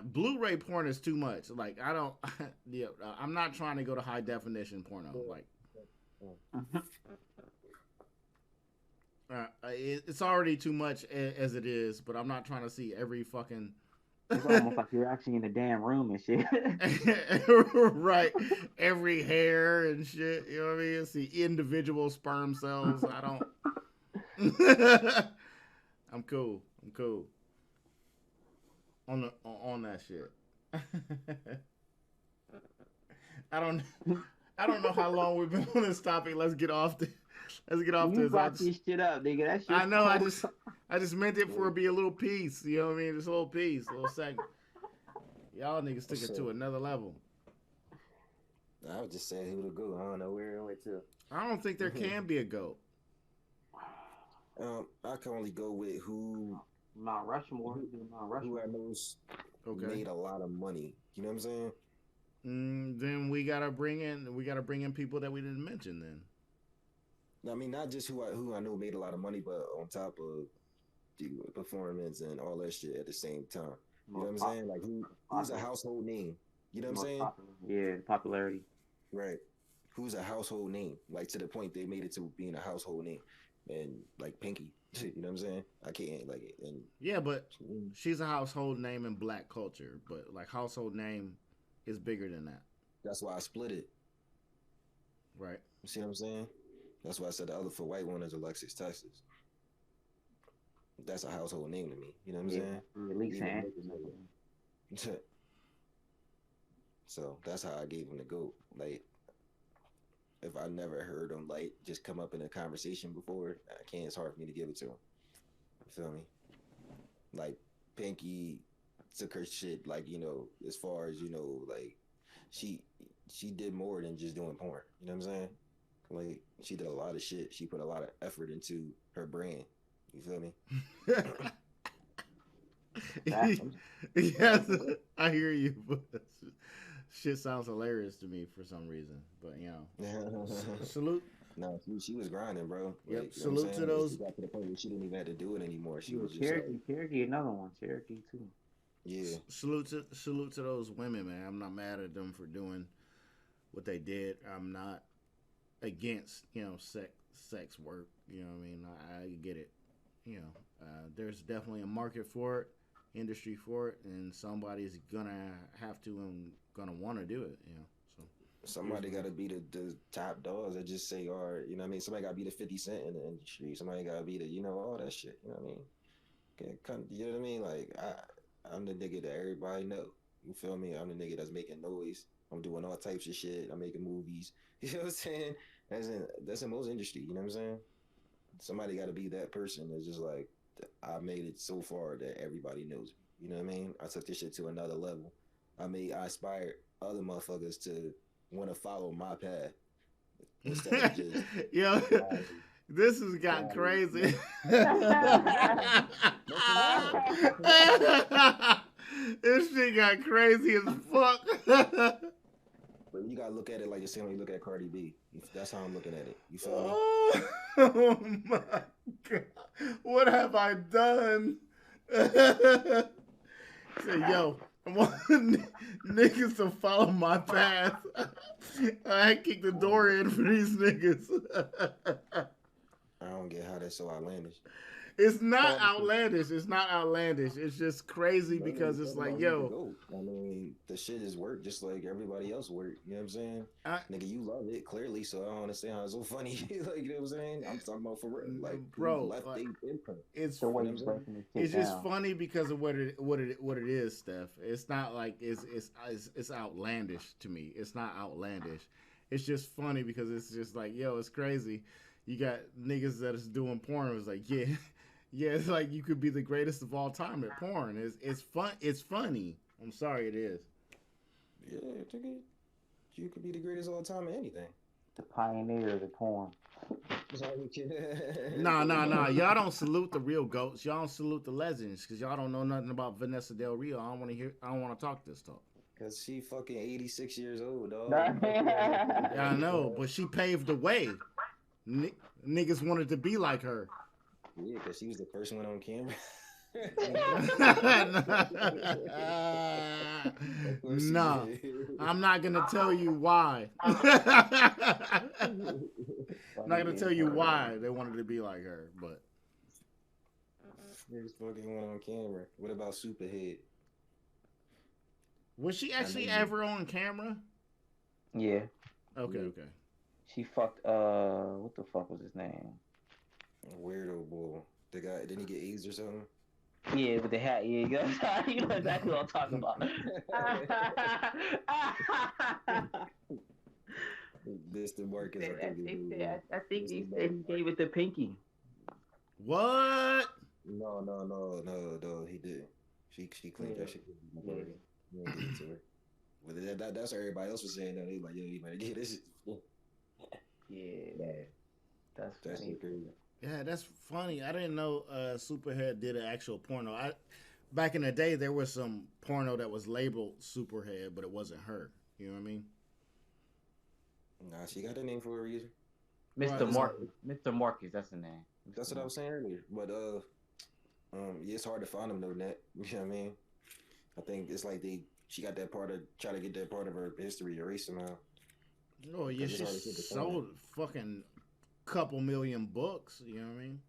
Speaker 1: Blu-ray porn is too much. Like I don't. Yeah, I'm not trying to go to high definition porno. Like, it's already too much as it is. But I'm not trying to see every fucking.
Speaker 4: It's almost like you're actually in the damn room and shit.
Speaker 1: Right. Every hair and shit. You know what I mean? See individual sperm cells. I don't. I'm cool. On that shit. I don't know how long we've been on this topic. Let's get off this.
Speaker 4: You brought this shit up, nigga. That shit.
Speaker 1: I know. I just meant it for it to be a little piece. You know what I mean? Just a little piece, a little segment. Y'all niggas took it to another level.
Speaker 5: I was just saying who to go. I don't know where it went to.
Speaker 1: I don't think there can be a GOAT.
Speaker 5: I can only go with who.
Speaker 4: Mount Rushmore.
Speaker 5: Who I know's made a lot of money. You know what I'm saying?
Speaker 1: Then we gotta bring in people that we didn't mention. Then.
Speaker 5: I mean, not just who I know made a lot of money, but on top of the performance and all that shit at the same time. You know what I'm saying? Like who's a household name? You know what I'm saying?
Speaker 4: Yeah, popularity.
Speaker 5: Right. Who's a household name? Like to the point they made it to being a household name, and like Pinky. You know what I'm saying? I can't like it. And
Speaker 1: yeah, but she's a household name in Black culture. But like household name is bigger than that.
Speaker 5: That's why I split it.
Speaker 1: Right.
Speaker 5: You see what I'm saying? That's why I said the other for white one is Alexis, Texas. That's a household name to me. You know what I'm saying?
Speaker 4: At least
Speaker 5: So that's how I gave him the GOAT. Like, if I never heard him like just come up in a conversation before, I can't. It's hard for me to give it to him. You feel me? Like Pinky took her shit, like, you know, as far as, you know, like she did more than just doing porn. You know what I'm saying? Like, she did a lot of shit. She put a lot of effort into her brand. You feel me?
Speaker 1: Yes, I hear you. But shit sounds hilarious to me for some reason. But you know, salute.
Speaker 5: No, she was grinding, bro.
Speaker 1: Yep.
Speaker 5: Like,
Speaker 1: salute to those.
Speaker 5: She got to the point where she didn't even have to do it anymore. She was just
Speaker 4: Cherokee, another one. Cherokee too.
Speaker 5: Yeah.
Speaker 1: Salute to those women, man. I'm not mad at them for doing what they did. I'm not against, you know, sex work. You know what I mean? I get it. You know, there's definitely a market for it, industry for it, and somebody's gonna have to and gonna want to do it. You know, so
Speaker 5: somebody got to be the top dogs that just say, all right, you know what I mean? Somebody got to be the 50 Cent in the industry. Somebody got to be the, you know, all that shit. You know what I mean? You know what I mean? Like, I'm the nigga that everybody know. You feel me? I'm the nigga that's making noise. I'm doing all types of shit. I'm making movies. You know what I'm saying? That's in most industry. You know what I'm saying? Somebody got to be that person that's just like, I made it so far that everybody knows me. You know what I mean? I took this shit to another level. I inspired other motherfuckers to want to follow my path instead of just.
Speaker 1: Yo, this has got crazy. This shit got crazy as fuck.
Speaker 5: But you gotta look at it like the same way you look at Cardi B. That's how I'm looking at it. You feel me?
Speaker 1: Oh my god! What have I done? Say, yo, I want niggas to follow my path. I kicked the door in for these niggas.
Speaker 5: I don't get how that's so outlandish.
Speaker 1: It's not outlandish. It's not outlandish. It's just crazy because it's like, yo.
Speaker 5: I mean, the shit is work just like everybody else work. You know what I'm saying? Nigga, you love it clearly, so I don't understand how it's so funny. Like, you know what I'm saying? I'm talking about for real. Like,
Speaker 1: bro,
Speaker 5: left
Speaker 1: like,
Speaker 5: imprint.
Speaker 1: It's
Speaker 5: so
Speaker 1: it's just funny because of what it is, Steph. It's not like it's outlandish to me. It's not outlandish. It's just funny because it's just like, yo, it's crazy. You got niggas that is doing porn. It's like, yeah. Yeah, it's like you could be the greatest of all time at porn. It's fun. It's funny. I'm sorry, it is.
Speaker 5: Yeah, you could be the greatest of all time at anything.
Speaker 4: The pioneer of the porn.
Speaker 1: Nah. Y'all don't salute the real goats. Y'all don't salute the legends because y'all don't know nothing about Vanessa Del Rio. I don't want to talk this talk.
Speaker 5: Cause she fucking 86 years old, dog.
Speaker 1: Yeah, I know, but she paved the way. Niggas wanted to be like her.
Speaker 5: Yeah, because she was the first one on camera.
Speaker 1: No, I'm not gonna tell you why. I'm not gonna tell you why they wanted to be like her, but
Speaker 5: there's fucking one on camera. What about Superhead?
Speaker 1: Was she actually ever on camera?
Speaker 4: Yeah.
Speaker 1: Okay.
Speaker 4: She fucked. What the fuck was his name?
Speaker 5: Weirdo boy. The guy, didn't he get AIDS or something?
Speaker 4: Yeah, with the hat. Yeah, you know exactly what I'm talking about.
Speaker 5: This the Marcus.
Speaker 4: I think he said he gave it to Pinky.
Speaker 1: What?
Speaker 5: No, he didn't. She cleaned that shit. Yeah. You didn't give it to her. But that's what everybody else was saying. Though. They like, yo, you better get this.
Speaker 4: Yeah, that's
Speaker 5: crazy.
Speaker 1: Yeah, that's funny. I didn't know Superhead did an actual porno. Back in the day, there was some porno that was labeled Superhead, but it wasn't her. You know what I mean?
Speaker 5: Nah, she got a name for a reason.
Speaker 4: Mr. Marcus. Mr. Marcus, that's the name.
Speaker 5: That's what I was saying earlier. But yeah, it's hard to find them though, Nat. You know what I mean? I think it's like she got that part of try to get that part of her history erased somehow.
Speaker 1: Oh yeah, she sold fucking couple million books. You know what I mean?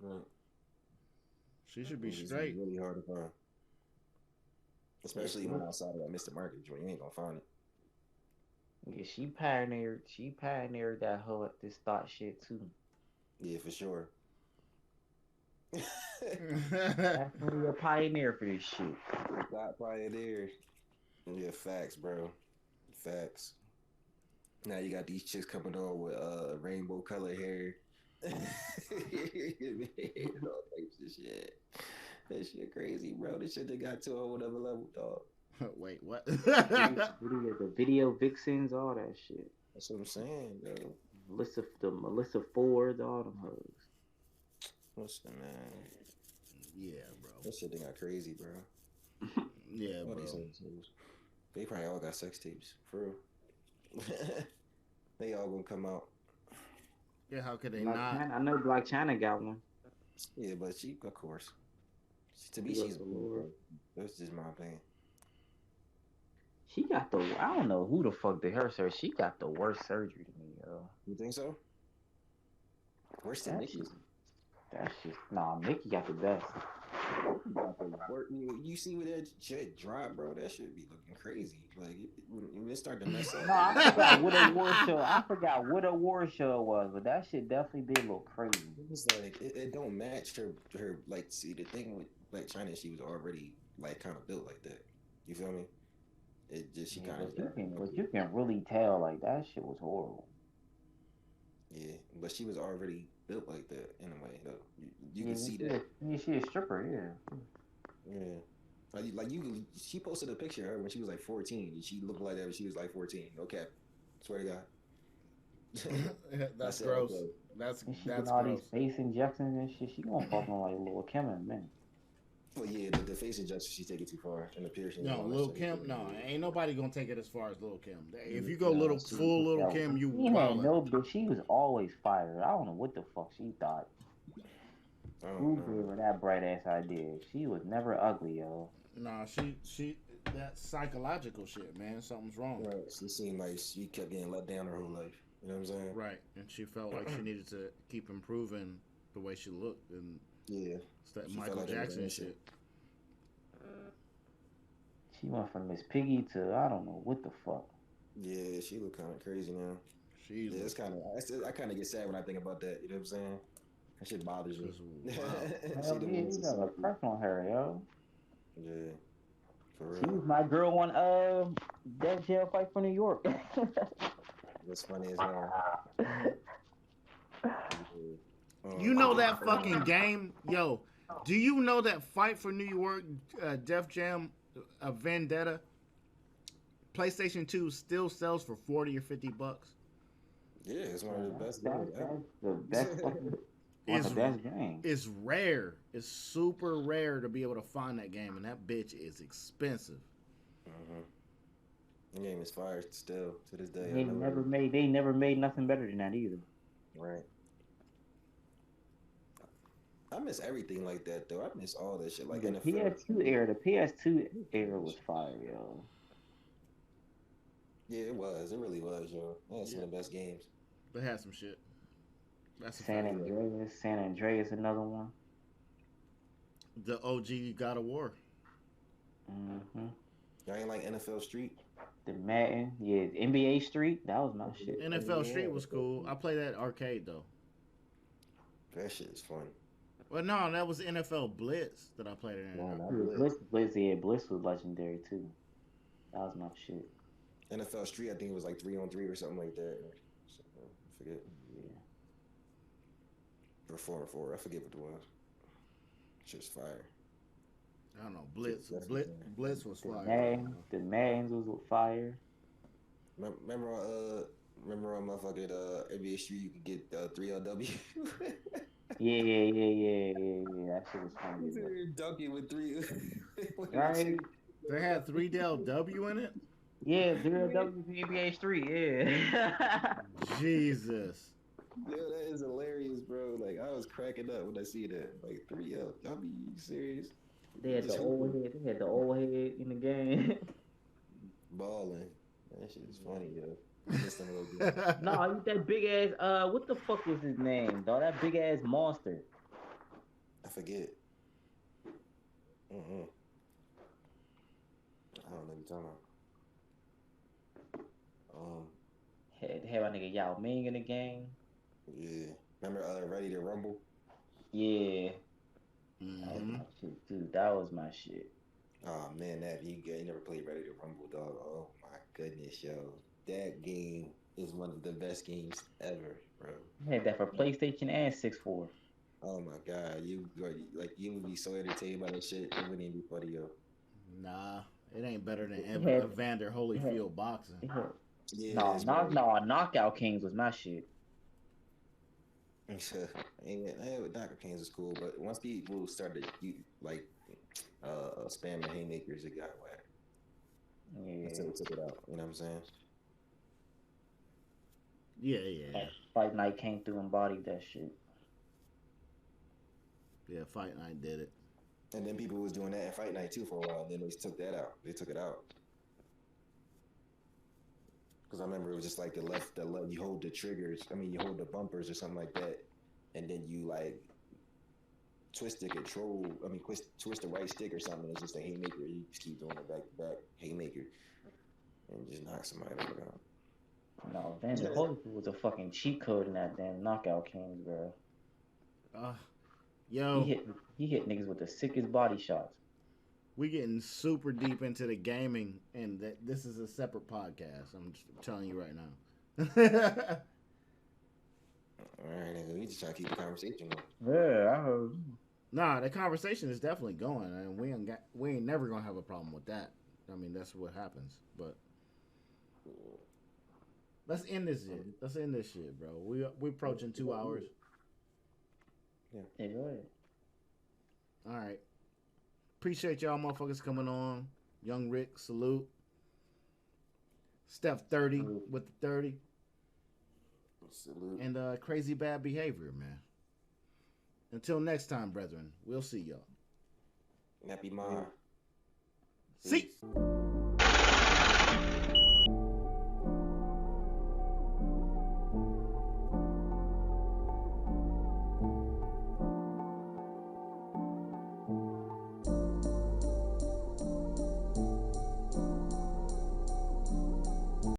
Speaker 5: Right.
Speaker 1: She should be straight.
Speaker 5: It's really hard to find, especially when outside of that Mr. Market joint. You ain't gonna find it.
Speaker 4: Yeah, she pioneered. She pioneered that whole this thought shit too.
Speaker 5: Yeah, for sure.
Speaker 4: Definitely a pioneer for this shit.
Speaker 5: Thought pioneer. Yeah, facts, bro. Facts. Now you got these chicks coming on with rainbow colored hair. All types of shit. That shit crazy, bro. This shit they got to a whole other level, dog.
Speaker 1: Wait, what?
Speaker 4: The video vixens, all that shit.
Speaker 5: That's what I'm saying, bro.
Speaker 4: Melissa Ford, all them hoes.
Speaker 5: Listen, man.
Speaker 1: Yeah, bro.
Speaker 5: That shit they got crazy, bro.
Speaker 1: Yeah, bro.
Speaker 5: They probably all got sex tapes, for real. They all gonna come out.
Speaker 1: Yeah, how could they
Speaker 4: Black
Speaker 1: not?
Speaker 4: China, I know Black China got one.
Speaker 5: Yeah, but she, of course. To me, she's Lord. That's just my opinion.
Speaker 4: She got the. I don't know who the fuck did her surgery. She got the worst surgery to me, yo.
Speaker 5: You think so? Worse than Nikki?
Speaker 4: That's just Nikki got the best.
Speaker 5: You see what that shit drop, bro? That should be looking crazy. Like when it started to mess up.
Speaker 4: No, I forgot what award show. I forgot what award show it was, but that shit definitely did look crazy.
Speaker 5: It's like it don't match her. Like, see, the thing with Black China, she was already like kind of built like that. You feel me? It just she kind of.
Speaker 4: But you can really tell like that shit was horrible.
Speaker 5: Yeah, but she was already built like that in a way, though. You can see that.
Speaker 4: Yeah, she a stripper, yeah.
Speaker 5: Yeah. Like she posted a picture of her when she was like 14, and she looked like that when she was like 14. Okay, swear to God.
Speaker 1: That's gross. Okay. That's
Speaker 4: all these face injections and shit. She gonna fuck on like Lil Kim in a minute.
Speaker 5: Well, yeah, the face injection, she take it too far, and the piercing.
Speaker 1: No, Lil Kim, no, ain't nobody gonna take it as far as Lil Kim. If you go full Lil Kim, you
Speaker 4: had no, but she was always fired. I don't know what the fuck she thought. Who gave her that bright ass idea? She was never ugly, yo.
Speaker 1: Nah, she that psychological shit, man. Something's wrong.
Speaker 5: Right. She seemed like she kept getting let down her whole life. You know what I'm saying?
Speaker 1: Right, and she felt like she needed to keep improving the way she looked, and
Speaker 5: yeah,
Speaker 1: it's that Michael Jackson shit.
Speaker 4: She went from Miss Piggy to I don't know what the fuck.
Speaker 5: Yeah, she look kind of crazy now. Yeah, it's kind of. I kind of get sad when I think about that. You know what I'm saying? That shit bothers me.
Speaker 1: Wow.
Speaker 4: You got a crush on her, yo.
Speaker 5: Yeah, for real.
Speaker 4: She was my girl on Death Jail Fight for New York.
Speaker 5: That's funny as hell.
Speaker 1: You know that fucking game, yo. Do you know that Fight for New York, Def Jam, Vendetta, PlayStation 2 still sells for $40 or $50?
Speaker 5: Yeah, it's one of the best
Speaker 4: games. The best fucking.
Speaker 1: It's rare. It's super rare to be able to find that game, and that bitch is expensive.
Speaker 5: Mm-hmm. The game is fire still to this day.
Speaker 4: They never made nothing better than that either.
Speaker 5: Right. I miss everything like that though. I miss all that shit. Like
Speaker 4: the PS2 era was fire, yo.
Speaker 5: Yeah, it was. It really was, yo. That's some of the best games.
Speaker 1: They had some shit. That's
Speaker 4: San Andreas, another one.
Speaker 1: The OG God of War.
Speaker 4: Mm-hmm.
Speaker 5: Y'all ain't like NFL Street?
Speaker 4: The Madden, yeah. NBA Street, that was my shit.
Speaker 1: NFL Street was cool. I played that arcade though.
Speaker 5: That shit is fun.
Speaker 1: Well, no, that was NFL Blitz that I played in.
Speaker 4: Blitz was legendary too. That was my shit.
Speaker 5: NFL Street, I think it was like 3-on-3 or something like that. I forget.
Speaker 4: Yeah.
Speaker 5: Or 4-on-4. I forget what it was. Shit's fire.
Speaker 1: I don't know. Blitz was fire.
Speaker 4: The Maddens was fire.
Speaker 5: Remember on motherfucking NBA Street, you could get 3LW.
Speaker 4: Yeah. That shit was funny.
Speaker 5: Dunking with 3.
Speaker 4: Right?
Speaker 1: They had 3LW in it?
Speaker 4: Yeah, 3LW NBA Street, yeah.
Speaker 1: Jesus.
Speaker 5: Yeah, that is hilarious, bro. Like, I was cracking up when I see that. Like, 3LW, you serious?
Speaker 4: They had the old head in the game.
Speaker 5: Balling. That shit is funny, yo.
Speaker 4: No, that big ass. What the fuck was his name, dog? That big ass monster.
Speaker 5: I forget. I don't know what you're talking about.
Speaker 4: had my nigga Yao Ming in the game.
Speaker 5: Yeah. Remember Ready to Rumble?
Speaker 4: Yeah. That was my shit, dude. That was my shit.
Speaker 5: Oh man, you never played Ready to Rumble, dog. Oh my goodness, yo. That game is one of the best games ever, bro.
Speaker 4: I had that for PlayStation and 64.
Speaker 5: Oh my god, you would be so entertained by that shit. It wouldn't even be funny, yo.
Speaker 1: Nah, it ain't better than Evander Holyfield boxing.
Speaker 5: Yeah,
Speaker 4: Knockout Kings was my shit.
Speaker 5: Knockout Kings is cool, but once people started spamming haymakers, it got whack.
Speaker 4: Yeah.
Speaker 5: So it took it out. You know what I'm saying?
Speaker 1: Yeah.
Speaker 4: Fight Night came through and bodied that shit.
Speaker 1: Yeah, Fight Night did it.
Speaker 5: And then people was doing that at Fight Night too for a while. And then they took that out. They took it out. Because I remember it was just like the left, you hold the triggers. I mean, you hold the bumpers or something like that, and then you like twist the control. I mean, twist the right stick or something. It's just a haymaker. You just keep doing it back to back haymaker, and just knock somebody out.
Speaker 4: No, Vander Holyfield was a fucking cheat code in that damn Knockout Kings, bro.
Speaker 1: Yo,
Speaker 4: he hit niggas with the sickest body shots.
Speaker 1: We getting super deep into the gaming, and this is a separate podcast. I'm just telling you right now.
Speaker 5: All right, nigga, we just trying to keep the conversation going.
Speaker 4: Yeah, I heard.
Speaker 1: Nah, the conversation is definitely going, and we ain't never gonna have a problem with that. I mean, that's what happens. But let's end this shit. Let's end this shit, bro. We approaching 2 hours.
Speaker 4: Yeah, go ahead.
Speaker 1: All right. Appreciate y'all motherfuckers coming on. Young Rick, salute. StephThirdy with the 30.
Speaker 5: Salute.
Speaker 1: And crazy bad behavior, man. Until next time, brethren. We'll see y'all.
Speaker 5: Nappy Mind.
Speaker 1: See.